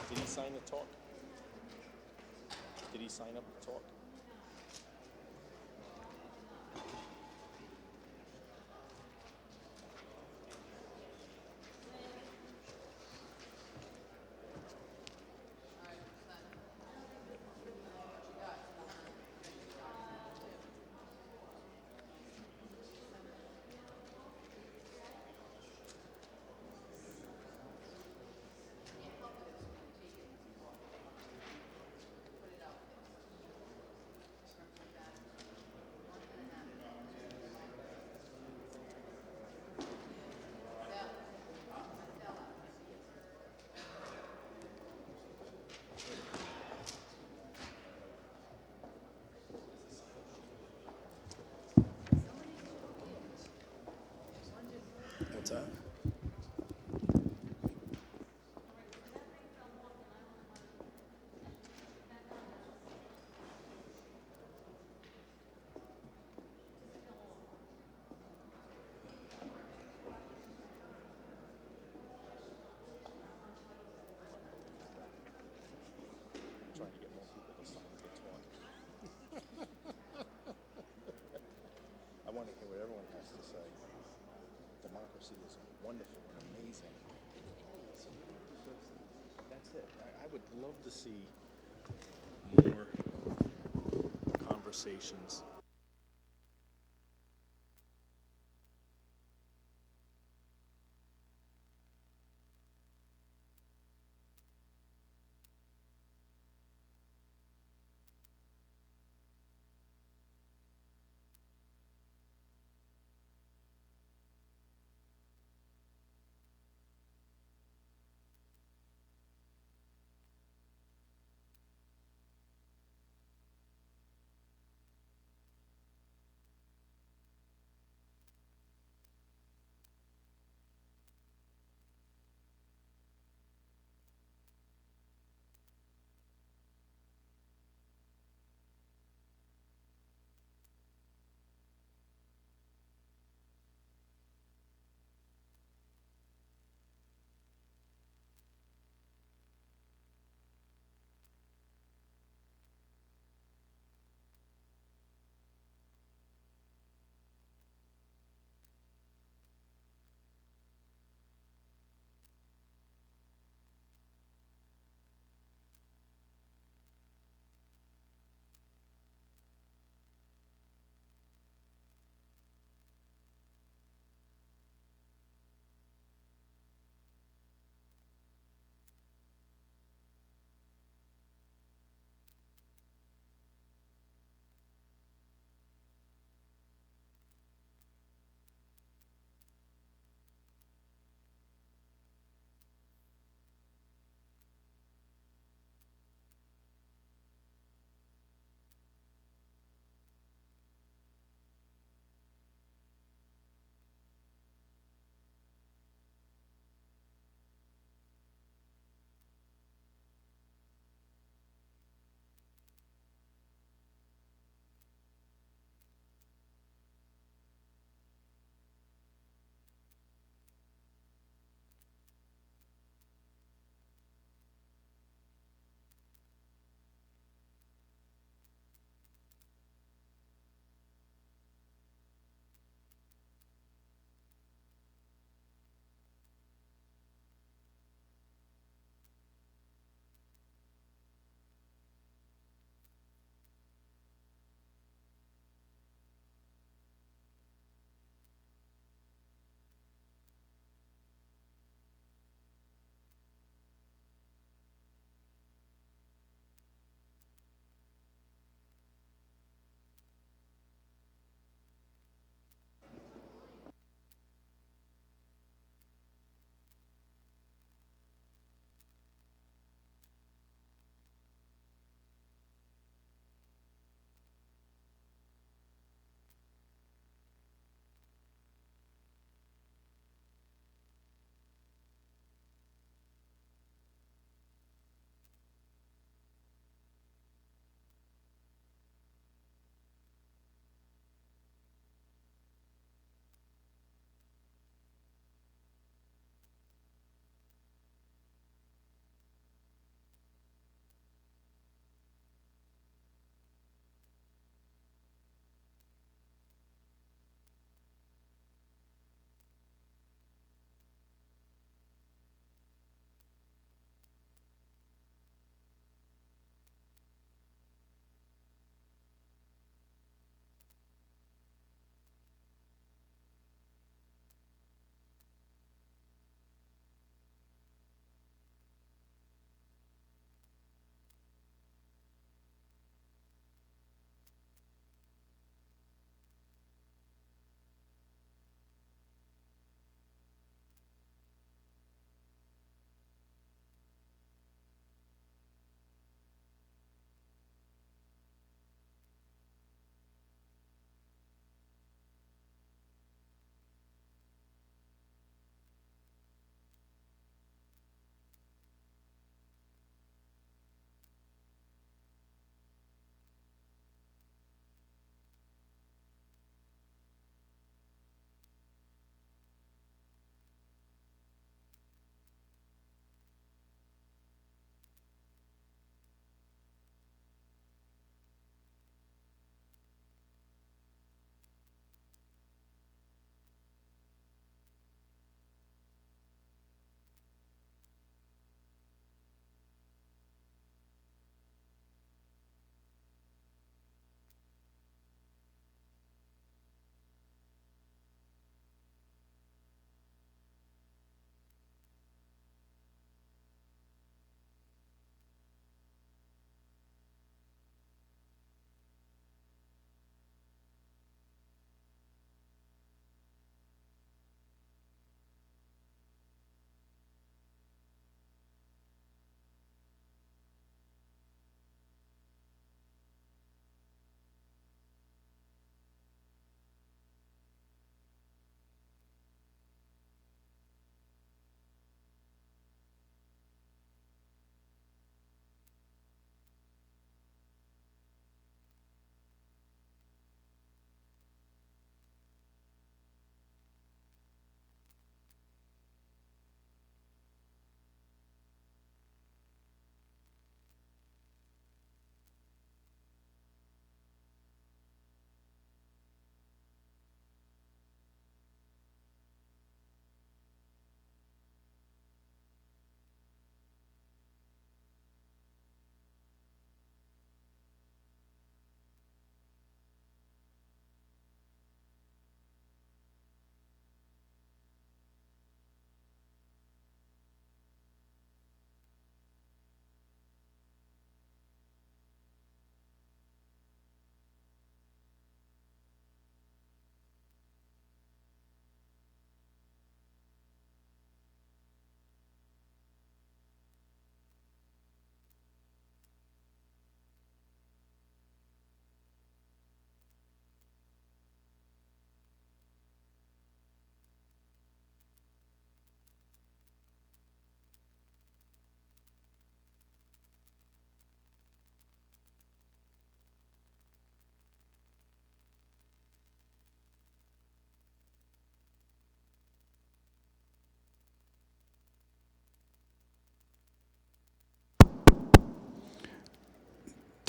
Did he sign the talk? Did he sign up the talk? What's that? Trying to get more people to sign the talk. I want to hear what everyone has to say. Democracy is wonderful and amazing. That's it. I would love to see more conversations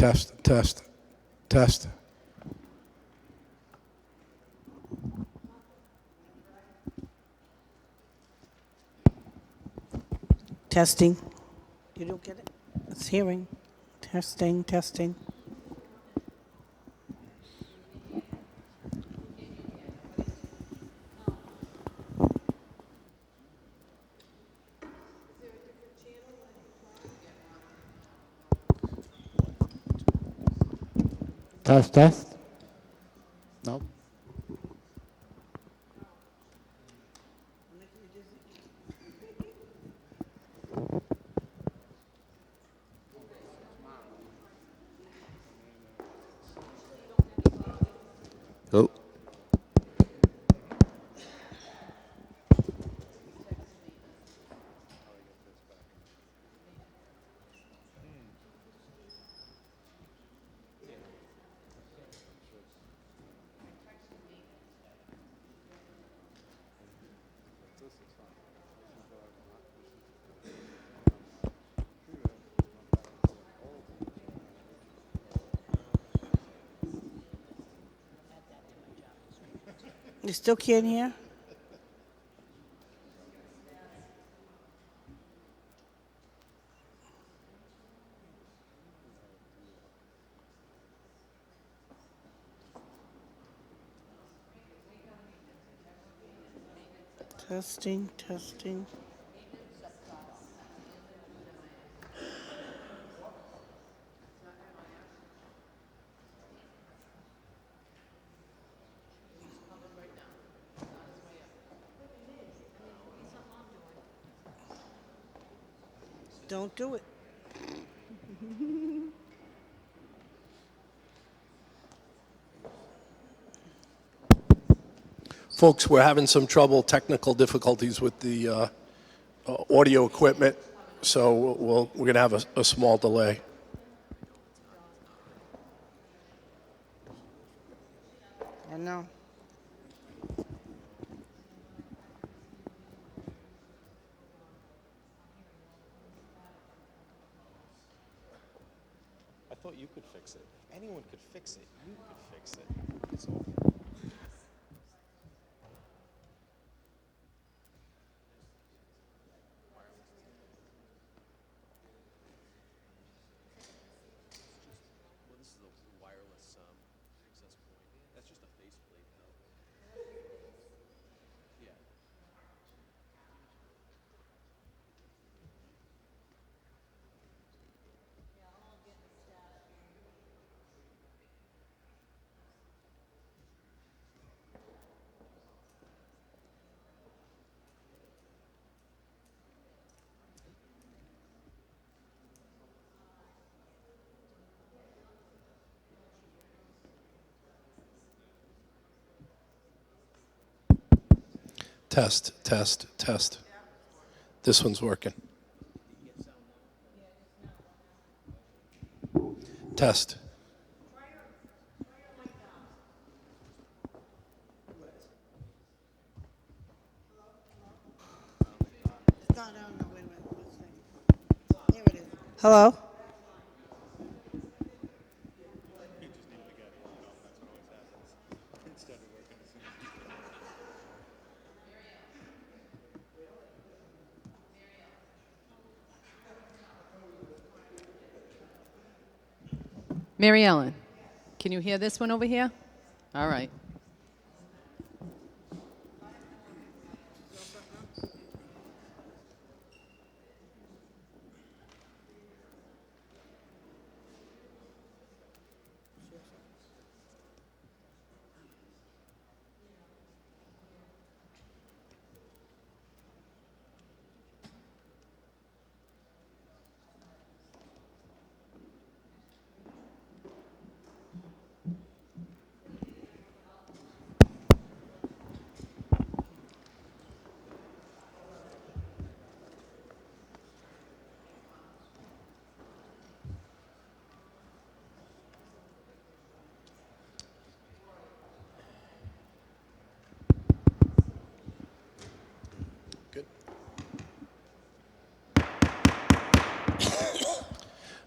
Test, test, test. Testing. You don't get it? It's hearing. Testing, testing. Test, test. Nope. Oh. You still can't hear? Testing, testing. Don't do it. Folks, we're having some trouble, technical difficulties with the audio equipment, so we're going to have a small delay. I know. I thought you could fix it. Anyone could fix it. You could fix it. That's all. Well, this is a wireless access point. That's just a faceplate, though. Yeah. Test, test, test. This one's working. Test. Hello? Mary Ellen, can you hear this one over here? All right.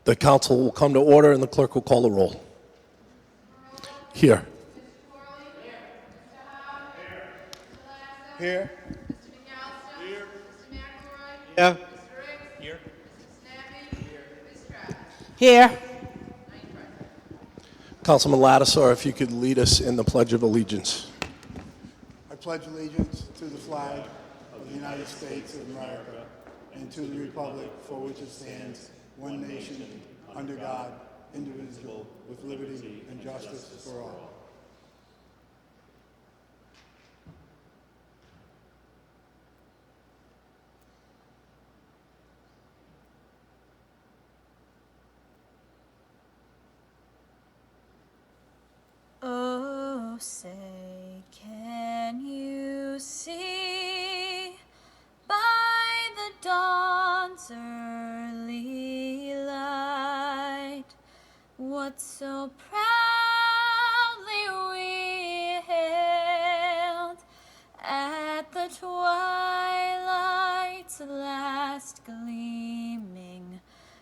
The council will come to order and the clerk will call the roll. Here. Here. Yeah. Here. Councilman Lattisaw, if you could lead us in the Pledge of Allegiance. I pledge allegiance to the flag of the United States of America and to the republic for which it stands, one nation, under God, indivisible, with liberty and justice for all. Oh, say, can you see by the dawn's early light what so proudly we hailed at the twilight's last gleaming,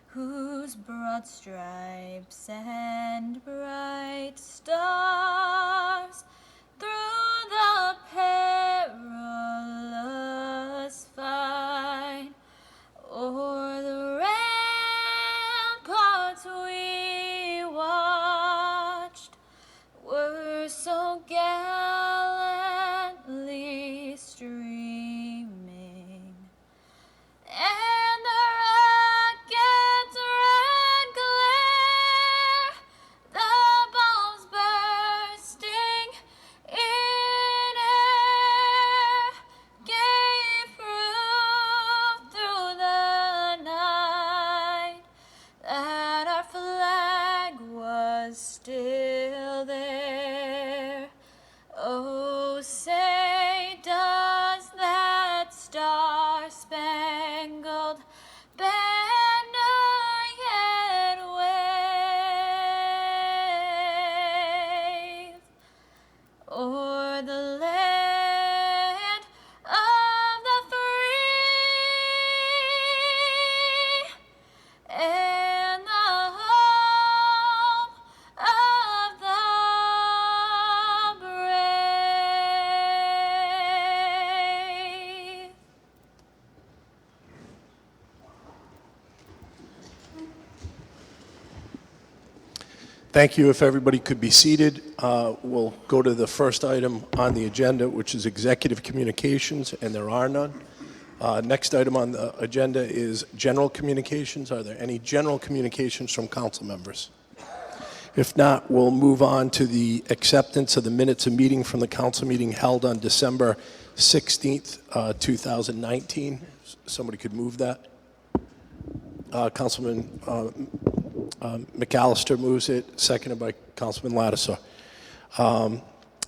whose broad stripes and bright stars through the perilous fight o'er the ramparts we watched were so gallantly streaming, and the rocket's red glare, the bombs bursting in air, gave proof through the night that our flag was still there. Oh, say, does that star-spangled banner yet wave o'er the land of the free and the home of the brave? Thank you. If everybody could be seated, we'll go to the first item on the agenda, which is executive communications, and there are none. Next item on the agenda is general communications. Are there any general communications from council members? If not, we'll move on to the acceptance of the minutes of meeting from the council meeting held on December 16th, 2019. Somebody could move that. Councilman McAllister moves it, seconded by Councilman Lattisaw.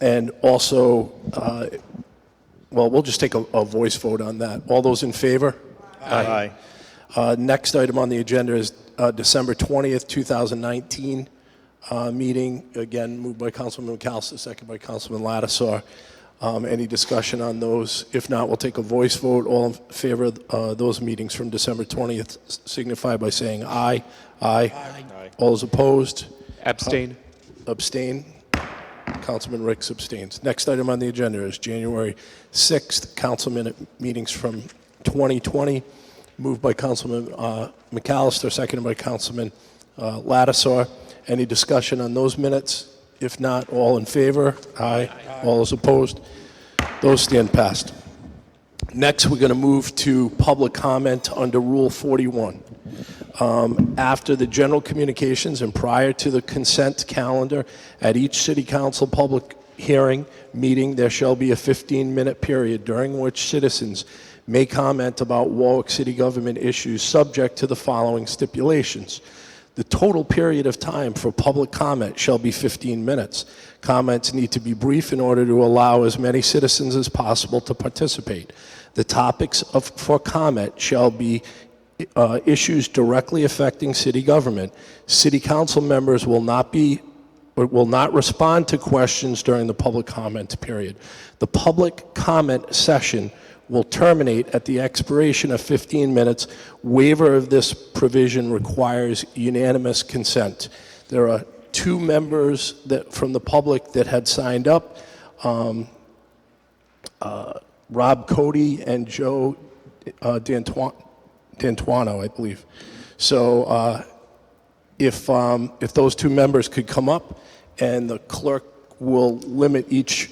And also, well, we'll just take a voice vote on that. All those in favor? Aye. Next item on the agenda is December 20th, 2019 meeting. Again, moved by Councilman McAllister, seconded by Councilman Lattisaw. Any discussion on those? If not, we'll take a voice vote. All in favor of those meetings from December 20th signify by saying aye. Aye. All those opposed? Abstain. Abstain. Councilman Ricks abstains. Next item on the agenda is January 6th, council minute meetings from 2020. Moved by Councilman McAllister, seconded by Councilman Lattisaw. Any discussion on those minutes? If not, all in favor? Aye. All those opposed? Those stand passed. Next, we're going to move to public comment under Rule 41. After the general communications and prior to the consent calendar, at each city council public hearing meeting, there shall be a 15-minute period during which citizens may comment about Warwick city government issues subject to the following stipulations. The total period of time for public comment shall be 15 minutes. Comments need to be brief in order to allow as many citizens as possible to participate. The topics for comment shall be issues directly affecting city government. City council members will not respond to questions during the public comment period. The public comment session will terminate at the expiration of 15 minutes. Waiver of this provision requires unanimous consent. There are 2 members from the public that had signed up, Rob Cody and Joe D'Antuano, I believe. So if those 2 members could come up, and the clerk will limit each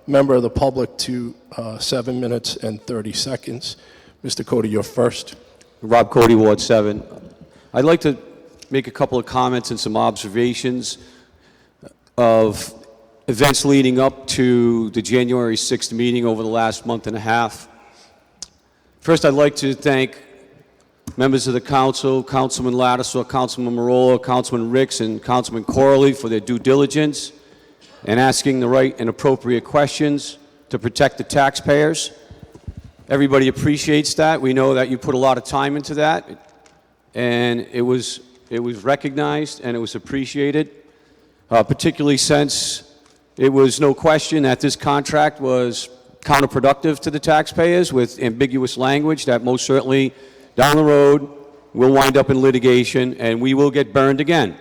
member of the public to 7 minutes and 30 seconds. Mr. Cody, you're first. Rob Cody, Ward 7. I'd like to make a couple of comments and some observations of events leading up to the January 6th meeting over the last month and a half. First, I'd like to thank members of the council, Councilman Lattisaw, Councilman Marola, Councilman Ricks, and Councilman Corley for their due diligence and asking the right and appropriate questions to protect the taxpayers. Everybody appreciates that. We know that you put a lot of time into that, and it was recognized and it was appreciated, particularly since it was no question that this contract was counterproductive to the taxpayers with ambiguous language that most certainly down the road will wind up in litigation and we will get burned again.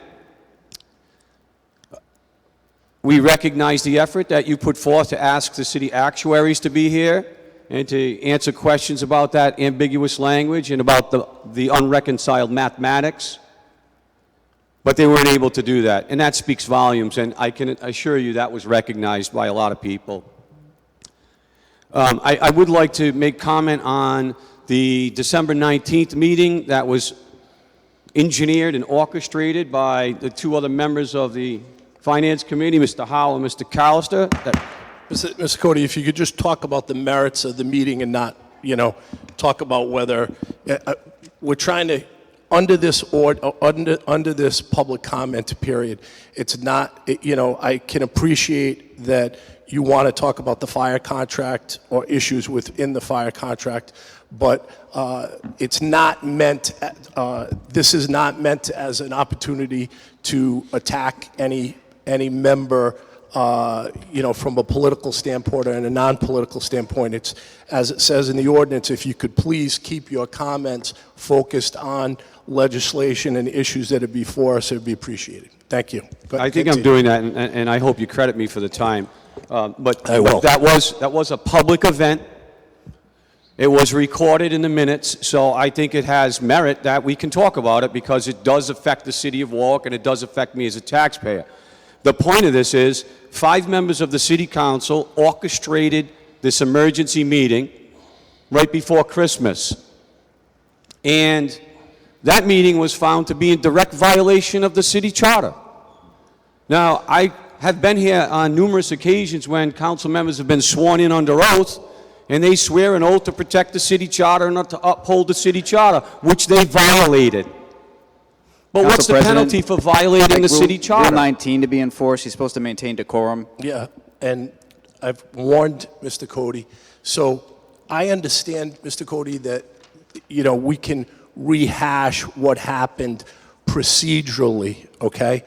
We recognize the effort that you put forth to ask the city actuaries to be here and to answer questions about that ambiguous language and about the unreconciled mathematics. But they weren't able to do that, and that speaks volumes, and I can assure you that was recognized by a lot of people. I would like to make comment on the December 19th meeting that was engineered and orchestrated by the 2 other members of the Finance Committee, Mr. Howell and Mr. Callister. Mr. Cody, if you could just talk about the merits of the meeting and not, talk about whether we're trying to, under this public comment period, it's not, I can appreciate that you want to talk about the fire contract or issues within the fire contract, but it's not meant, this is not meant as an opportunity to attack any member, from a political standpoint or a non-political standpoint. It's, as it says in the ordinance, if you could please keep your comments focused on legislation and issues that are before us, it would be appreciated. Thank you. I think I'm doing that, and I hope you credit me for the time. But I will. That was a public event. It was recorded in the minutes, so I think it has merit that we can talk about it because it does affect the city of Warwick and it does affect me as a taxpayer. The point of this is 5 members of the city council orchestrated this emergency meeting right before Christmas. And that meeting was found to be in direct violation of the city charter. Now, I have been here on numerous occasions when council members have been sworn in under oath, and they swear an oath to protect the city charter and not to uphold the city charter, which they violated. But what's the penalty for violating the city charter? Rule 19 to be enforced, he's supposed to maintain decorum. Yeah, and I've warned Mr. Cody. So I understand, Mr. Cody, that, we can rehash what happened procedurally, okay?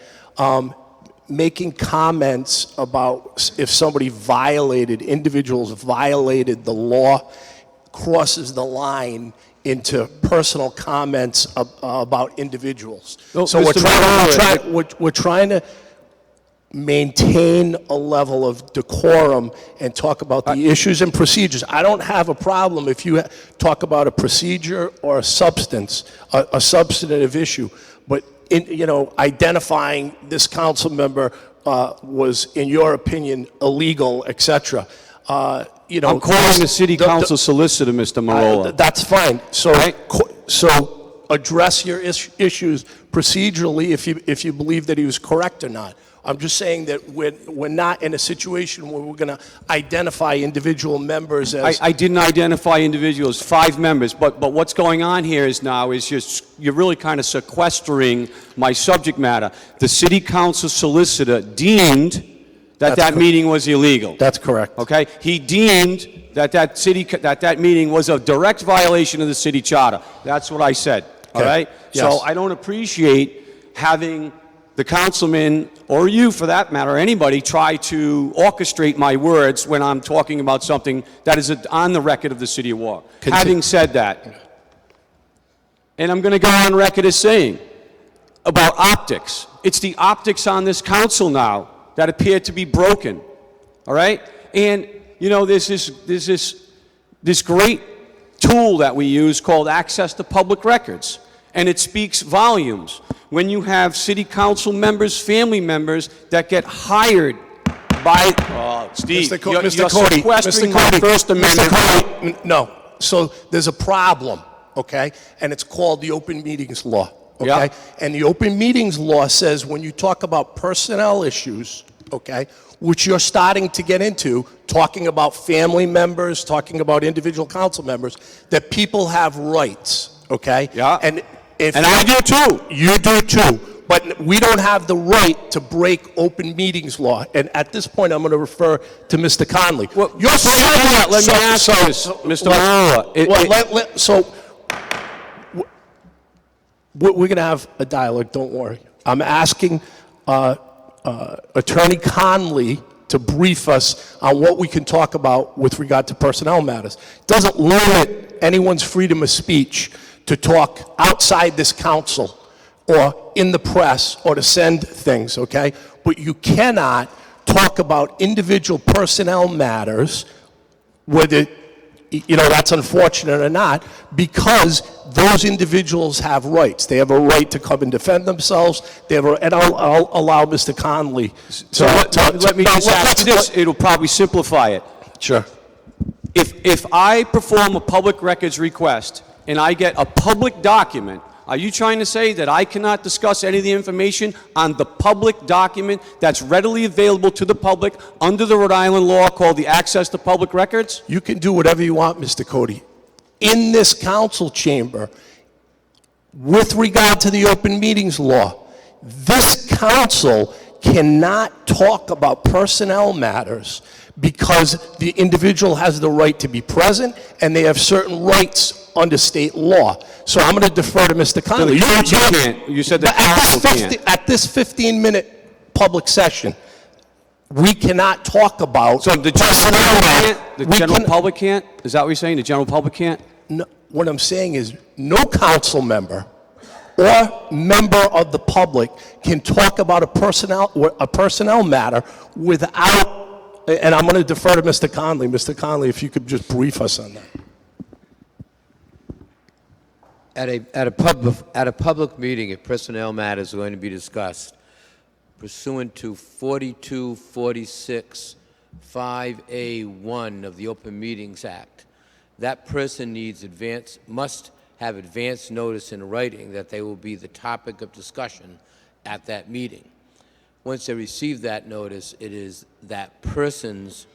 Making comments about if somebody individuals violated the law crosses the line into personal comments about individuals. So we're trying to maintain a level of decorum and talk about the issues and procedures. I don't have a problem if you talk about a procedure or a substantive issue, but identifying this council member was, in your opinion, illegal, etc. I'm calling the city council solicitor, Mr. Marola. That's fine. So address your issues procedurally if you believe that he was correct or not. I'm just saying that we're not in a situation where we're going to identify individual members as... I didn't identify individuals, 5 members, but what's going on here is you're really kind of sequestering my subject matter. The city council solicitor deemed that meeting was illegal. That's correct. Okay? He deemed that meeting was a direct violation of the city charter. That's what I said. All right? Yes. So I don't appreciate having the councilman, or you for that matter, or anybody, try to orchestrate my words when I'm talking about something that is on the record of the city of Warwick. Having said that, and I'm going to go on record as saying about optics, it's the optics on this council now that appear to be broken, all right? And, you know, there's this great tool that we use called access to public records, and it speaks volumes. When you have city council members, family members that get hired by, Steve, Mr. you're Cody, sequestering Mr. my Cody, First Amendment. Mr. Cody, no. So there's a problem, okay? And it's called the open meetings law, okay? Yeah. And the open meetings law says when you talk about personnel issues, okay, which you're starting to get into, talking about family members, talking about individual council members, that people have rights, okay? Yeah. And I do too. You do too. But we don't have the right to break open meetings law. And at this point, I'm going to refer to Mr. Conley. Well, let me ask you this, Mr. Marrella. So we're going to have a dialogue, don't worry. I'm asking Attorney Conley to brief us on what we can talk about with regard to personnel matters. It doesn't limit anyone's freedom of speech to talk outside this council or in the press or to send things, okay? But you cannot talk about individual personnel matters, whether, you know, that's unfortunate or not, because those individuals have rights. They have a right to come and defend themselves. They have and I'll allow Mr. Conley to... Let me just ask you this. It'll probably simplify it. Sure. If I perform a public records request and I get a public document, are you trying to say that I cannot discuss any of the information on the public document that's readily available to the public under the Rhode Island law called the Access to Public Records? You can do whatever you want, Mr. Cody. In this council chamber, with regard to the open meetings law, this council cannot talk about personnel matters because the individual has the right to be present and they have certain rights under state law. So I'm going to defer to Mr. Conley. You said the council can't. At this 15-minute public session, we cannot talk about... So the general public can't? Is that what you're saying? The general public can't? No, what I'm saying is no council member or member of the public can talk about a personnel matter without... And I'm going to defer to Mr. Conley. Mr. Conley, if you could just brief us on that. At a public meeting, if personnel matters are going to be discussed, pursuant to 4246 5A1 of the Open Meetings Act, that person must have advance notice in writing that they will be the topic of discussion at that meeting. Once they receive that notice, it is that person's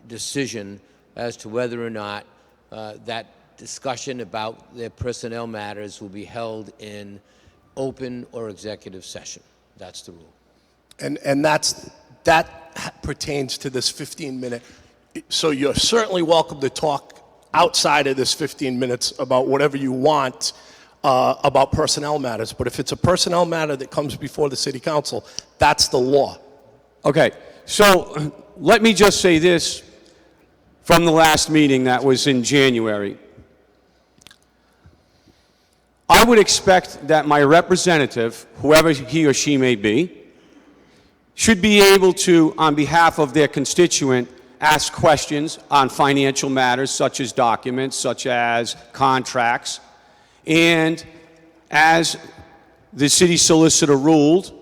decision as to whether or not that discussion about their personnel matters will be held in open or executive session. That's the rule. And that pertains to this 15-minute. So you're certainly welcome to talk outside of this 15 minutes about whatever you want about personnel matters. But if it's a personnel matter that comes before the city council, that's the law. Okay, so let me just say this from the last meeting that was in January. I would expect that my representative, whoever he or she may be, should be able to, on behalf of their constituent, ask questions on financial matters such as documents, such as contracts. And as the city solicitor ruled,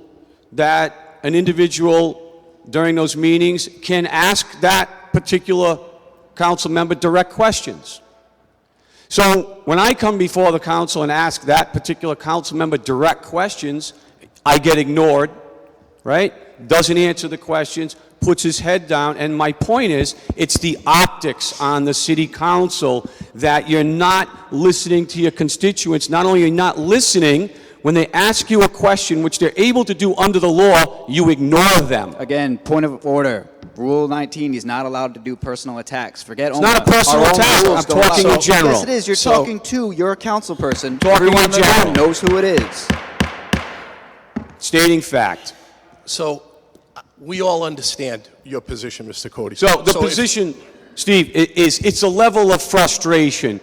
that an individual during those meetings can ask that particular council member direct questions. So when I come before the council and ask that particular council member direct questions, I get ignored, right? Doesn't answer the questions, puts his head down, and my point is, it's the optics on the city council that you're not listening to your constituents. Not only are you not listening, when they ask you a question, which they're able to do under the law, you ignore them. Again, point of order. Rule 19, he's not allowed to do personal attacks. Forget It's not a personal attack. I'm talking in general. Yes, it is. You're talking to your council person. Talking Everyone in in the room general. knows who it is. stating fact. So we all understand your position, Mr. Cody. So the if- position, Steve, it's a level of frustration.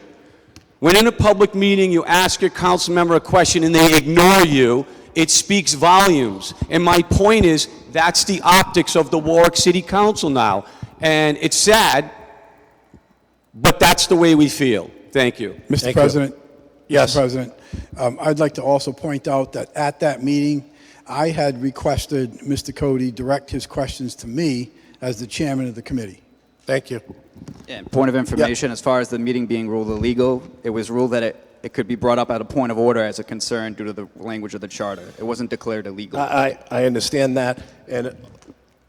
When in a public meeting you ask your council member a question and they ignore you, it speaks volumes. And my point is, that's the optics of the Warwick City Council now. And it's sad, but that's the way we feel. Thank you. Mr. President? Yes. Mr. President, I'd like to also point out that at that meeting, I had requested Mr. Cody direct his questions to me as the chairman of the committee. Thank you. Yeah, point of information, as far as the meeting being ruled illegal, it was ruled that it could be brought up at a point of order as a concern due to the language of the charter. It wasn't declared illegal. I understand that, and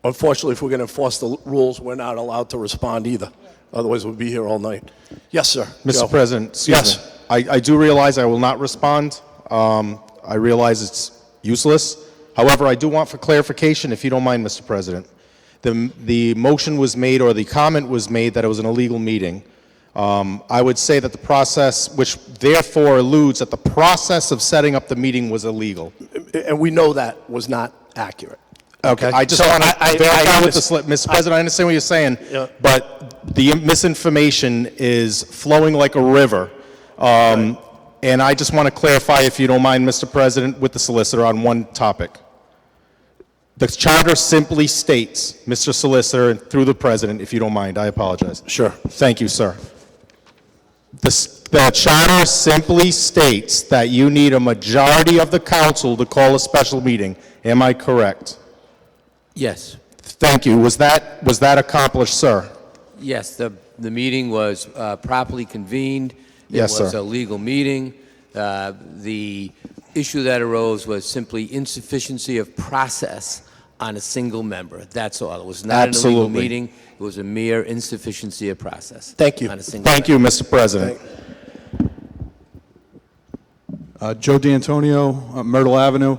unfortunately, if we're going to enforce the rules, we're not allowed to respond either. Otherwise, we'll be here all night. Yes, sir. Mr. Joe. President, excuse me. I do realize I will not respond. I realize it's useless. However, I do want for clarification, if you don't mind, Mr. President. The motion was made, or the comment was made, that it was an illegal meeting. I would say that the process, which therefore alludes that the process of setting up the meeting was illegal. And we know that was not accurate. Okay, I just So want to I verify with the slip. Mr. President, I understand what you're saying, Yeah. but the misinformation is flowing like a river. And I just want to clarify, if you don't mind, Mr. President, with the solicitor on one topic. The charter simply states, Mr. Solicitor, and through the president, if you don't mind, I apologize. Sure. Thank you, sir. The charter simply states that you need a majority of the council to call a special meeting. Am I correct? Yes. Thank you. Was that accomplished, sir? Yes, the meeting was properly convened. Yes, It was sir. a legal meeting. The issue that arose was simply insufficiency of process on a single member. That's all. It was not an illegal Absolutely. meeting. It was a mere insufficiency of process. Thank you. On a single Thank you, Mr. President. Joe D'Antonio, Myrtle Avenue.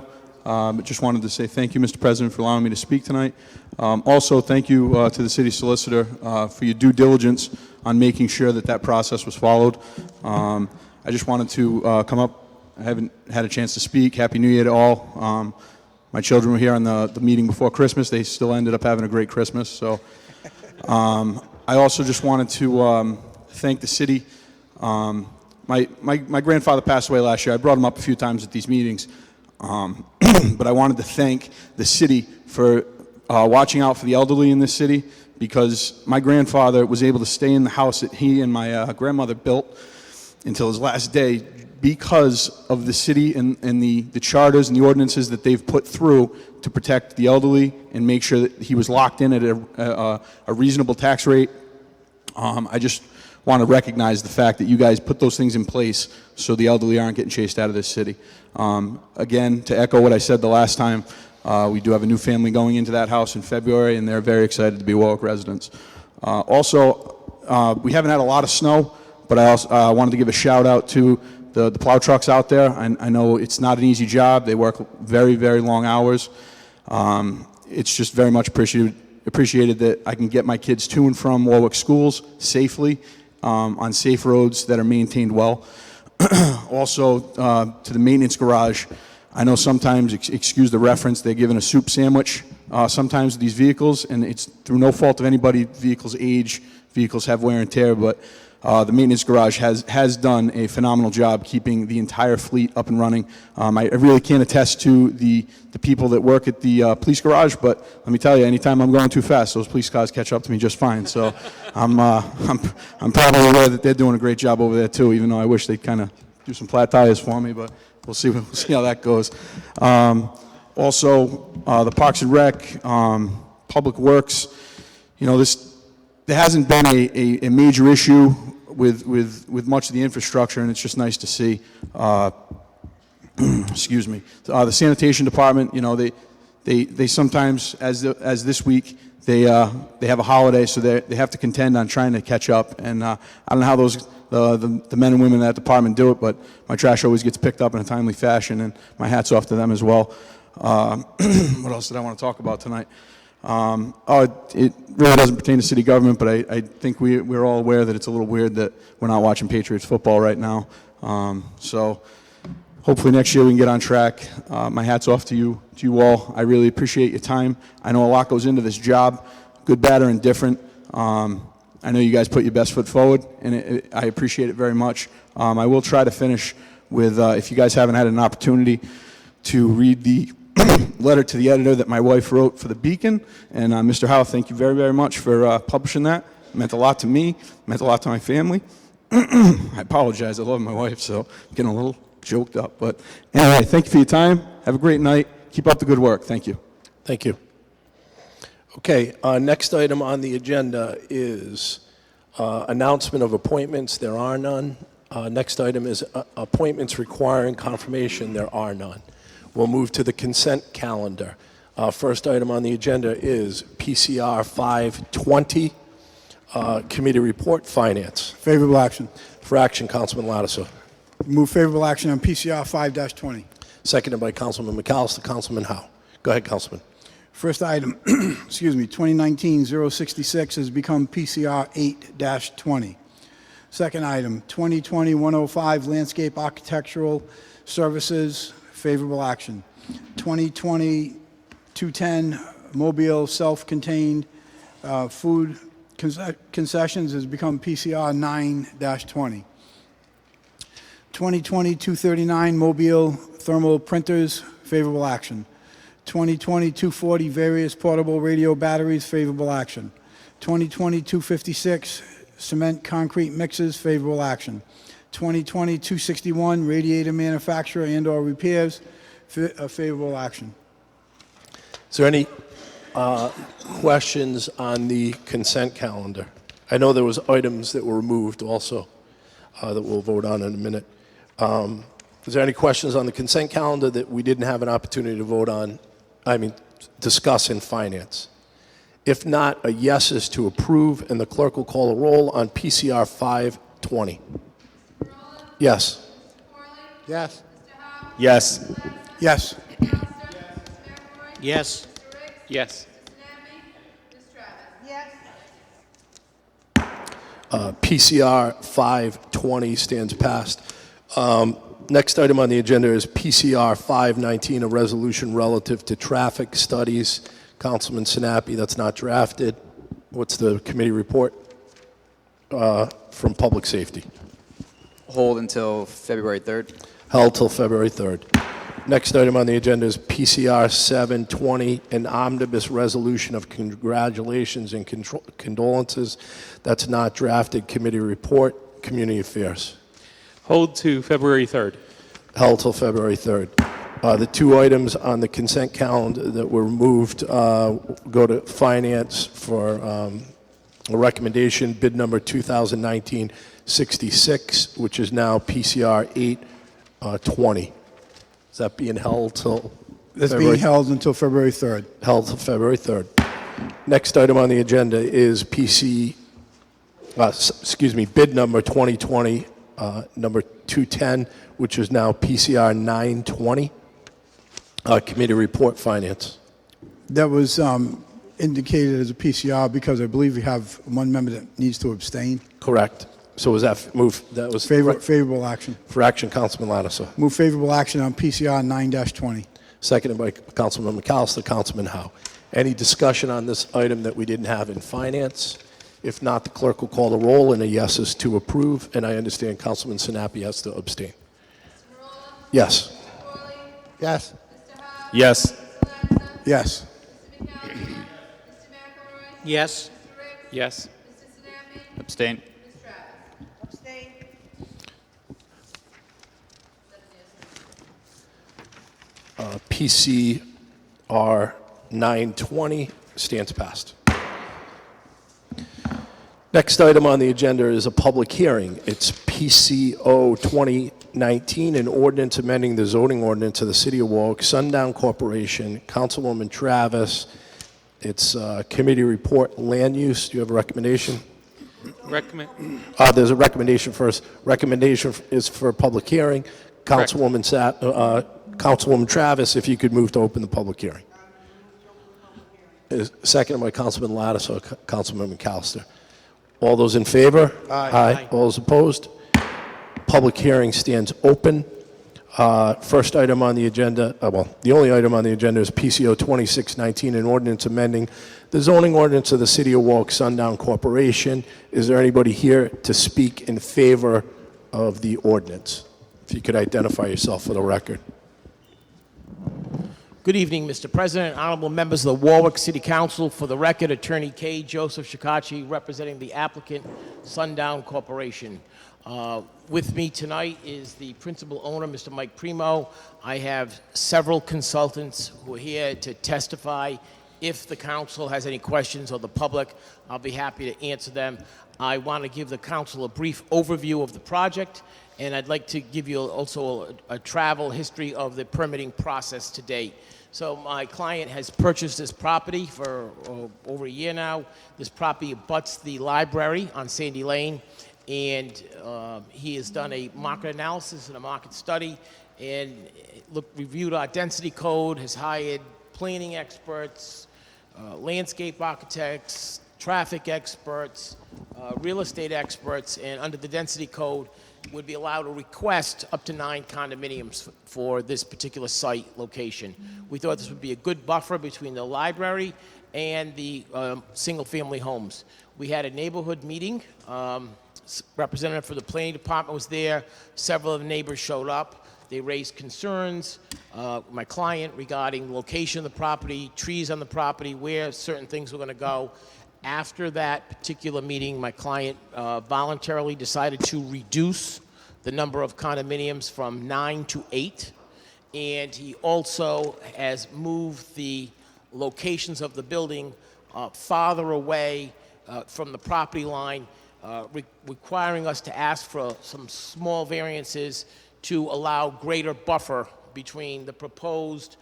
Just wanted to say thank you, Mr. President, for allowing me to speak tonight. Also, thank you to the city solicitor for your due diligence on making sure that that process was followed. I just wanted to come up. I haven't had a chance to speak. Happy New Year to all. My children were here on the meeting before Christmas. They still ended up having a great Christmas. So I also just wanted to thank the city. My grandfather passed away last year. I brought him up a few times at these meetings. But I wanted to thank the city for watching out for the elderly in this city, because my grandfather was able to stay in the house that he and my grandmother built until his last day because of the city and the charters and the ordinances that they've put through to protect the elderly and make sure that he was locked in at a reasonable tax rate. I just want to recognize the fact that you guys put those things in place so the elderly aren't getting chased out of this city. Again, to echo what I said the last time, we do have a new family going into that house in February, and they're very excited to be Warwick residents. Also, we haven't had a lot of snow, but I also wanted to give a shout out to the plow trucks out there. I know it's not an easy job. They work very, very long hours. It's just very much appreciated that I can get my kids to and from Warwick schools safely on safe roads that are maintained well. Also, to the maintenance garage, I know sometimes, excuse the reference, they're given a soup sandwich sometimes with these vehicles, and it's through no fault of anybody. Vehicles age, vehicles have wear and tear, but the maintenance garage has done a phenomenal job keeping the entire fleet up and running. I really can't attest to the people that work at the police garage, but let me tell you, anytime I'm going too fast, those police cars catch up to me just fine. So I'm probably aware that they're doing a great job over there too, even though I wish they'd kind of do some flat tires for me, but we'll see how that goes. Also, the Parks and Rec, Public Works, there hasn't been a major issue with much of the infrastructure, and it's just nice to see. Excuse me. The sanitation department, they sometimes, as this week, they have a holiday, so they have to contend on trying to catch up. And I don't know how the men and women in that department do it, but my trash always gets picked up in a timely fashion, and my hat's off to them as well. What else did I want to talk about tonight? It really doesn't pertain to city government, but I think we're all aware that it's a little weird that we're not watching Patriots football right now. So hopefully next year we can get on track. My hat's off to you all. I really appreciate your time. I know a lot goes into this job, good, bad, or indifferent. I know you guys put your best foot forward, and I appreciate it very much. I will try to finish with, if you guys haven't had an opportunity to read the letter to the editor that my wife wrote for the Beacon, and Mr. Howe, thank you very, very much for publishing that. It meant a lot to me, meant a lot to my family. I apologize, I love my wife, so I'm getting a little choked up. But anyway, thank you for your time. Have a great night. Keep up the good work. Thank you. Thank you. Okay, next item on the agenda is announcement of appointments. There are none. Next item is appointments requiring confirmation. There are none. We'll move to the consent calendar. First item on the agenda is PCR 520, committee report, finance. Favorable action. For action, Councilman Lattiser. Move favorable action on PCR 5-20. Seconded by Councilman McAllister. Councilman Howe. Go ahead, Councilman. First item, 2019-066 has become PCR 8-20. Second item, 2020-105 landscape architectural services, favorable action. 2020-210 mobile self-contained food concessions has become PCR 9-20. 2020-239 mobile thermal printers, favorable action. 2020-240 various portable radio batteries, favorable action. 2020-256 cement concrete mixes, favorable action. 2020-261 radiator manufacturer and/or repairs, favorable action. Is there any questions on the consent calendar? I know there was items that were removed also that we'll vote on in a minute. Is there any questions on the consent calendar that we didn't have an opportunity to vote on, discuss in finance? If not, a yes is to approve, and the clerk will call a roll on PCR 520. Yes. Yes. Yes. Yes. Yes. Yes. PCR 520 stands passed. Next item on the agenda is PCR 519, a resolution relative to traffic studies. Councilman Sinapi, that's not drafted. What's the committee report from Public Safety? Hold until February 3rd. Held till February 3rd. Next item on the agenda is PCR 720, an omnibus resolution of congratulations and condolences. That's not drafted. Committee report, Community Affairs. Hold to February 3rd. Held till February 3rd. The two items on the consent calendar that were moved go to Finance for a recommendation, bid number 2019-66, which is now PCR 820. Is that being held till That's being held until February 3rd. Held till February 3rd. Next item on the agenda is bid number 2020, number 210, which is now PCR 920. Committee report, Finance. That was indicated as a PCR because I believe we have one member that needs to abstain. Correct. So was that moved? That was favorable action. For action, Councilman Lattiser. Move favorable action on PCR 9-20. Seconded by Councilman McAllister. Councilman Howe. Any discussion on this item that we didn't have in Finance? If not, the clerk will call the roll, and a yes is to approve. And I understand Councilman Sinapi has to abstain. Yes. Yes. Yes. Yes. Yes. Yes. Abstain. PCR 920 stands passed. Next item on the agenda is a public hearing. It's PCO 2019, an ordinance amending the zoning ordinance of the City of Warwick, Sundown Corporation, Councilwoman Travis. It's committee report, land use. Do you have a recommendation? There's a recommendation first. Recommendation is for public hearing. Councilwoman Travis, if you could move to open the public hearing. Seconded by Councilman Lattiser, Councilman McAllister. All those in favor? Aye. All those opposed? Public hearing stands open. First item on the agenda, the only item on the agenda is PCO 2619, an ordinance amending the zoning ordinance of the City of Warwick Sundown Corporation. Is there anybody here to speak in favor of the ordinance? If you could identify yourself for the record. Good evening, Mr. President, honorable members of the Warwick City Council. For the record, Attorney K. Joseph Shikachi, representing the applicant, Sundown Corporation. With me tonight is the principal owner, Mr. Mike Primo. I have several consultants who are here to testify. If the council has any questions or the public, I'll be happy to answer them. I want to give the council a brief overview of the project, and I'd like to give you also a travel history of the permitting process to date. So my client has purchased this property for over a year now. This property abuts the library on Sandy Lane, and he has done a market analysis and a market study and reviewed our density code, has hired planning experts, landscape architects, traffic experts, real estate experts, and under the density code would be allowed to request up to 9 condominiums for this particular site location. We thought this would be a good buffer between the library and the single-family homes. We had a neighborhood meeting. Representative for the planning department was there. Several of the neighbors showed up. They raised concerns, my client, regarding the location of the property, trees on the property, where certain things were going to go. After that particular meeting, my client voluntarily decided to reduce the number of condominiums from 9 to 8. And he also has moved the locations of the building farther away from the property line, requiring us to ask for some small variances to allow greater buffer between the proposed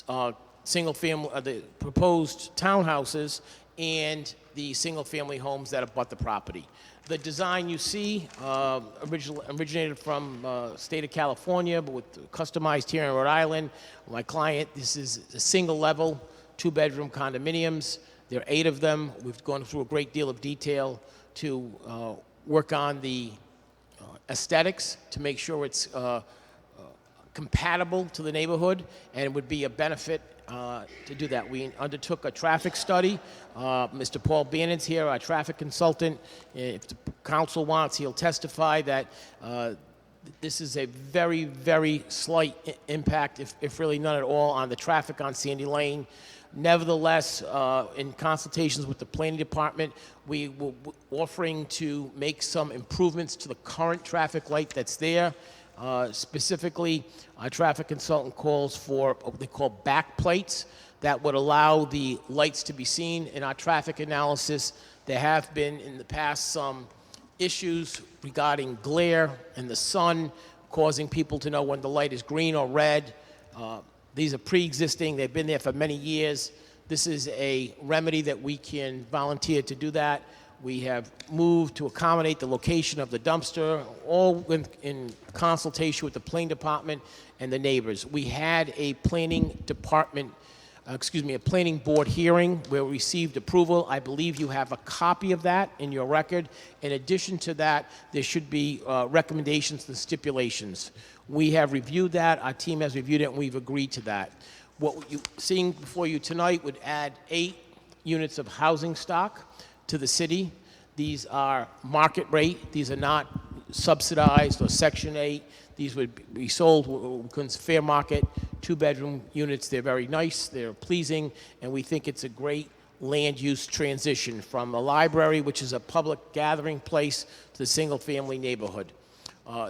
the proposed townhouses and the single-family homes that abut the property. The design you see originated from state of California, but with customized here in Rhode Island. My client, this is a single-level, 2-bedroom condominiums. There are 8 of them. We've gone through a great deal of detail to work on the aesthetics to make sure it's compatible to the neighborhood and would be a benefit to do that. We undertook a traffic study. Mr. Paul Bannon's here, our traffic consultant. If the council wants, he'll testify that this is a very, very slight impact, if really none at all, on the traffic on Sandy Lane. Nevertheless, in consultations with the planning department, we were offering to make some improvements to the current traffic light that's there. Specifically, our traffic consultant calls for what they call back plates that would allow the lights to be seen. In our traffic analysis, there have been in the past some issues regarding glare and the sun causing people to know when the light is green or red. These are pre-existing. They've been there for many years. This is a remedy that we can volunteer to do that. We have moved to accommodate the location of the dumpster, all in consultation with the planning department and the neighbors. We had a planning board hearing where we received approval. I believe you have a copy of that in your record. In addition to that, there should be recommendations and stipulations. We have reviewed that. Our team has reviewed it, and we've agreed to that. What you're seeing before you tonight would add 8 units of housing stock to the city. These are market rate. These are not subsidized or Section 8. These would be sold because fair market, 2-bedroom units. They're very nice, they're pleasing, and we think it's a great land use transition from the library, which is a public gathering place, to the single-family neighborhood.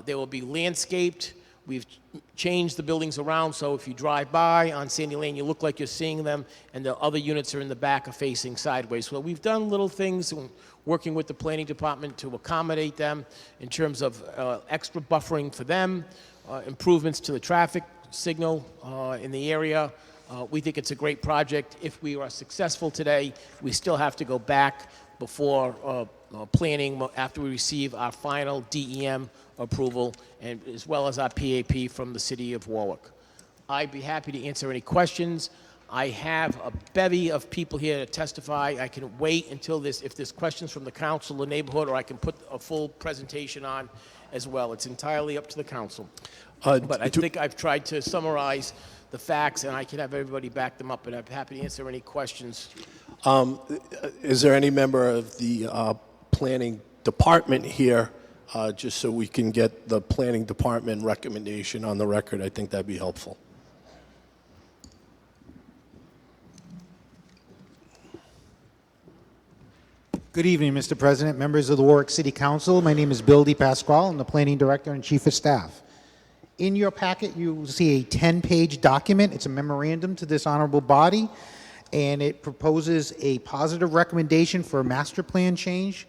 They will be landscaped. We've changed the buildings around, so if you drive by on Sandy Lane, you look like you're seeing them, and the other units are in the back are facing sideways. So we've done little things, working with the planning department to accommodate them in terms of extra buffering for them, improvements to the traffic signal in the area. We think it's a great project. If we are successful today, we still have to go back before planning after we receive our final DEM approval, and as well as our PAP from the city of Warwick. I'd be happy to answer any questions. I have a bevy of people here to testify. I can wait until if there's questions from the council, the neighborhood, or I can put a full presentation on as well. It's entirely up to the council. But I think I've tried to summarize the facts, and I can have everybody back them up, and I'm happy to answer any questions. Is there any member of the planning department here, just so we can get the planning department recommendation on the record? I think that'd be helpful. Good evening, Mr. President, members of the Warwick City Council. My name is Bill DePasquale. I'm the Planning Director and Chief of Staff. In your packet, you will see a 10-page document. It's a memorandum to this honorable body, and it proposes a positive recommendation for a master plan change,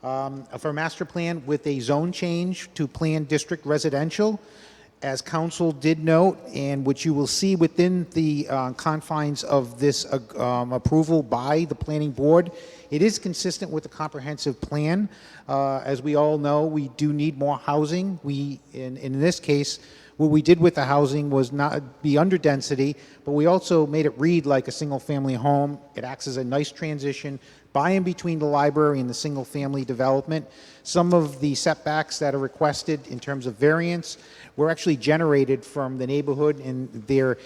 for a master plan with a zone change to planned district residential. As council did note, and which you will see within the confines of this approval by the planning board, it is consistent with the comprehensive plan. As we all know, we do need more housing. In this case, what we did with the housing was not be under density, but we also made it read like a single family home. It acts as a nice transition by and between the library and the single family development. Some of the setbacks that are requested in terms of variance were actually generated from the neighborhood and their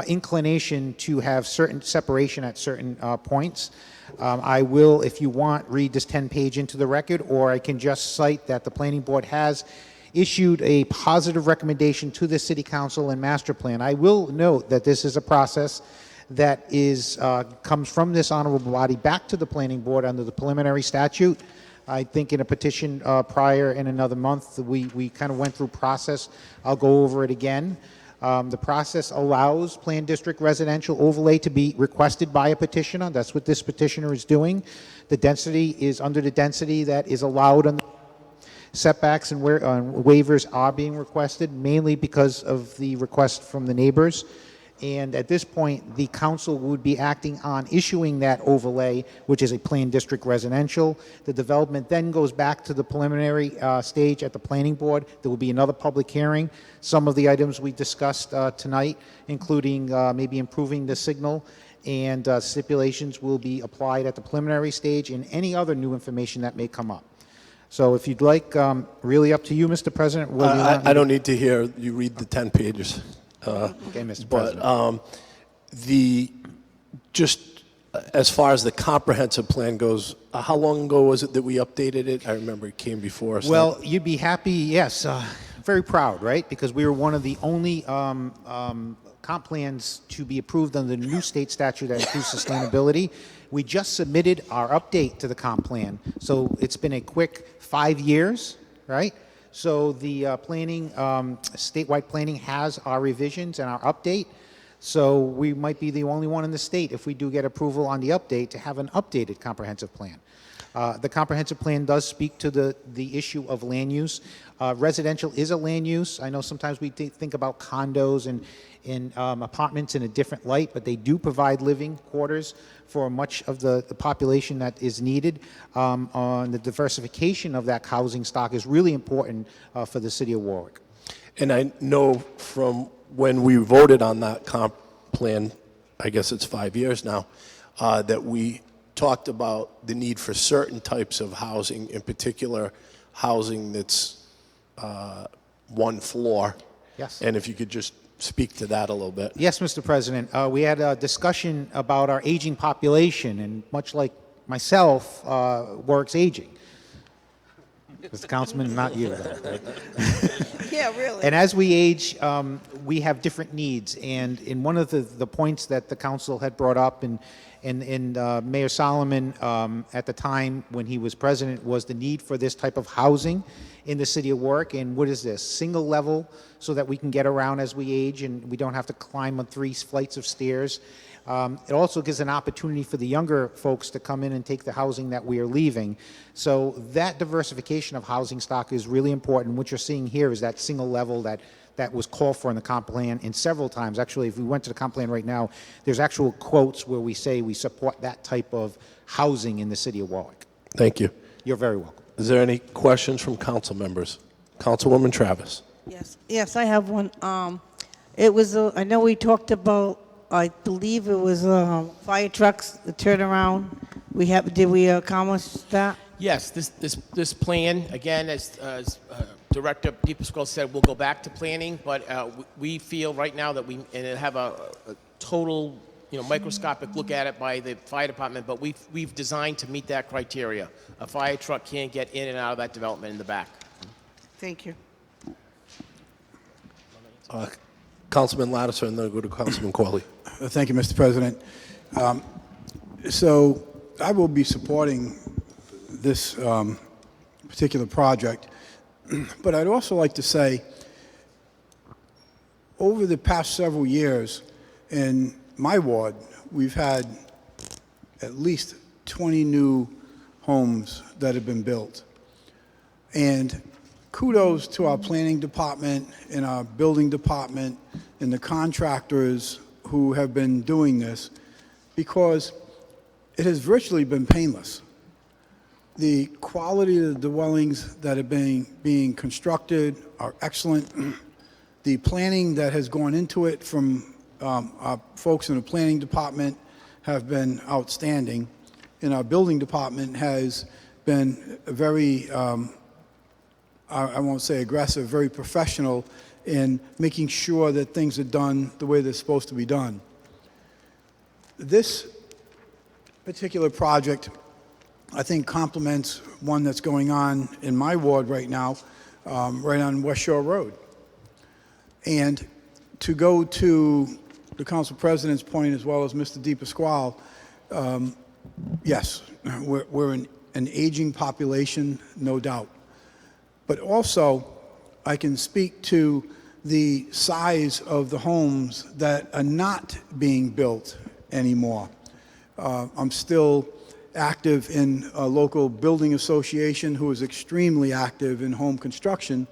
inclination to have certain separation at certain points. I will, if you want, read this 10-page into the record, or I can just cite that the planning board has issued a positive recommendation to the city council and master plan. I will note that this is a process that is comes from this honorable body back to the planning board under the preliminary statute. I think in a petition prior in another month, we kind of went through process. I'll go over it again. The process allows planned district residential overlay to be requested by a petitioner. That's what this petitioner is doing. The density is under the density that is allowed on the setbacks, and where waivers are being requested, mainly because of the request from the neighbors. And at this point, the council would be acting on issuing that overlay, which is a planned district residential. The development then goes back to the preliminary stage at the planning board. There will be another public hearing. Some of the items we discussed tonight, including maybe improving the signal, and stipulations will be applied at the preliminary stage, and any other new information that may come up. So if you'd like, really up to you, Mr. President. I don't need to hear you read the 10 pages. Okay, Mr. President. But just as far as the comprehensive plan goes, how long ago was it that we updated it? I remember it came before us. Well, you'd be happy, yes, very proud, right? Because we were one of the only comp plans to be approved under the new state statute that includes sustainability. We just submitted our update to the comp plan, so it's been a quick 5 years, right? So the planning, statewide planning has our revisions and our update. So we might be the only one in the state, if we do get approval on the update, to have an updated comprehensive plan. The comprehensive plan does speak to the issue of land use. Residential is a land use. I know sometimes we think about condos and apartments in a different light, but they do provide living quarters for much of the population that is needed. On the diversification of that housing stock is really important for the city of Warwick. And I know from when we voted on that comp plan, I guess it's 5 years now, that we talked about the need for certain types of housing, in particular housing that's one floor. Yes. And if you could just speak to that a little bit. Yes, Mr. President. We had a discussion about our aging population, and much like myself, Warwick's aging. Mr. Councilman, not you. Right? Yeah, really. And as we age, we have different needs. And in one of the points that the council had brought up, and Mayor Solomon at the time when he was president, was the need for this type of housing in the city of Warwick. And what is this? Single level, so that we can get around as we age and we don't have to climb on 3 flights of stairs. It also gives an opportunity for the younger folks to come in and take the housing that we are leaving. So that diversification of housing stock is really important. What you're seeing here is that single level that was called for in the comp plan, and several times. Actually, if we went to the comp plan right now, there's actual quotes where we say we support that type of housing in the city of Warwick. Thank you. You're very welcome. Is there any questions from council members? Councilwoman Travis. Yes, I have one. It was, I know we talked about I believe it was fire trucks, the turnaround. Did we accomplish that? Yes, this plan, again, as Director DePasquale said, we'll go back to planning, but we feel right now that and have a total, microscopic look at it by the fire department, but we've designed to meet that criteria. A fire truck can't get in and out of that development in the back. Thank you. Councilman Lattiser, and then go to Councilman Corley. Thank you, Mr. President. So I will be supporting this particular project, but I'd also like to say, over the past several years, in my ward, we've had at least 20 new homes that have been built. And kudos to our planning department and our building department and the contractors who have been doing this, because it has virtually been painless. The quality of the dwellings that are being constructed are excellent. The planning that has gone into it from our folks in the planning department have been outstanding, and our building department has been very, I won't say aggressive, very professional in making sure that things are done the way they're supposed to be done. This particular project, I think, complements one that's going on in my ward right now, right on West Shore Road. And to go to the Council President's point, as well as Mr. DePasquale, yes, we're an aging population, no doubt. But also, I can speak to the size of the homes that are not being built anymore. I'm still active in a local building association who is extremely active in home construction,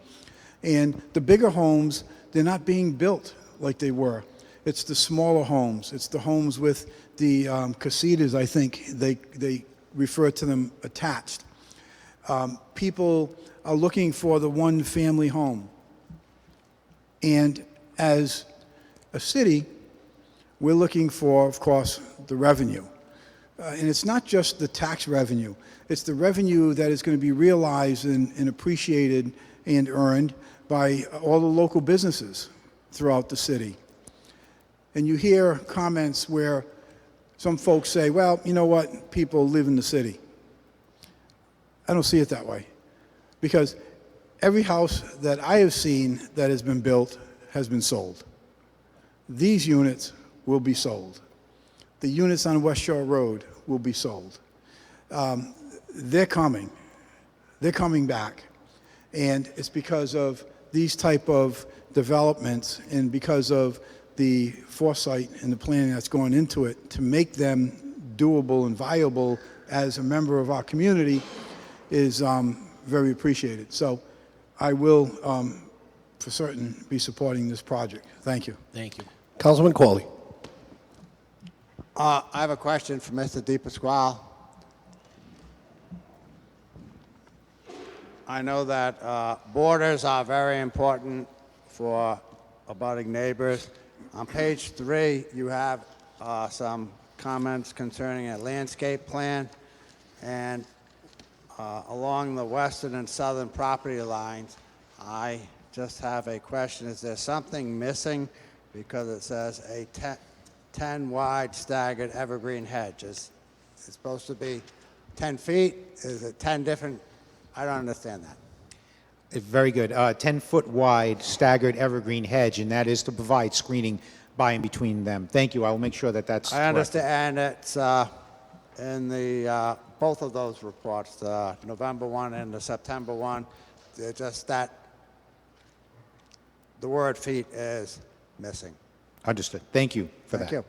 and the bigger homes, they're not being built like they were. It's the smaller homes. It's the homes with the casitas, I think they refer to them, attached. People are looking for the one-family home. And as a city, we're looking for, of course, the revenue. And it's not just the tax revenue. It's the revenue that is going to be realized and appreciated and earned by all the local businesses throughout the city. And you hear comments where some folks say, well, you know what, people live in the city. I don't see it that way. Because every house that I have seen that has been built has been sold. These units will be sold. The units on West Shore Road will be sold. They're coming. They're coming back. And it's because of these type of developments and because of the foresight and the planning that's going into it to make them doable and viable as a member of our community is very appreciated. So I will, for certain, be supporting this project. Thank you. Thank you. Councilman Corley. I have a question for Mr. DePasquale. I know that borders are very important for abutting neighbors. On page 3, you have some comments concerning a landscape plan, and along the western and southern property lines, I just have a question. Is there something missing? Because it says a 10 wide staggered evergreen hedge. Is it supposed to be 10 feet? Is it 10 different? I don't understand that. Very good. 10-foot wide staggered evergreen hedge, and that is to provide screening by and between them. Thank you. I will make sure that that's I understand. And it's in the both of those reports, the November one and the September one. They're just that the word feet is missing. Understood. Thank you for that. Thank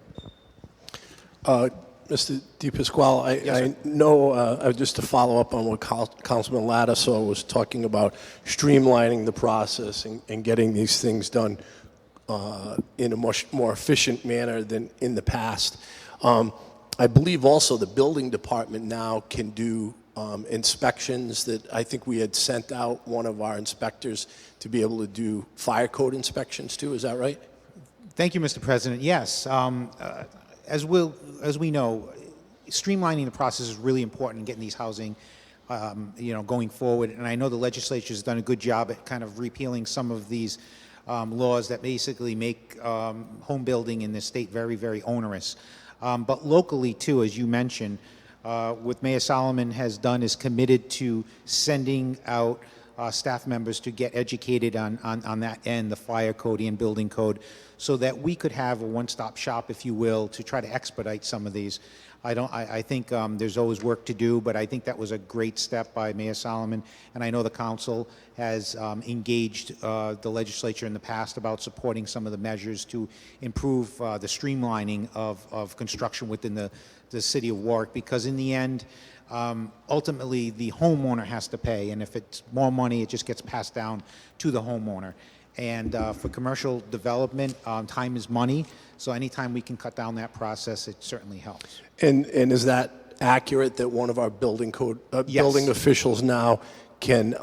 you. Mr. DePasquale, I know, just to follow up on what Councilman Lattiser was talking about, streamlining the process and getting these things done in a much more efficient manner than in the past. I believe also the building department now can do inspections that I think we had sent out one of our inspectors to be able to do fire code inspections too. Is that right? Thank you, Mr. President. Yes, as we know, streamlining the process is really important in getting these housing, going forward. And I know the legislature has done a good job at kind of repealing some of these laws that basically make home building in this state very, very onerous. But locally, too, as you mentioned, what Mayor Solomon has done is committed to sending out staff members to get educated on that end, the fire code and building code, so that we could have a one-stop shop, if you will, to try to expedite some of these. I think there's always work to do, but I think that was a great step by Mayor Solomon, and I know the council has engaged the legislature in the past about supporting some of the measures to improve the streamlining of construction within the city of Warwick, because in the end, ultimately the homeowner has to pay, and if it's more money, it just gets passed down to the homeowner. And for commercial development, time is money, so anytime we can cut down that process, it certainly helps. And is that accurate that one of our building officials now can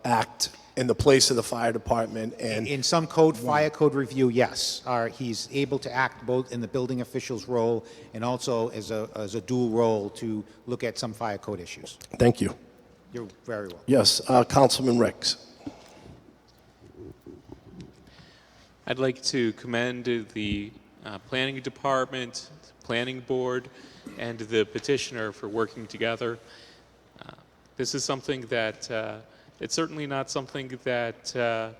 act in the place of the fire department? And in some fire code review, yes, he's able to act both in the building official's role and also as a dual role to look at some fire code issues. Thank you. You're very welcome. Yes, Councilman Ricks. I'd like to commend the planning department, planning board, and the petitioner for working together. This is something that it's certainly not something that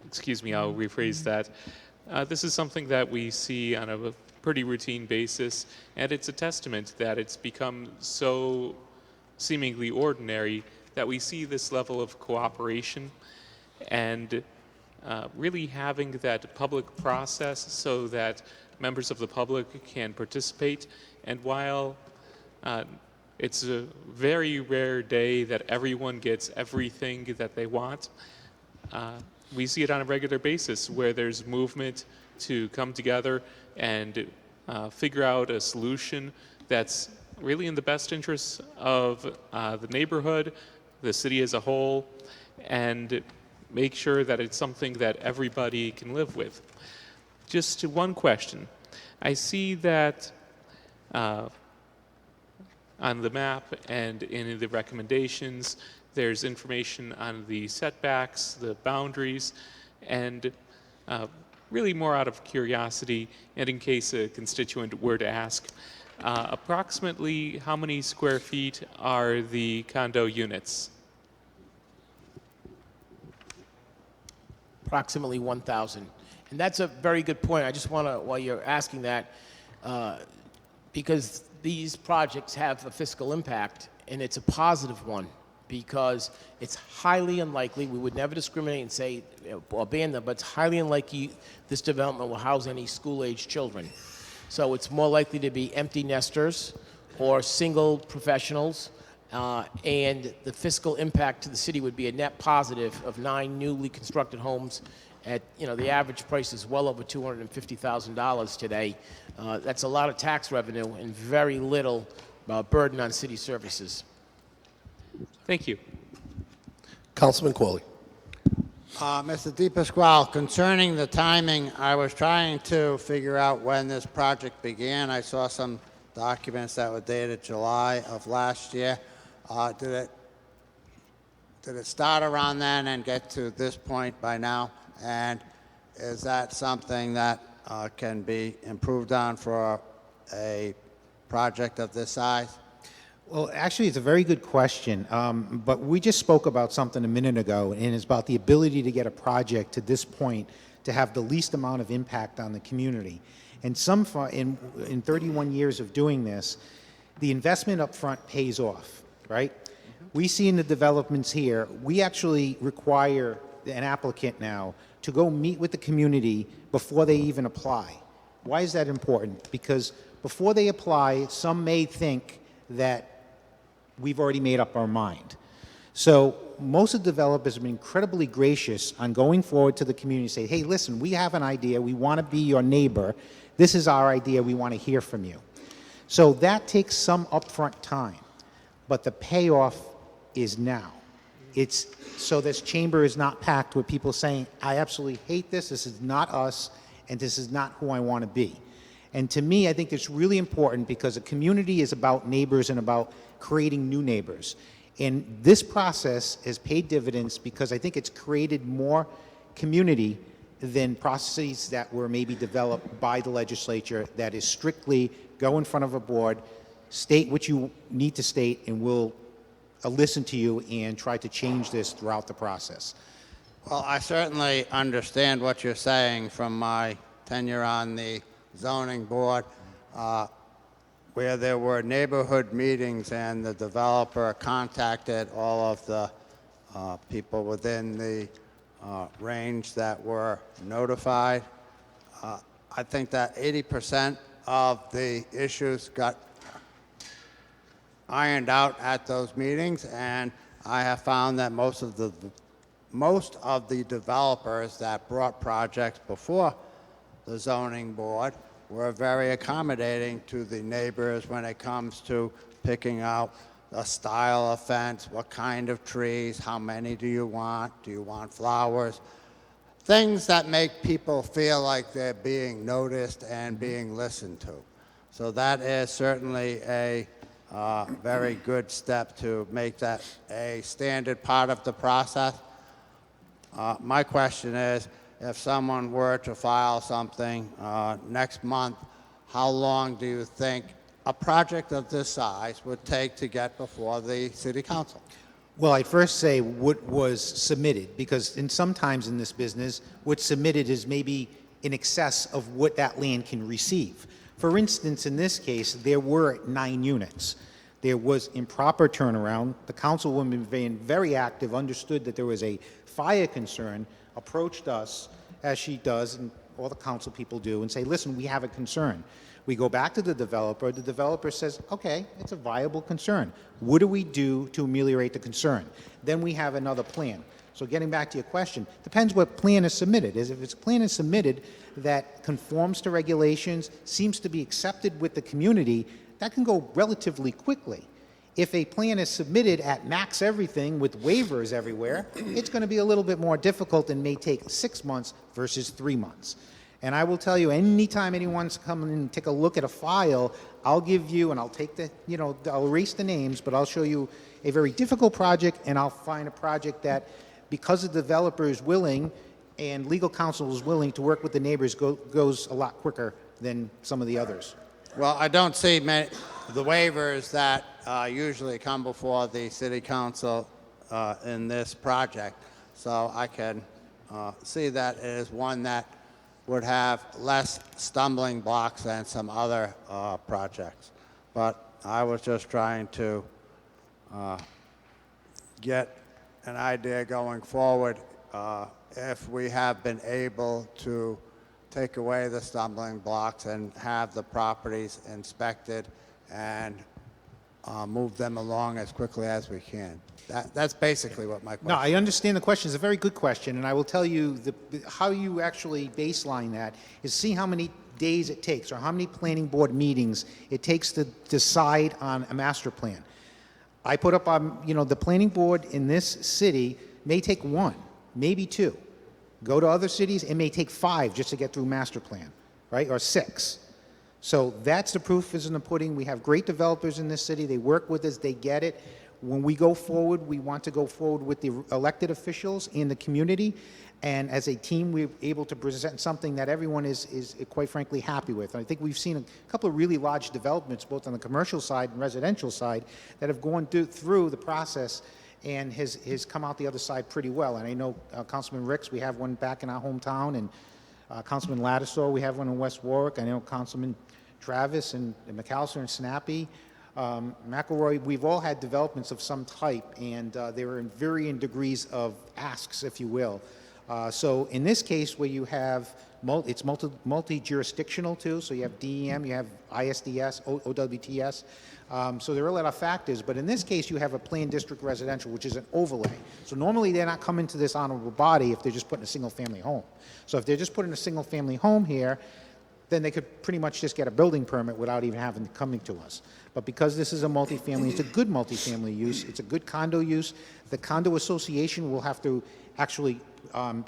excuse me, I'll rephrase that. This is something that we see on a pretty routine basis, and it's a testament that it's become so seemingly ordinary that we see this level of cooperation and really having that public process so that members of the public can participate. And while it's a very rare day that everyone gets everything that they want, we see it on a regular basis where there's movement to come together and figure out a solution that's really in the best interests of the neighborhood, the city as a whole, and make sure that it's something that everybody can live with. Just one question. I see that on the map and in the recommendations, there's information on the setbacks, the boundaries, and really more out of curiosity and in case a constituent were to ask, approximately how many square feet are the condo units? Approximately 1,000. And that's a very good point. I just want to, while you're asking that, because these projects have a fiscal impact, and it's a positive one, because it's highly unlikely, we would never discriminate and say, or ban them, but it's highly unlikely this development will house any school-age children. So it's more likely to be empty nesters or single professionals, and the fiscal impact to the city would be a net positive of 9 newly constructed homes at, the average price is well over $250,000 today. That's a lot of tax revenue and very little burden on city services. Thank you. Councilman Qualley. Mr. DePasquale, concerning the timing, I was trying to figure out when this project began. I saw some documents that were dated July of last year. Did it start around then and get to this point by now? And is that something that can be improved on for a project of this size? Well, actually, it's a very good question, but we just spoke about something a minute ago, and it's about the ability to get a project to this point to have the least amount of impact on the community. And in 31 years of doing this, the investment up front pays off, right? We see in the developments here, we actually require an applicant now to go meet with the community before they even apply. Why is that important? Because before they apply, some may think that we've already made up our mind. So most of the developers have been incredibly gracious on going forward to the community and say, hey, listen, we have an idea. We want to be your neighbor. This is our idea. We want to hear from you. So that takes some upfront time, but the payoff is now. It's so this chamber is not packed with people saying, I absolutely hate this is not us, and this is not who I want to be. And to me, I think it's really important because a community is about neighbors and about creating new neighbors. And this process has paid dividends because I think it's created more community than processes that were maybe developed by the legislature that is strictly go in front of a board, state what you need to state, and we'll listen to you and try to change this throughout the process. Well, I certainly understand what you're saying from my tenure on the zoning board, where there were neighborhood meetings and the developer contacted all of the people within the range that were notified. I think that 80% of the issues got ironed out at those meetings, and I have found that most of the developers that brought projects before the zoning board were very accommodating to the neighbors when it comes to picking out a style of fence, what kind of trees, how many do you want flowers, things that make people feel like they're being noticed and being listened to. So that is certainly a very good step to make that a standard part of the process. My question is, if someone were to file something next month, how long do you think a project of this size would take to get before the city council? Well, I'd first say what was submitted, because sometimes in this business, what's submitted is maybe in excess of what that land can receive. For instance, in this case, there were 9 units. There was improper turnaround. The councilwoman, being very active, understood that there was a fire concern, approached us, as she does, and all the council people do, and say, listen, we have a concern. We go back to the developer says, okay, it's a viable concern. What do we do to ameliorate the concern? Then we have another plan. So getting back to your question, depends what plan is submitted. If it's a plan is submitted that conforms to regulations, seems to be accepted with the community, that can go relatively quickly. If a plan is submitted at max everything with waivers everywhere, it's going to be a little bit more difficult and may take 6 months versus 3 months. And I will tell you, anytime anyone's coming and take a look at a file, I'll give you, and I'll take the, I'll erase the names, but I'll show you a very difficult project, and I'll find a project that, because the developer is willing and legal counsel is willing to work with the neighbors, goes a lot quicker than some of the others. Well, I don't see many, the waivers that usually come before the city council in this project, so I can see that it is one that would have less stumbling blocks than some other projects. But I was just trying to get an idea going forward if we have been able to take away the stumbling blocks and have the properties inspected and move them along as quickly as we can. That's basically what my question No, I understand the question. It's a very good question, and I will tell you how you actually baseline that is see how many days it takes or how many planning board meetings it takes to decide on a master plan. I put up on, the planning board in this city may take 1, maybe 2. Go to other cities, it may take 5 just to get through master plan, right, or 6. So that's the proof is in the pudding. We have great developers in this city. They work with us. They get it. When we go forward, we want to go forward with the elected officials and the community. And as a team, we're able to present something that everyone is quite frankly happy with. And I think we've seen a couple of really large developments, both on the commercial side and residential side, that have gone through the process and has come out the other side pretty well. And I know Councilman Ricks, we have one back in our hometown, and Councilman Lattisaw, we have one in West Warwick. I know Councilman Travis and McAllister and Snappy. McElroy, we've all had developments of some type, and they were in varying degrees of asks, if you will. So in this case, where you have, it's multi-jurisdictional too, so you have DEM, you have ISDS, OWTS, so there are a lot of factors, but in this case, you have a planned district residential, which is an overlay. So normally, they're not coming to this honorable body if they're just putting a single-family home. So if they're just putting a single-family home here, then they could pretty much just get a building permit without even having to coming to us. But because this is a multifamily, it's a good multifamily use, it's a good condo use, the condo association will have to actually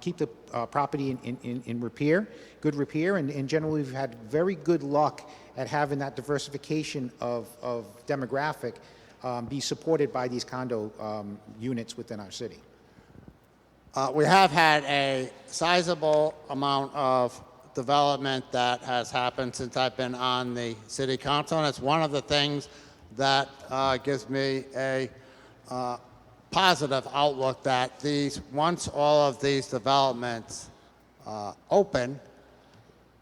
keep the property in repair, good repair, and generally we've had very good luck at having that diversification of demographic be supported by these condo units within our city. We have had a sizable amount of development that has happened since I've been on the city council, and it's one of the things that gives me a positive outlook that once all of these developments open,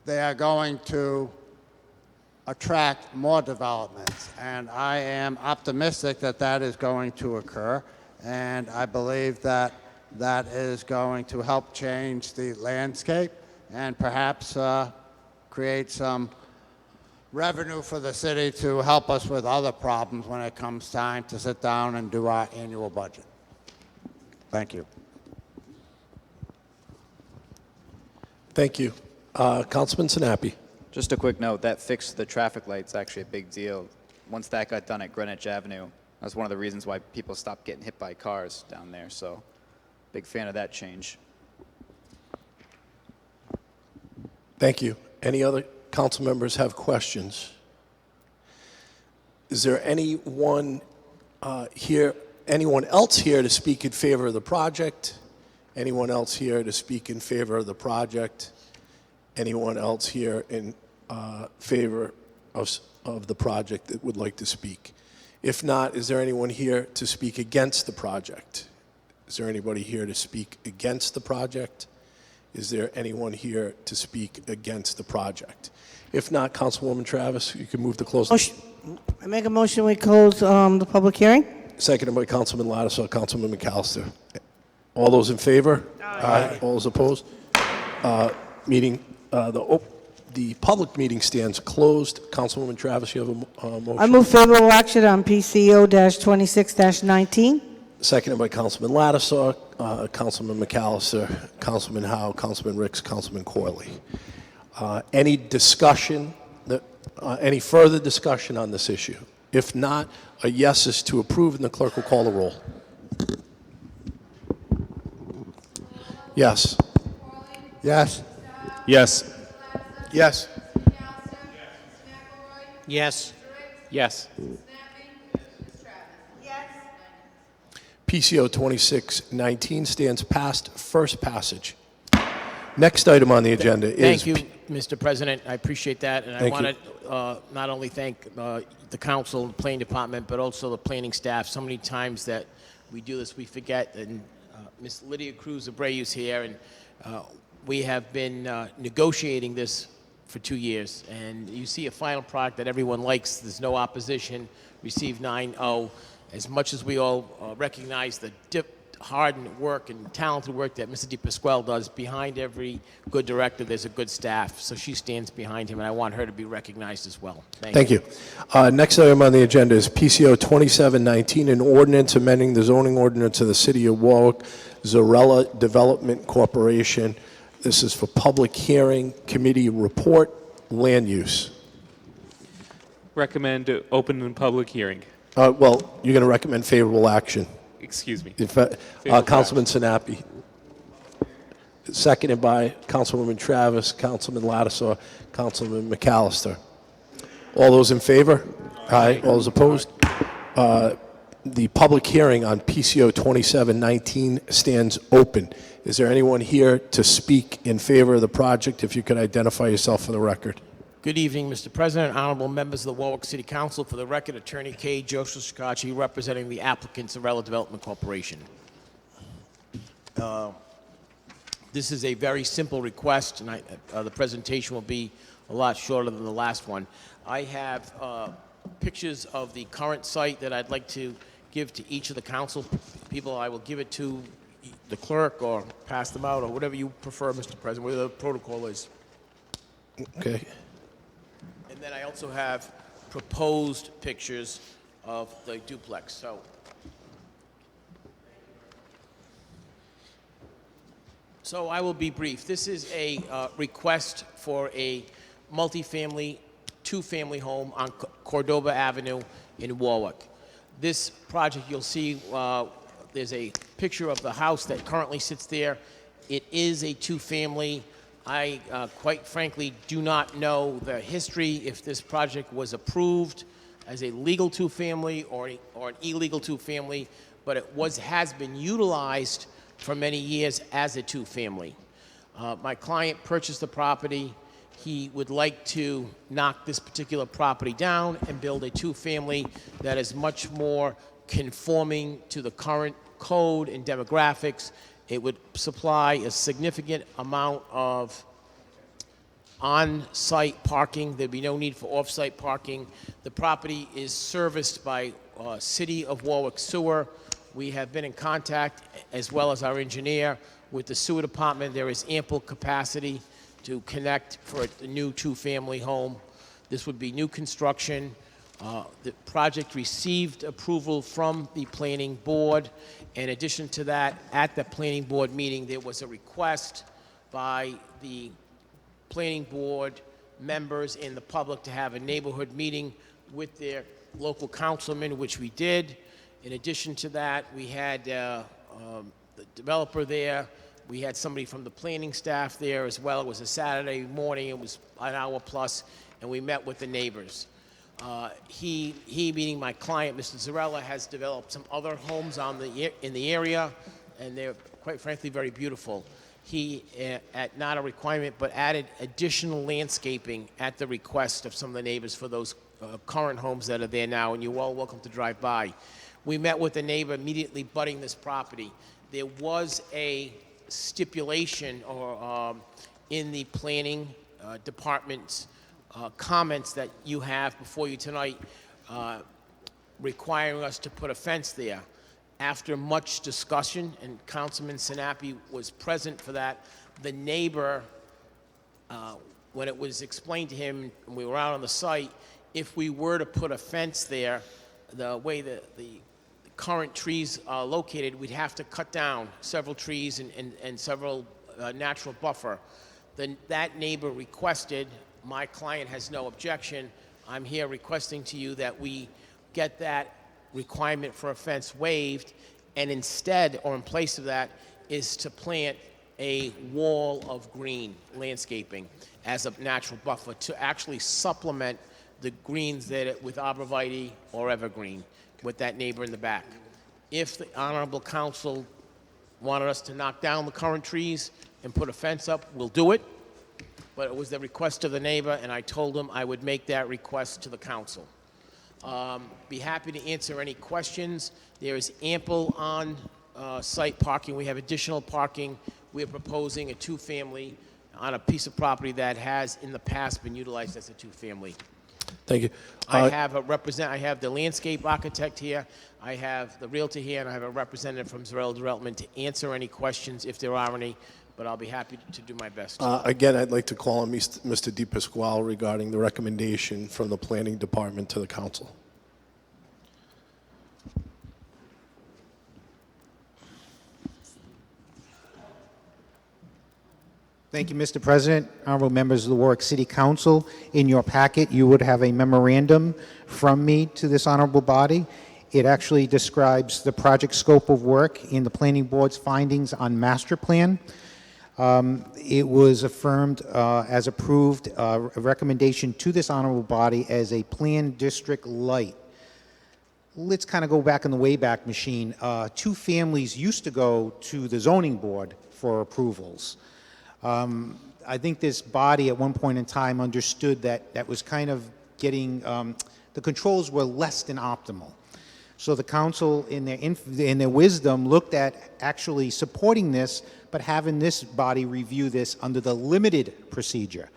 they are going to attract more developments. And I am optimistic that that is going to occur, and I believe that that is going to help change the landscape and perhaps create some revenue for the city to help us with other problems when it comes time to sit down and do our annual budget. Thank you. Thank you. Councilman Sinapi. Just a quick note, that fix the traffic light's actually a big deal. Once that got done at Greenwich Avenue, that's one of the reasons why people stopped getting hit by cars down there, so big fan of that change. Thank you. Any other council members have questions? Is there anyone anyone else here to speak in favor of the project? Anyone else here to speak in favor of the project? Anyone else here in favor of the project that would like to speak? If not, is there anyone here to speak against the project? Is there anybody here to speak against the project? Is there anyone here to speak against the project? If not, Councilwoman Travis, you can move to close. I make a motion we close the public hearing. Seconded by Councilman Lattisaw, Councilman McAllister. All those in favor? Aye. All those opposed? The public meeting stands closed. Councilwoman Travis, you have a motion? I move favorable action on PCO-26-19. Seconded by Councilman Lattisaw, Councilman McAllister, Councilman Howe, Councilman Ricks, Councilman Corley. Any discussion, any further discussion on this issue? If not, a yes is to approve, and the clerk will call the roll. Yes. Yes. Yes. Yes. Yes. Yes. PCO 2619 stands past first passage. Next item on the agenda is... Thank you, Mr. President. I appreciate that. And I Thank want to not only thank the council, the planning department, but also the planning staff. So many times that we do this, we forget. And Ms. Lydia Cruz Abreu's here, and we have been negotiating this for 2 years. And you see a final product that everyone likes. There's no opposition. Received 9-0. As much as we all recognize the hard work and talented work that Mr. DePasquale does, behind every good director, there's a good staff. So she stands behind him, and I want her to be recognized as well. Thank you. Next item on the agenda is PCO 2719, an ordinance amending the zoning ordinance of the City of Warwick, Zarella Development Corporation. This is for public hearing, committee report, land use. Recommend open and public hearing. Well, you're going to recommend favorable action. Excuse me. Councilman Sinapi. Seconded by Councilwoman Travis, Councilman Lattisaw, Councilman McAllister. All those in favor? Aye. All those opposed? The public hearing on PCO 2719 stands open. Is there anyone here to speak in favor of the project? If you could identify yourself for the record. Good evening, Mr. President, honorable members of the Warwick City Council. For the record, Attorney K. Joseph Shikachi, representing the applicants of Zarella Development Corporation. This is a very simple request, and the presentation will be a lot shorter than the last one. I have pictures of the current site that I'd like to give to each of the council people. I will give it to the clerk or pass them out, or whatever you prefer, Mr. President, whatever the protocol is. Okay. And then I also have proposed pictures of the duplex. So I will be brief. This is a request for a multifamily, two-family home on Cordova Avenue in Warwick. This project, you'll see, there's a picture of the house that currently sits there. It is a two-family. I, quite frankly, do not know the history if this project was approved as a legal two-family or an illegal two-family, but it has been utilized for many years as a two-family. My client purchased the property. He would like to knock this particular property down and build a two-family that is much more conforming to the current code and demographics. It would supply a significant amount of on-site parking. There'd be no need for off-site parking. The property is serviced by City of Warwick Sewer. We have been in contact, as well as our engineer, with the sewer department. There is ample capacity to connect for a new two-family home. This would be new construction. The project received approval from the planning board. In addition to that, at the planning board meeting, there was a request by the planning board members and the public to have a neighborhood meeting with their local councilman, which we did. In addition to that, we had the developer there. We had somebody from the planning staff there as well. It was a Saturday morning. It was an hour plus, and we met with the neighbors. He meaning my client, Mr. Zarella, has developed some other homes in the area, and they're, quite frankly, very beautiful. He, at not a requirement, but added additional landscaping at the request of some of the neighbors for those current homes that are there now, and you're all welcome to drive by. We met with the neighbor immediately butting this property. There was a stipulation or in the planning department's comments that you have before you tonight requiring us to put a fence there. After much discussion, and Councilman Sinapi was present for that, the neighbor, when it was explained to him, and we were out on the site, if we were to put a fence there, the way the current trees are located, we'd have to cut down several trees and several natural buffer. That neighbor requested, my client has no objection, I'm here requesting to you that we get that requirement for a fence waived, and instead, or in place of that, is to plant a wall of green landscaping as a natural buffer to actually supplement the greens that with arborvitae or evergreen with that neighbor in the back. If the Honorable Council wanted us to knock down the current trees and put a fence up, we'll do it. But it was the request of the neighbor, and I told him I would make that request to the council. Be happy to answer any questions. There is ample on-site parking. We have additional parking. We are proposing a two-family on a piece of property that has in the past been utilized as a two-family. Thank you. I have the landscape architect here, I have the realtor here, and I have a representative from Zarella Development to answer any questions if there are any, but I'll be happy to do my best. Again, I'd like to call on Mr. DePasquale regarding the recommendation from the planning department to the council. Thank you, Mr. President. Honorable members of the Warwick City Council, in your packet you would have a memorandum from me to this honorable body. It actually describes the project scope of work in the planning board's findings on master plan. It was affirmed as approved, a recommendation to this honorable body as a planned district light. Let's kind of go back in the Wayback Machine. Two families used to go to the zoning board for approvals. I think this body at one point in time understood that that was kind of getting, the controls were less than optimal. So the council, in their wisdom, looked at actually supporting this, but having this body review this under the limited procedure.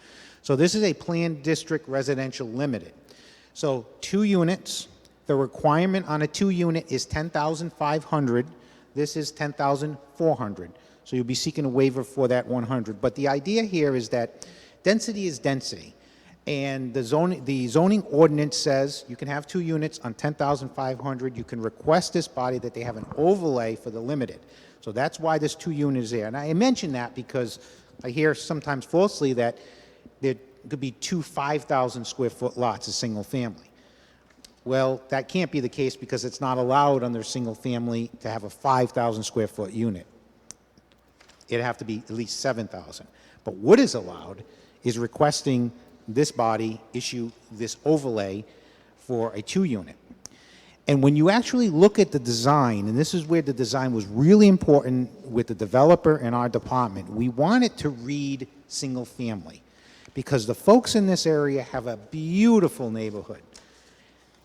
So this is a planned district residential limited. So 2 units, the requirement on a 2-unit is 10,500. This is 10,400. So you'll be seeking a waiver for that 100. But the idea here is that density is density. And the zoning ordinance says you can have 2 units on 10,500. You can request this body that they have an overlay for the limited. So that's why this 2 unit is there. And I mention that because I hear sometimes falsely that could be two 5,000 square foot lots, a single family. Well, that can't be the case because it's not allowed under single family to have a 5,000 square foot unit. It'd have to be at least 7,000. But what is allowed is requesting this body issue this overlay for a 2-unit. And when you actually look at the design, and this is where the design was really important with the developer and our department, we want it to read single family because the folks in this area have a beautiful neighborhood.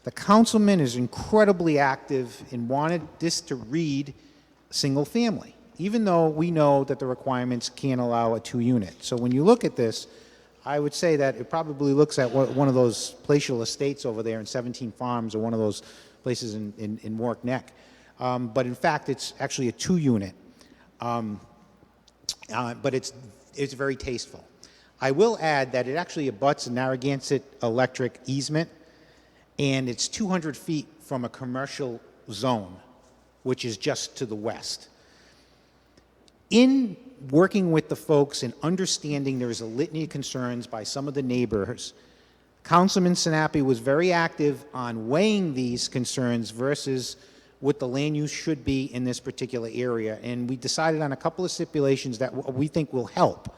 The councilman is incredibly active and wanted this to read single family, even though we know that the requirements can't allow a 2-unit. So when you look at this, I would say that it probably looks at one of those palatial estates over there in 17 Farms or one of those places in Warwick Neck. But in fact, it's actually a 2-unit. But it's very tasteful. I will add that it actually abuts a Narragansett electric easement, and it's 200 feet from a commercial zone, which is just to the west. In working with the folks and understanding there is a litany of concerns by some of the neighbors, Councilman Sinapi was very active on weighing these concerns versus what the land use should be in this particular area. And we decided on a couple of stipulations that we think will help.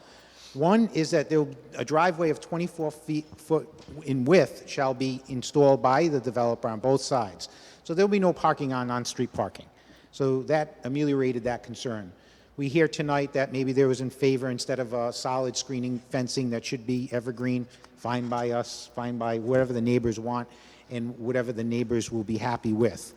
One is that a driveway of 24 foot in width shall be installed by the developer on both sides. So there'll be no parking on-street parking. So that ameliorated that concern. We hear tonight that maybe there was in favor instead of a solid screening fencing that should be evergreen, fine by us, fine by whatever the neighbors want and whatever the neighbors will be happy with.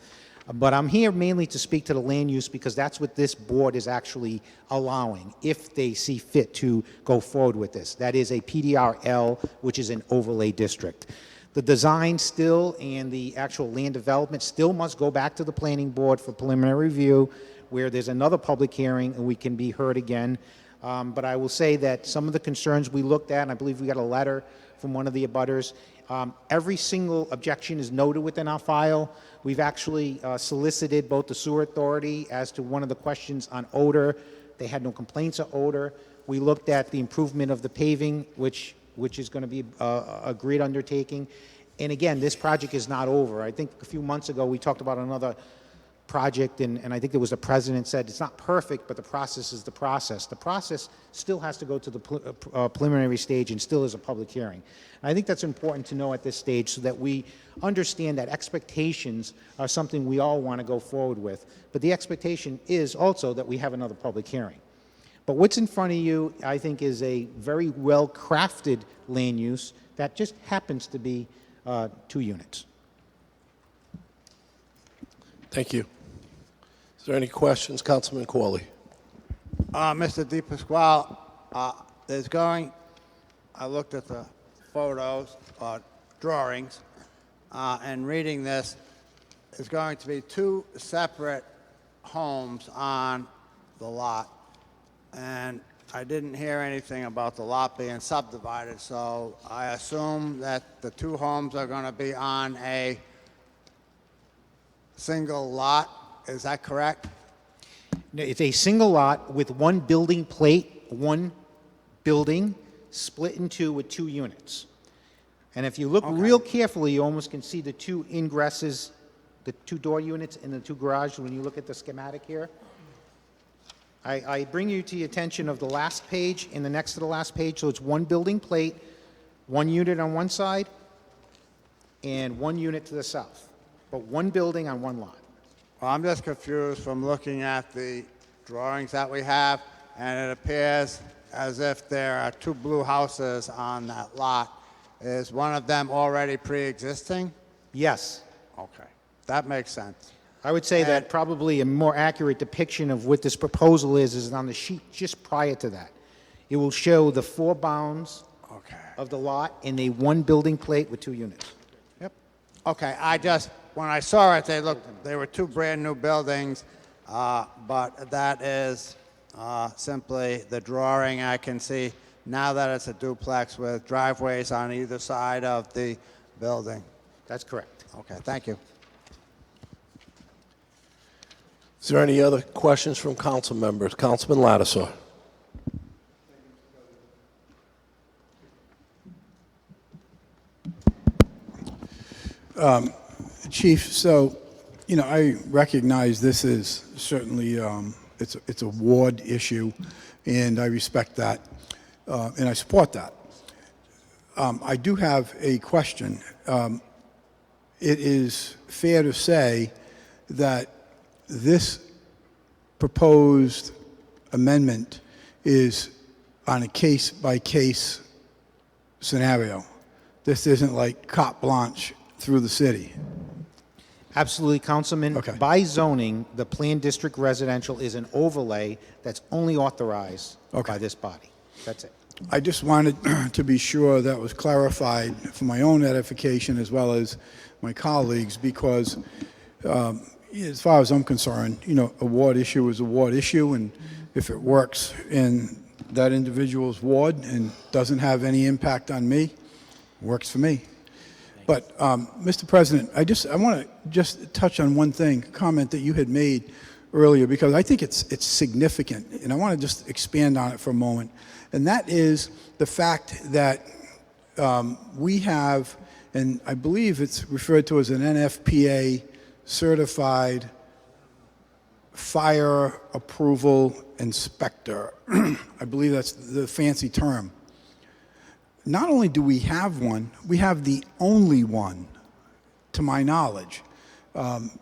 But I'm here mainly to speak to the land use because that's what this board is actually allowing if they see fit to go forward with this. That is a PDRL, which is an overlay district. The design still and the actual land development still must go back to the planning board for preliminary review where there's another public hearing and we can be heard again. But I will say that some of the concerns we looked at, and I believe we got a letter from one of the abutters, every single objection is noted within our file. We've actually solicited both the sewer authority as to one of the questions on odor. They had no complaints of odor. We looked at the improvement of the paving, which is going to be a great undertaking. And again, this project is not over. I think a few months ago we talked about another project, and I think there was a president said it's not perfect, but the process is the process. The process still has to go to the preliminary stage and still is a public hearing. And I think that's important to know at this stage so that we understand that expectations are something we all want to go forward with. But the expectation is also that we have another public hearing. But what's in front of you, I think, is a very well-crafted land use that just happens to be 2 units. Thank you. Is there any questions? Councilman Corley. Mr. DePasquale, I looked at the photos, drawings, and reading this, there's going to be 2 separate homes on the lot. And I didn't hear anything about the lot being subdivided, so I assume that the 2 homes are going to be on a single lot. Is that correct? No, it's a single lot with 1 building plate, 1 building split in 2 with 2 units. And if you look real carefully, you almost can see the 2 ingresses, the 2 door units and the 2 garages when you look at the schematic here. I bring you to the attention of the last page and the next to the last page. So it's 1 building plate, 1 unit on one side, and 1 unit to the south. But 1 building on 1 lot. Well, I'm just confused from looking at the drawings that we have, and it appears as if there are 2 blue houses on that lot. Is one of them already pre-existing? Yes. Okay, that makes sense. I would say that probably a more accurate depiction of what this proposal is on the sheet just prior to that. It will show the 4 bounds of the lot and a 1 building plate with 2 units. Yep. Okay, when I saw it, they were 2 brand new buildings, but that is simply the drawing. I can see now that it's a duplex with driveways on either side of the building. That's correct. Okay, thank you. Is there any other questions from council members? Councilman Lattisaw. Chief, so, I recognize this is certainly, it's a ward issue, and I respect that, and I support that. I do have a question. It is fair to say that this proposed amendment is on a case-by-case scenario. This isn't like carte blanche through the city. Absolutely, Councilman. Okay. By zoning, the planned district residential is an overlay that's only authorized by this body. That's it. I just wanted to be sure that was clarified for my own edification as well as my colleagues, because as far as I'm concerned, a ward issue is a ward issue, and if it works in that individual's ward and doesn't have any impact on me, works for me. But, Mr. President, I want to just touch on one thing, a comment that you had made earlier, because I think it's significant, and I want to just expand on it for a moment. And that is the fact that we have, and I believe it's referred to as an NFPA certified fire approval inspector. I believe that's the fancy term. Not only do we have one, we have the only one, to my knowledge.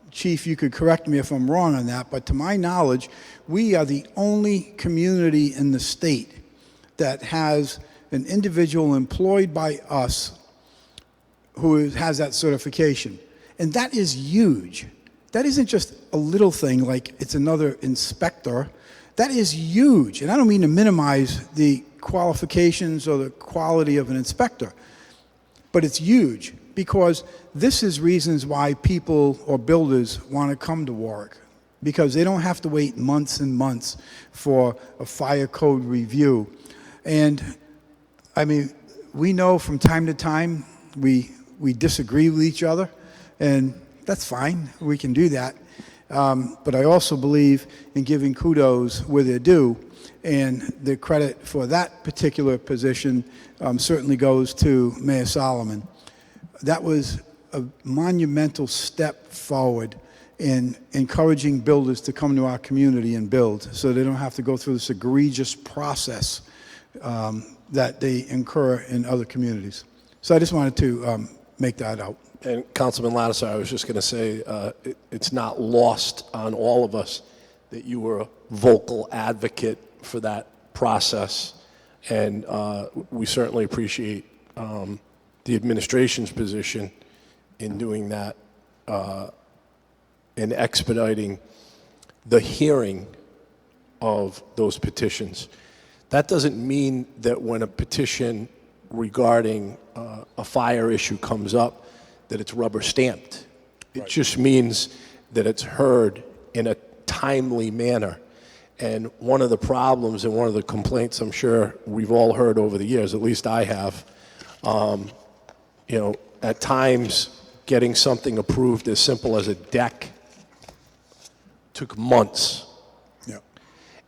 Chief, you could correct me if I'm wrong on that, but to my knowledge, we are the only community in the state that has an individual employed by us who has that certification. And that is huge. That isn't just a little thing like it's another inspector. That is huge. And I don't mean to minimize the qualifications or the quality of an inspector, but it's huge because this is reasons why people or builders want to come to Warwick, because they don't have to wait months and months for a fire code review. And I mean, we know from time to time we disagree with each other, and that's fine. We can do that. But I also believe in giving kudos where they're due, and the credit for that particular position certainly goes to Mayor Solomon. That was a monumental step forward in encouraging builders to come to our community and build, so they don't have to go through this egregious process that they incur in other communities. So I just wanted to make that out. And Councilman Lattiser, I was just going to say, it's not lost on all of us that you were a vocal advocate for that process, and we certainly appreciate the administration's position in doing that and expediting the hearing of those petitions. That doesn't mean that when a petition regarding a fire issue comes up, that it's rubber stamped. It just means that it's heard in a timely manner. And one of the problems and one of the complaints I'm sure we've all heard over the years, at least I have, at times getting something approved as simple as a deck took months. Yeah.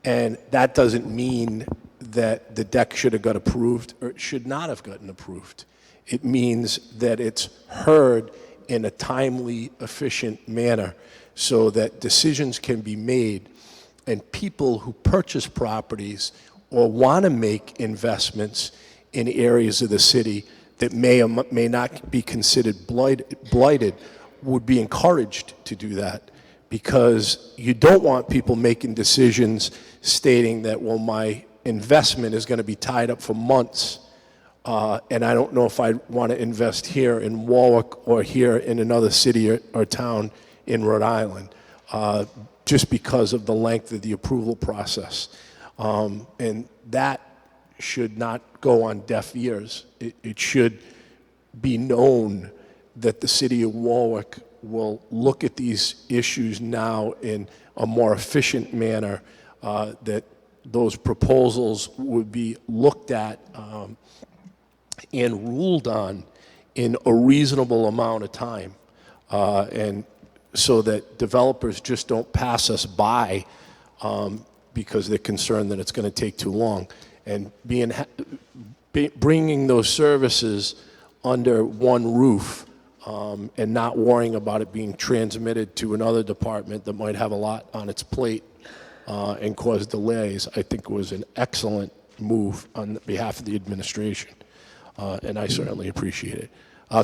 And that doesn't mean that the deck should have got approved or it should not have gotten approved. It means that it's heard in a timely, efficient manner so that decisions can be made, and people who purchase properties or want to make investments in areas of the city that may or may not be considered blighted would be encouraged to do that, because you don't want people making decisions stating that, well, my investment is going to be tied up for months, and I don't know if I want to invest here in Warwick or here in another city or town in Rhode Island, just because of the length of the approval process. And that should not go on deaf ears. It should be known that the city of Warwick will look at these issues now in a more efficient manner, that those proposals would be looked at and ruled on in a reasonable amount of time, and so that developers just don't pass us by because they're concerned that it's going to take too long. And bringing those services under one roof and not worrying about it being transmitted to another department that might have a lot on its plate and cause delays, I think was an excellent move on behalf of the administration, and I certainly appreciate it.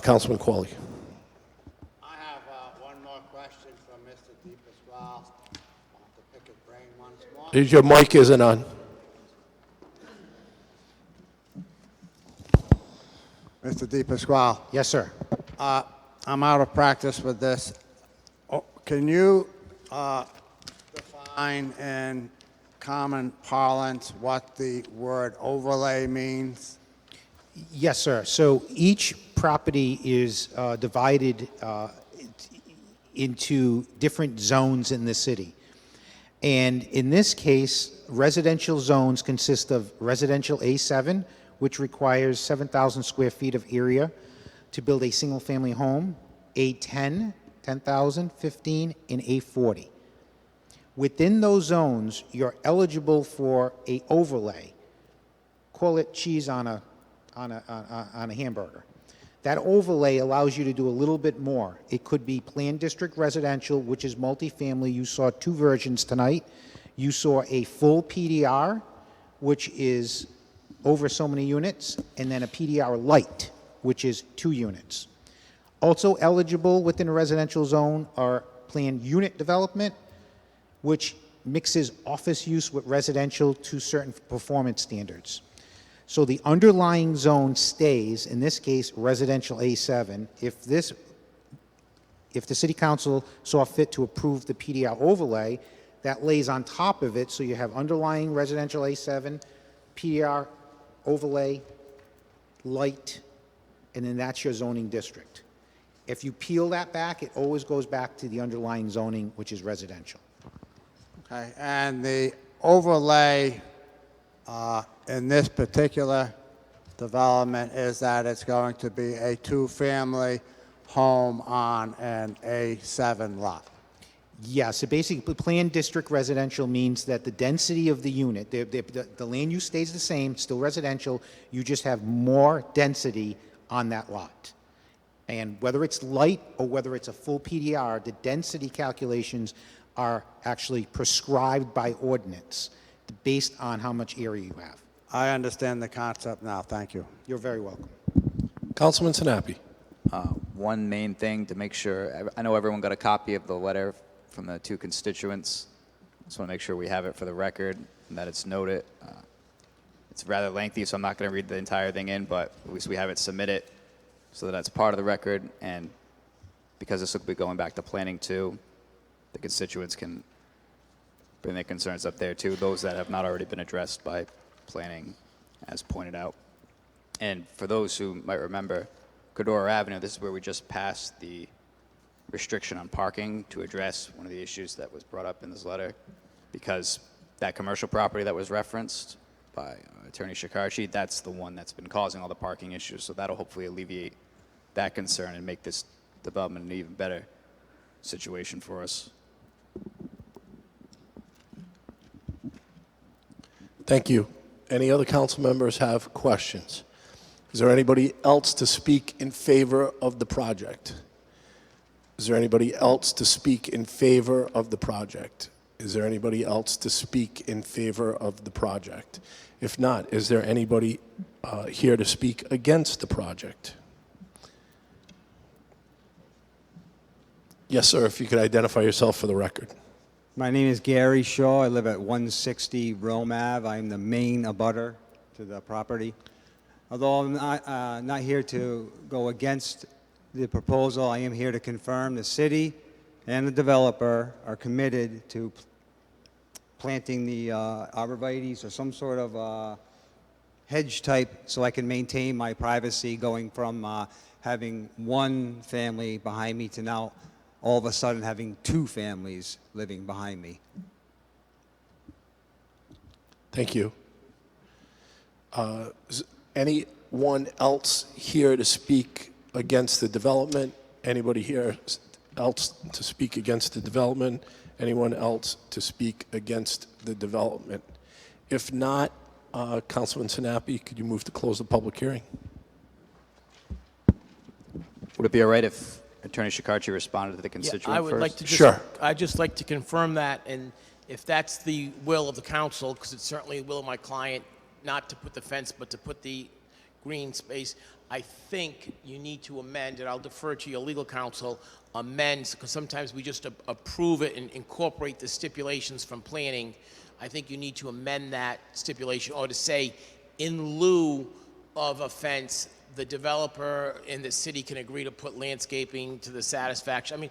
Councilman Qualley. I have one more question from Mr. DePasquale. Want to pick his brain once more? Your mic isn't on. Mr. DePasquale. Yes, sir. I'm out of practice with this. Can you define in common parlance what the word overlay means? Yes, sir. So each property is divided into different zones in the city. And in this case, residential zones consist of residential A7, which requires 7,000 square feet of area to build a single-family home, A10, 10,000, 15, and A40. Within those zones, you're eligible for a overlay. Call it cheese on a hamburger. That overlay allows you to do a little bit more. It could be planned district residential, which is multifamily. You saw two versions tonight. You saw a full PDR, which is over so many units, and then a PDR light, which is 2 units. Also eligible within a residential zone are planned unit development, which mixes office use with residential to certain performance standards. So the underlying zone stays, in this case, residential A7. If the city council saw fit to approve the PDR overlay, that lays on top of it, so you have underlying residential A7, PDR overlay, light, and then that's your zoning district. If you peel that back, it always goes back to the underlying zoning, which is residential. Okay, and the overlay in this particular development is that it's going to be a 2-family home on an A7 lot. Yes, so basically, planned district residential means that the density of the unit, the land use stays the same, still residential, you just have more density on that lot. And whether it's light or whether it's a full PDR, the density calculations are actually prescribed by ordinance based on how much area you have. I understand the concept now. Thank you. You're very welcome. Councilman Sinapi. One main thing to make sure, I know everyone got a copy of the letter from the 2 constituents. Just want to make sure we have it for the record and that it's noted. It's rather lengthy, so I'm not going to read the entire thing in, but at least we have it submitted so that that's part of the record. And because this will be going back to planning too, the constituents can bring their concerns up there too, those that have not already been addressed by planning, as pointed out. And for those who might remember, Cadora Avenue, this is where we just passed the restriction on parking to address one of the issues that was brought up in this letter, because that commercial property that was referenced by Attorney Shikarchi, that's the one that's been causing all the parking issues. So that'll hopefully alleviate that concern and make this development an even better situation for us. Thank you. Any other council members have questions? Is there anybody else to speak in favor of the project? Is there anybody else to speak in favor of the project? Is there anybody else to speak in favor of the project? If not, is there anybody here to speak against the project? Yes, sir, if you could identify yourself for the record. My name is Gary Shaw. I live at 160 Rome Ave. I'm the main abutter to the property. Although I'm not here to go against the proposal, I am here to confirm the city and the developer are committed to planting the arborvitaes or some sort of hedge type so I can maintain my privacy, going from having one family behind me to now all of a sudden having 2 families living behind me. Thank you. Is anyone else here to speak against the development? Anybody here else to speak against the development? Anyone else to speak against the development? If not, Councilman Sinapi, could you move to close the public hearing? Would it be all right if Attorney Shikarchi responded to the constituent I would first? like to just, Sure. I'd just like to confirm that, and if that's the will of the council, because it's certainly the will of my client not to put the fence, but to put the green space, I think you need to amend, and I'll defer to your legal counsel, amend, because sometimes we just approve it and incorporate the stipulations from planning. I think you need to amend that stipulation, or to say, in lieu of a fence, the developer and the city can agree to put landscaping to the satisfaction. I mean,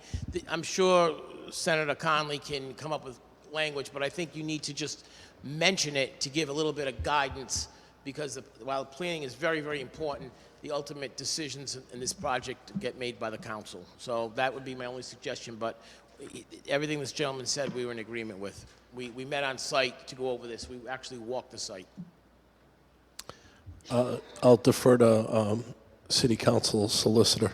I'm sure Senator Conley can come up with language, but I think you need to just mention it to give a little bit of guidance, because while planning is very, very important, the ultimate decisions in this project get made by the council. So that would be my only suggestion, but everything this gentleman said we were in agreement with. We met on site to go over this. We actually walked the site. I'll defer to City Council Solicitor.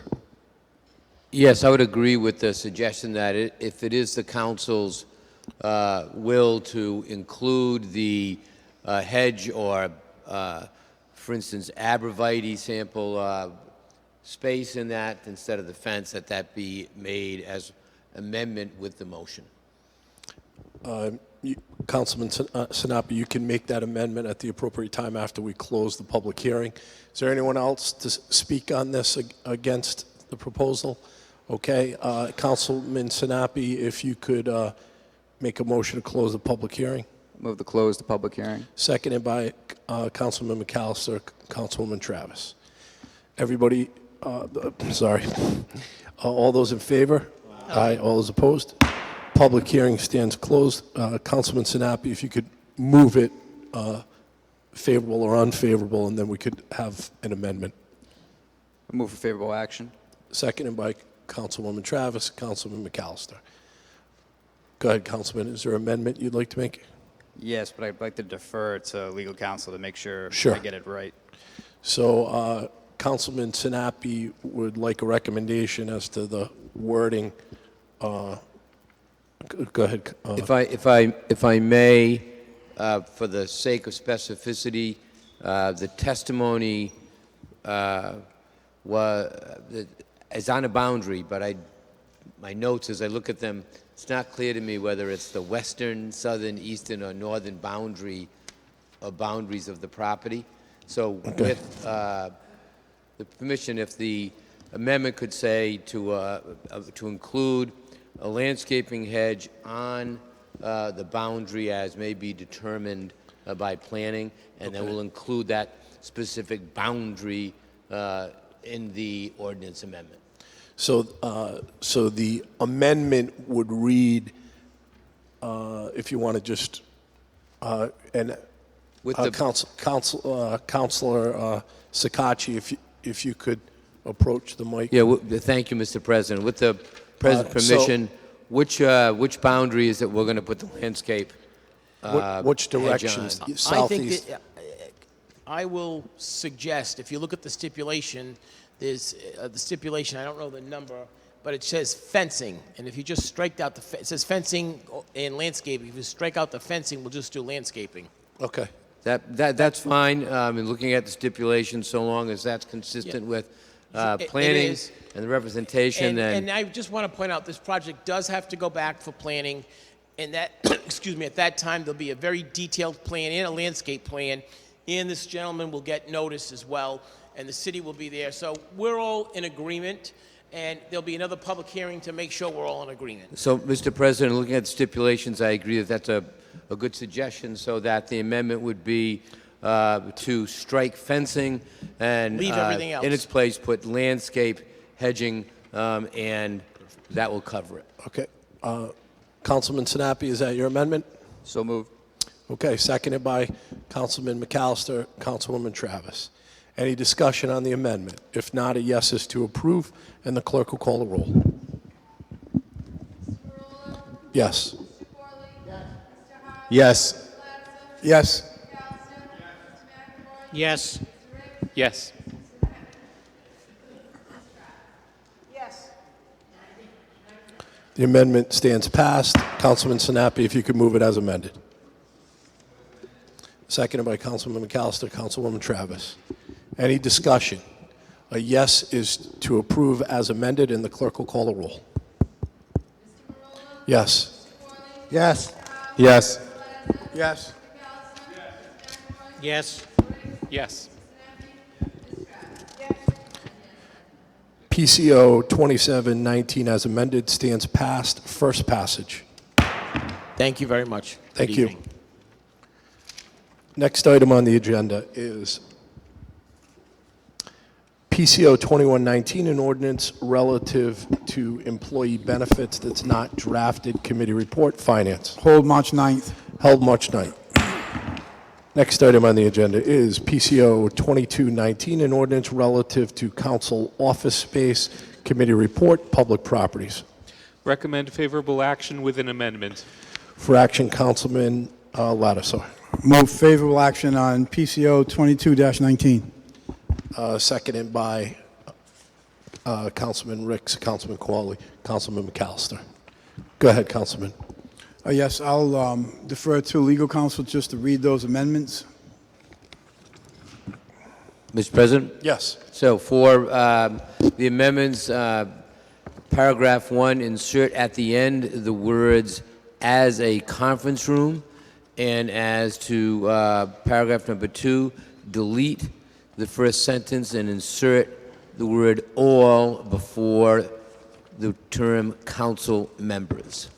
Yes, I would agree with the suggestion that if it is the council's will to include the hedge or, for instance, arborvitae sample space in that instead of the fence, that be made as amendment with the motion. Councilman Sinapi, you can make that amendment at the appropriate time after we close the public hearing. Is there anyone else to speak on this against the proposal? Okay, Councilman Sinapi, if you could make a motion to close the public hearing. Move to close the public hearing. Seconded by Councilman McAllister, Councilwoman Travis. Everybody, sorry. All those in favor? Aye. All those opposed? Public hearing stands closed. Councilman Sinapi, if you could move it favorable or unfavorable, and then we could have an amendment. I move for favorable action. Seconded by Councilwoman Travis, Councilman McAllister. Go ahead, Councilman. Is there an amendment you'd like to make? Yes, but I'd like to defer to legal counsel to make sure Sure. I get it right. So Councilman Sinapi would like a recommendation as to the wording. Go ahead. If I may, for the sake of specificity, the testimony is on a boundary, but my notes as I look at them, it's not clear to me whether it's the western, southern, eastern, or northern boundary or boundaries of the property. So with the permission, if the amendment could say to include a landscaping hedge on the boundary as may be determined by planning, and then we'll include that specific boundary in the ordinance amendment. So the amendment would read, if you want to just, and with the Councilor Sakachi, if you could approach the mic. Yeah, thank you, Mr. President. With the President's permission, which boundary is it we're going to put the landscape which hedge directions? on? Southeast? I think I will suggest, if you look at the stipulation, there's the stipulation, I don't know the number, but it says fencing. And if you just strike out it says fencing and landscaping. If you strike out the fencing, we'll just do landscaping. Okay. That's fine. And looking at the stipulation, so long as that's consistent with planning is. and the representation. And I just want to point out, this project does have to go back for planning, and that, excuse me, at that time, there'll be a very detailed plan and a landscape plan, and this gentleman will get notice as well, and the city will be there. So we're all in agreement, and there'll be another public hearing to make sure we're all in agreement. So, Mr. President, looking at the stipulations, I agree that that's a good suggestion, so that the amendment would be to strike fencing and Leave everything else. in its place put landscape hedging, and that will cover it. Okay. Councilman Sinapi, is that your amendment? So moved. Okay, seconded by Councilman McAllister, Councilwoman Travis. Any discussion on the amendment? If not, a yes is to approve, and the clerk will call the roll. Yes. Yes. Yes. Yes. Yes. The amendment stands passed. Councilman Sinapi, if you could move it as amended. Seconded by Councilman McAllister, Councilwoman Travis. Any discussion? A yes is to approve as amended, and the clerk will call the roll. Yes. Yes. Yes. Yes. Yes. Yes. PCO 2719 as amended stands passed. First passage. Thank you very much. Thank Good you. evening. Next item on the agenda is PCO 2119, an ordinance relative to employee benefits that's not drafted. Committee report. Finance. Hold March 9th. Held March 9th. Next item on the agenda is PCO 2219, an ordinance relative to council office space. Committee report. Public properties. Recommend favorable action with an amendment. For action, Councilman Lattiser. Move favorable action on PCO 22-19. Seconded by Councilman Ricks, Councilman Qualley, Councilman McAllister. Go ahead, Councilman. Yes, I'll defer to legal counsel just to read those amendments. Mr. President? Yes. So for the amendments, paragraph 1, insert at the end the words "as a conference room," and as to paragraph number 2, delete the first sentence and insert the word "all" before the term "council members."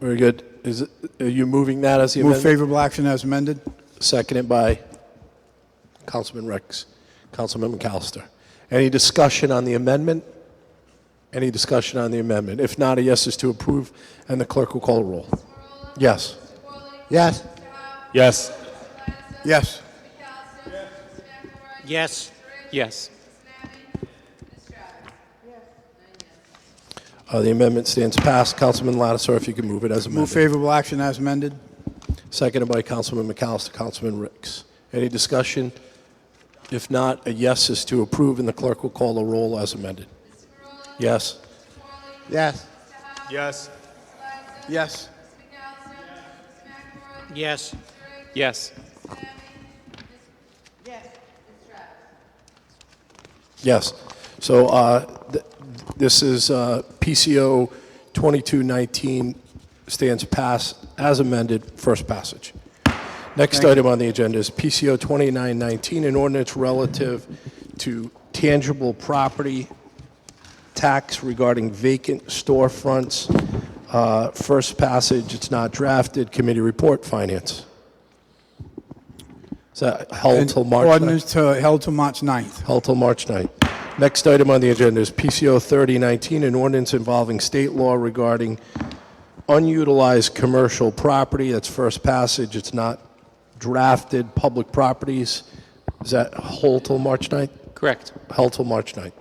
Very good. Are you moving that as the Move amendment? favorable action as amended. Seconded by Councilman Ricks, Councilman McAllister. Any discussion on the amendment? Any discussion on the amendment? If not, a yes is to approve, and the clerk will call a roll. Yes. Yes. Yes. Yes. Yes. Yes. The amendment stands passed. Councilman Lattiser, if you can move it as amended. Move favorable action as amended. Seconded by Councilman McAllister, Councilman Ricks. Any discussion? If not, a yes is to approve, and the clerk will call the roll as amended. Yes. Yes. Yes. Yes. Yes. Yes. Yes. So this is PCO 2219 stands passed as amended, first passage. Next item on the agenda is PCO 2919, an ordinance relative to tangible property tax regarding vacant storefronts. First passage, it's not drafted. Committee report. Finance. Is that held till March 9th? Ordinance held till March 9th. Held till March 9th. Next item on the agenda is PCO 3019, an ordinance involving state law regarding unutilized commercial property. That's first passage. It's not drafted. Public properties. Is that hold till March 9th? Correct. Held till March 9th.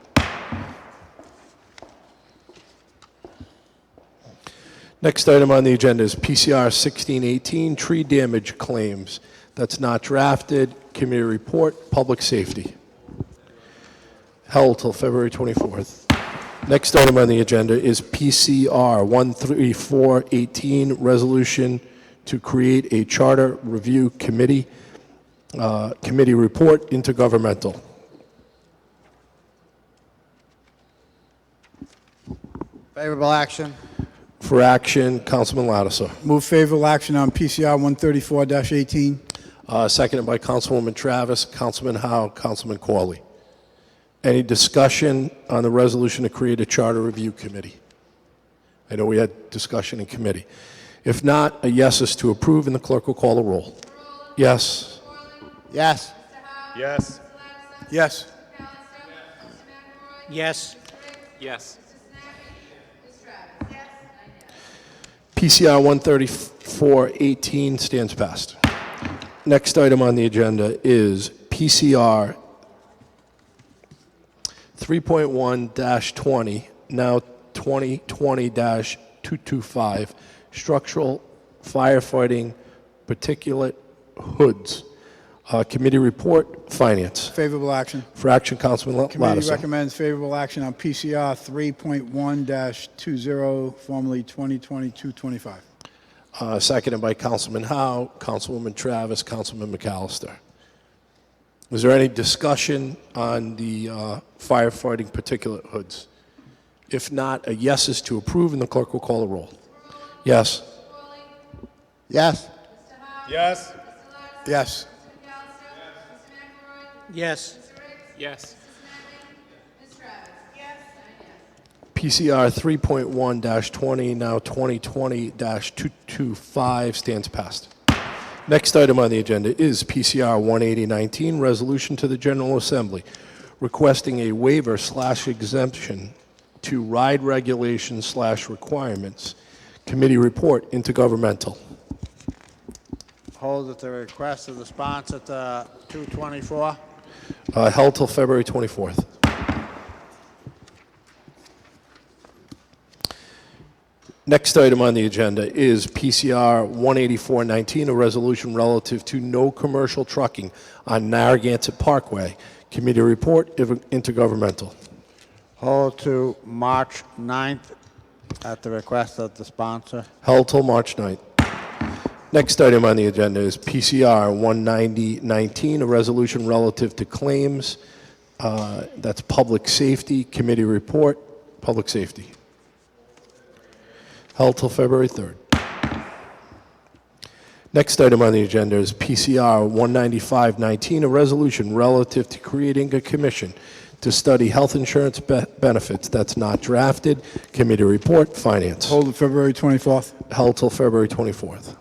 Next item on the agenda is PCR 1618, tree damage claims. That's not drafted. Committee report. Public safety. Held till February 24th. Next item on the agenda is PCR 13418, resolution to create a charter review committee. Committee report. Intergovernmental. Favorable action. For action, Councilman Lattiser. Move favorable action on PCR 134-18. Seconded by Councilwoman Travis, Councilman Howe, Councilman Qualley. Any discussion on the resolution to create a charter review committee? I know we had discussion in committee. If not, a yes is to approve, and the clerk will call the roll. Yes. Yes. Yes. Yes. Yes. Yes. PCR 13418 stands passed. Next item on the agenda is PCR 3.1-20, now 2020-225, structural firefighting particulate hoods. Committee report. Finance. Favorable action. For action, Councilman Committee Lattiser. recommends favorable action on PCR 3.1-20, formerly 2020-225. Seconded by Councilman Howe, Councilwoman Travis, Councilman McAllister. Is there any discussion on the firefighting particulate hoods? If not, a yes is to approve, and the clerk will call the roll. Yes. Yes. Yes. Yes. Yes. Yes. PCR 3.1-20, now 2020-225 stands passed. Next item on the agenda is PCR 18019, resolution to the General Assembly requesting a waiver/exemption to ride regulations/requirements. Committee report, intergovernmental. Hold at the request of the sponsor to 224. Held till February 24th. Next item on the agenda is PCR 18419, a resolution relative to no commercial trucking on Narragansett Parkway. Committee report, intergovernmental. Hold to March 9th at the request of the sponsor. Held till March 9th. Next item on the agenda is PCR 19019, a resolution relative to claims. That's public safety. Committee report, public safety. Held till February 3rd. Next item on the agenda is PCR 19519, a resolution relative to creating a commission to study health insurance benefits. That's not drafted. Committee report, finance. Hold it February 24th. Held till February 24th.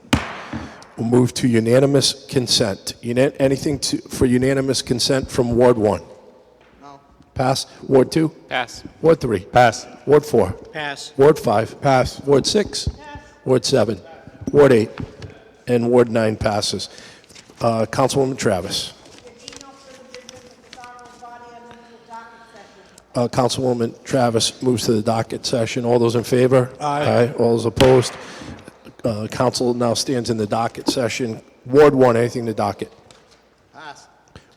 We'll move to unanimous consent. Anything for unanimous consent from Ward 1? No. Pass. Ward 2? Pass. Ward 3? Pass. Ward 4? Pass. Ward 5? Pass. Ward 6? Pass. Ward 7? Ward 8? And Ward 9 passes. Councilwoman Travis. Councilwoman Travis moves to the docket session. All those in favor? Aye. All those opposed? Council now stands in the docket session. Ward 1, anything in the docket? Pass.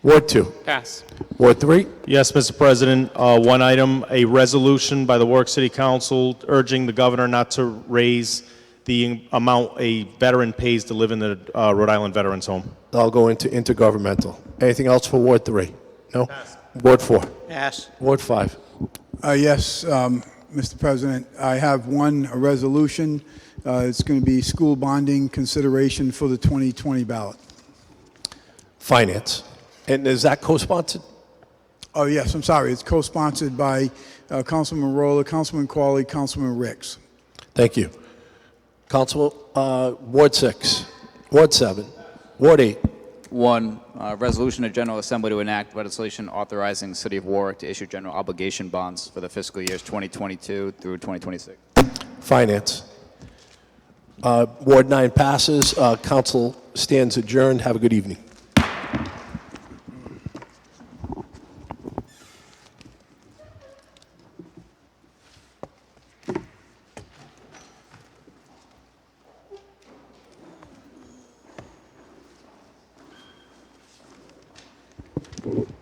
Ward 2? Pass. Ward 3? Yes, Mr. President. One item, a resolution by the Warwick City Council urging the governor not to raise the amount a veteran pays to live in the Rhode Island Veterans Home. I'll go into intergovernmental. Anything else for Ward 3? No? Pass. Ward 4? Pass. Ward 5? Yes, Mr. President, I have a resolution. It's going to be school bonding consideration for the 2020 ballot. Finance. And is that co-sponsored? Oh, yes, I'm sorry. It's co-sponsored by Councilman Rolla, Councilman Qualley, Councilman Ricks. Thank you. Council, Ward 6, Ward 7, Ward 8. One, resolution of General Assembly to enact legislation authorizing the City of Warwick to issue general obligation bonds for the fiscal years 2022 through 2026. Finance. Ward 9 passes. Council stands adjourned. Have a good evening. Thank you.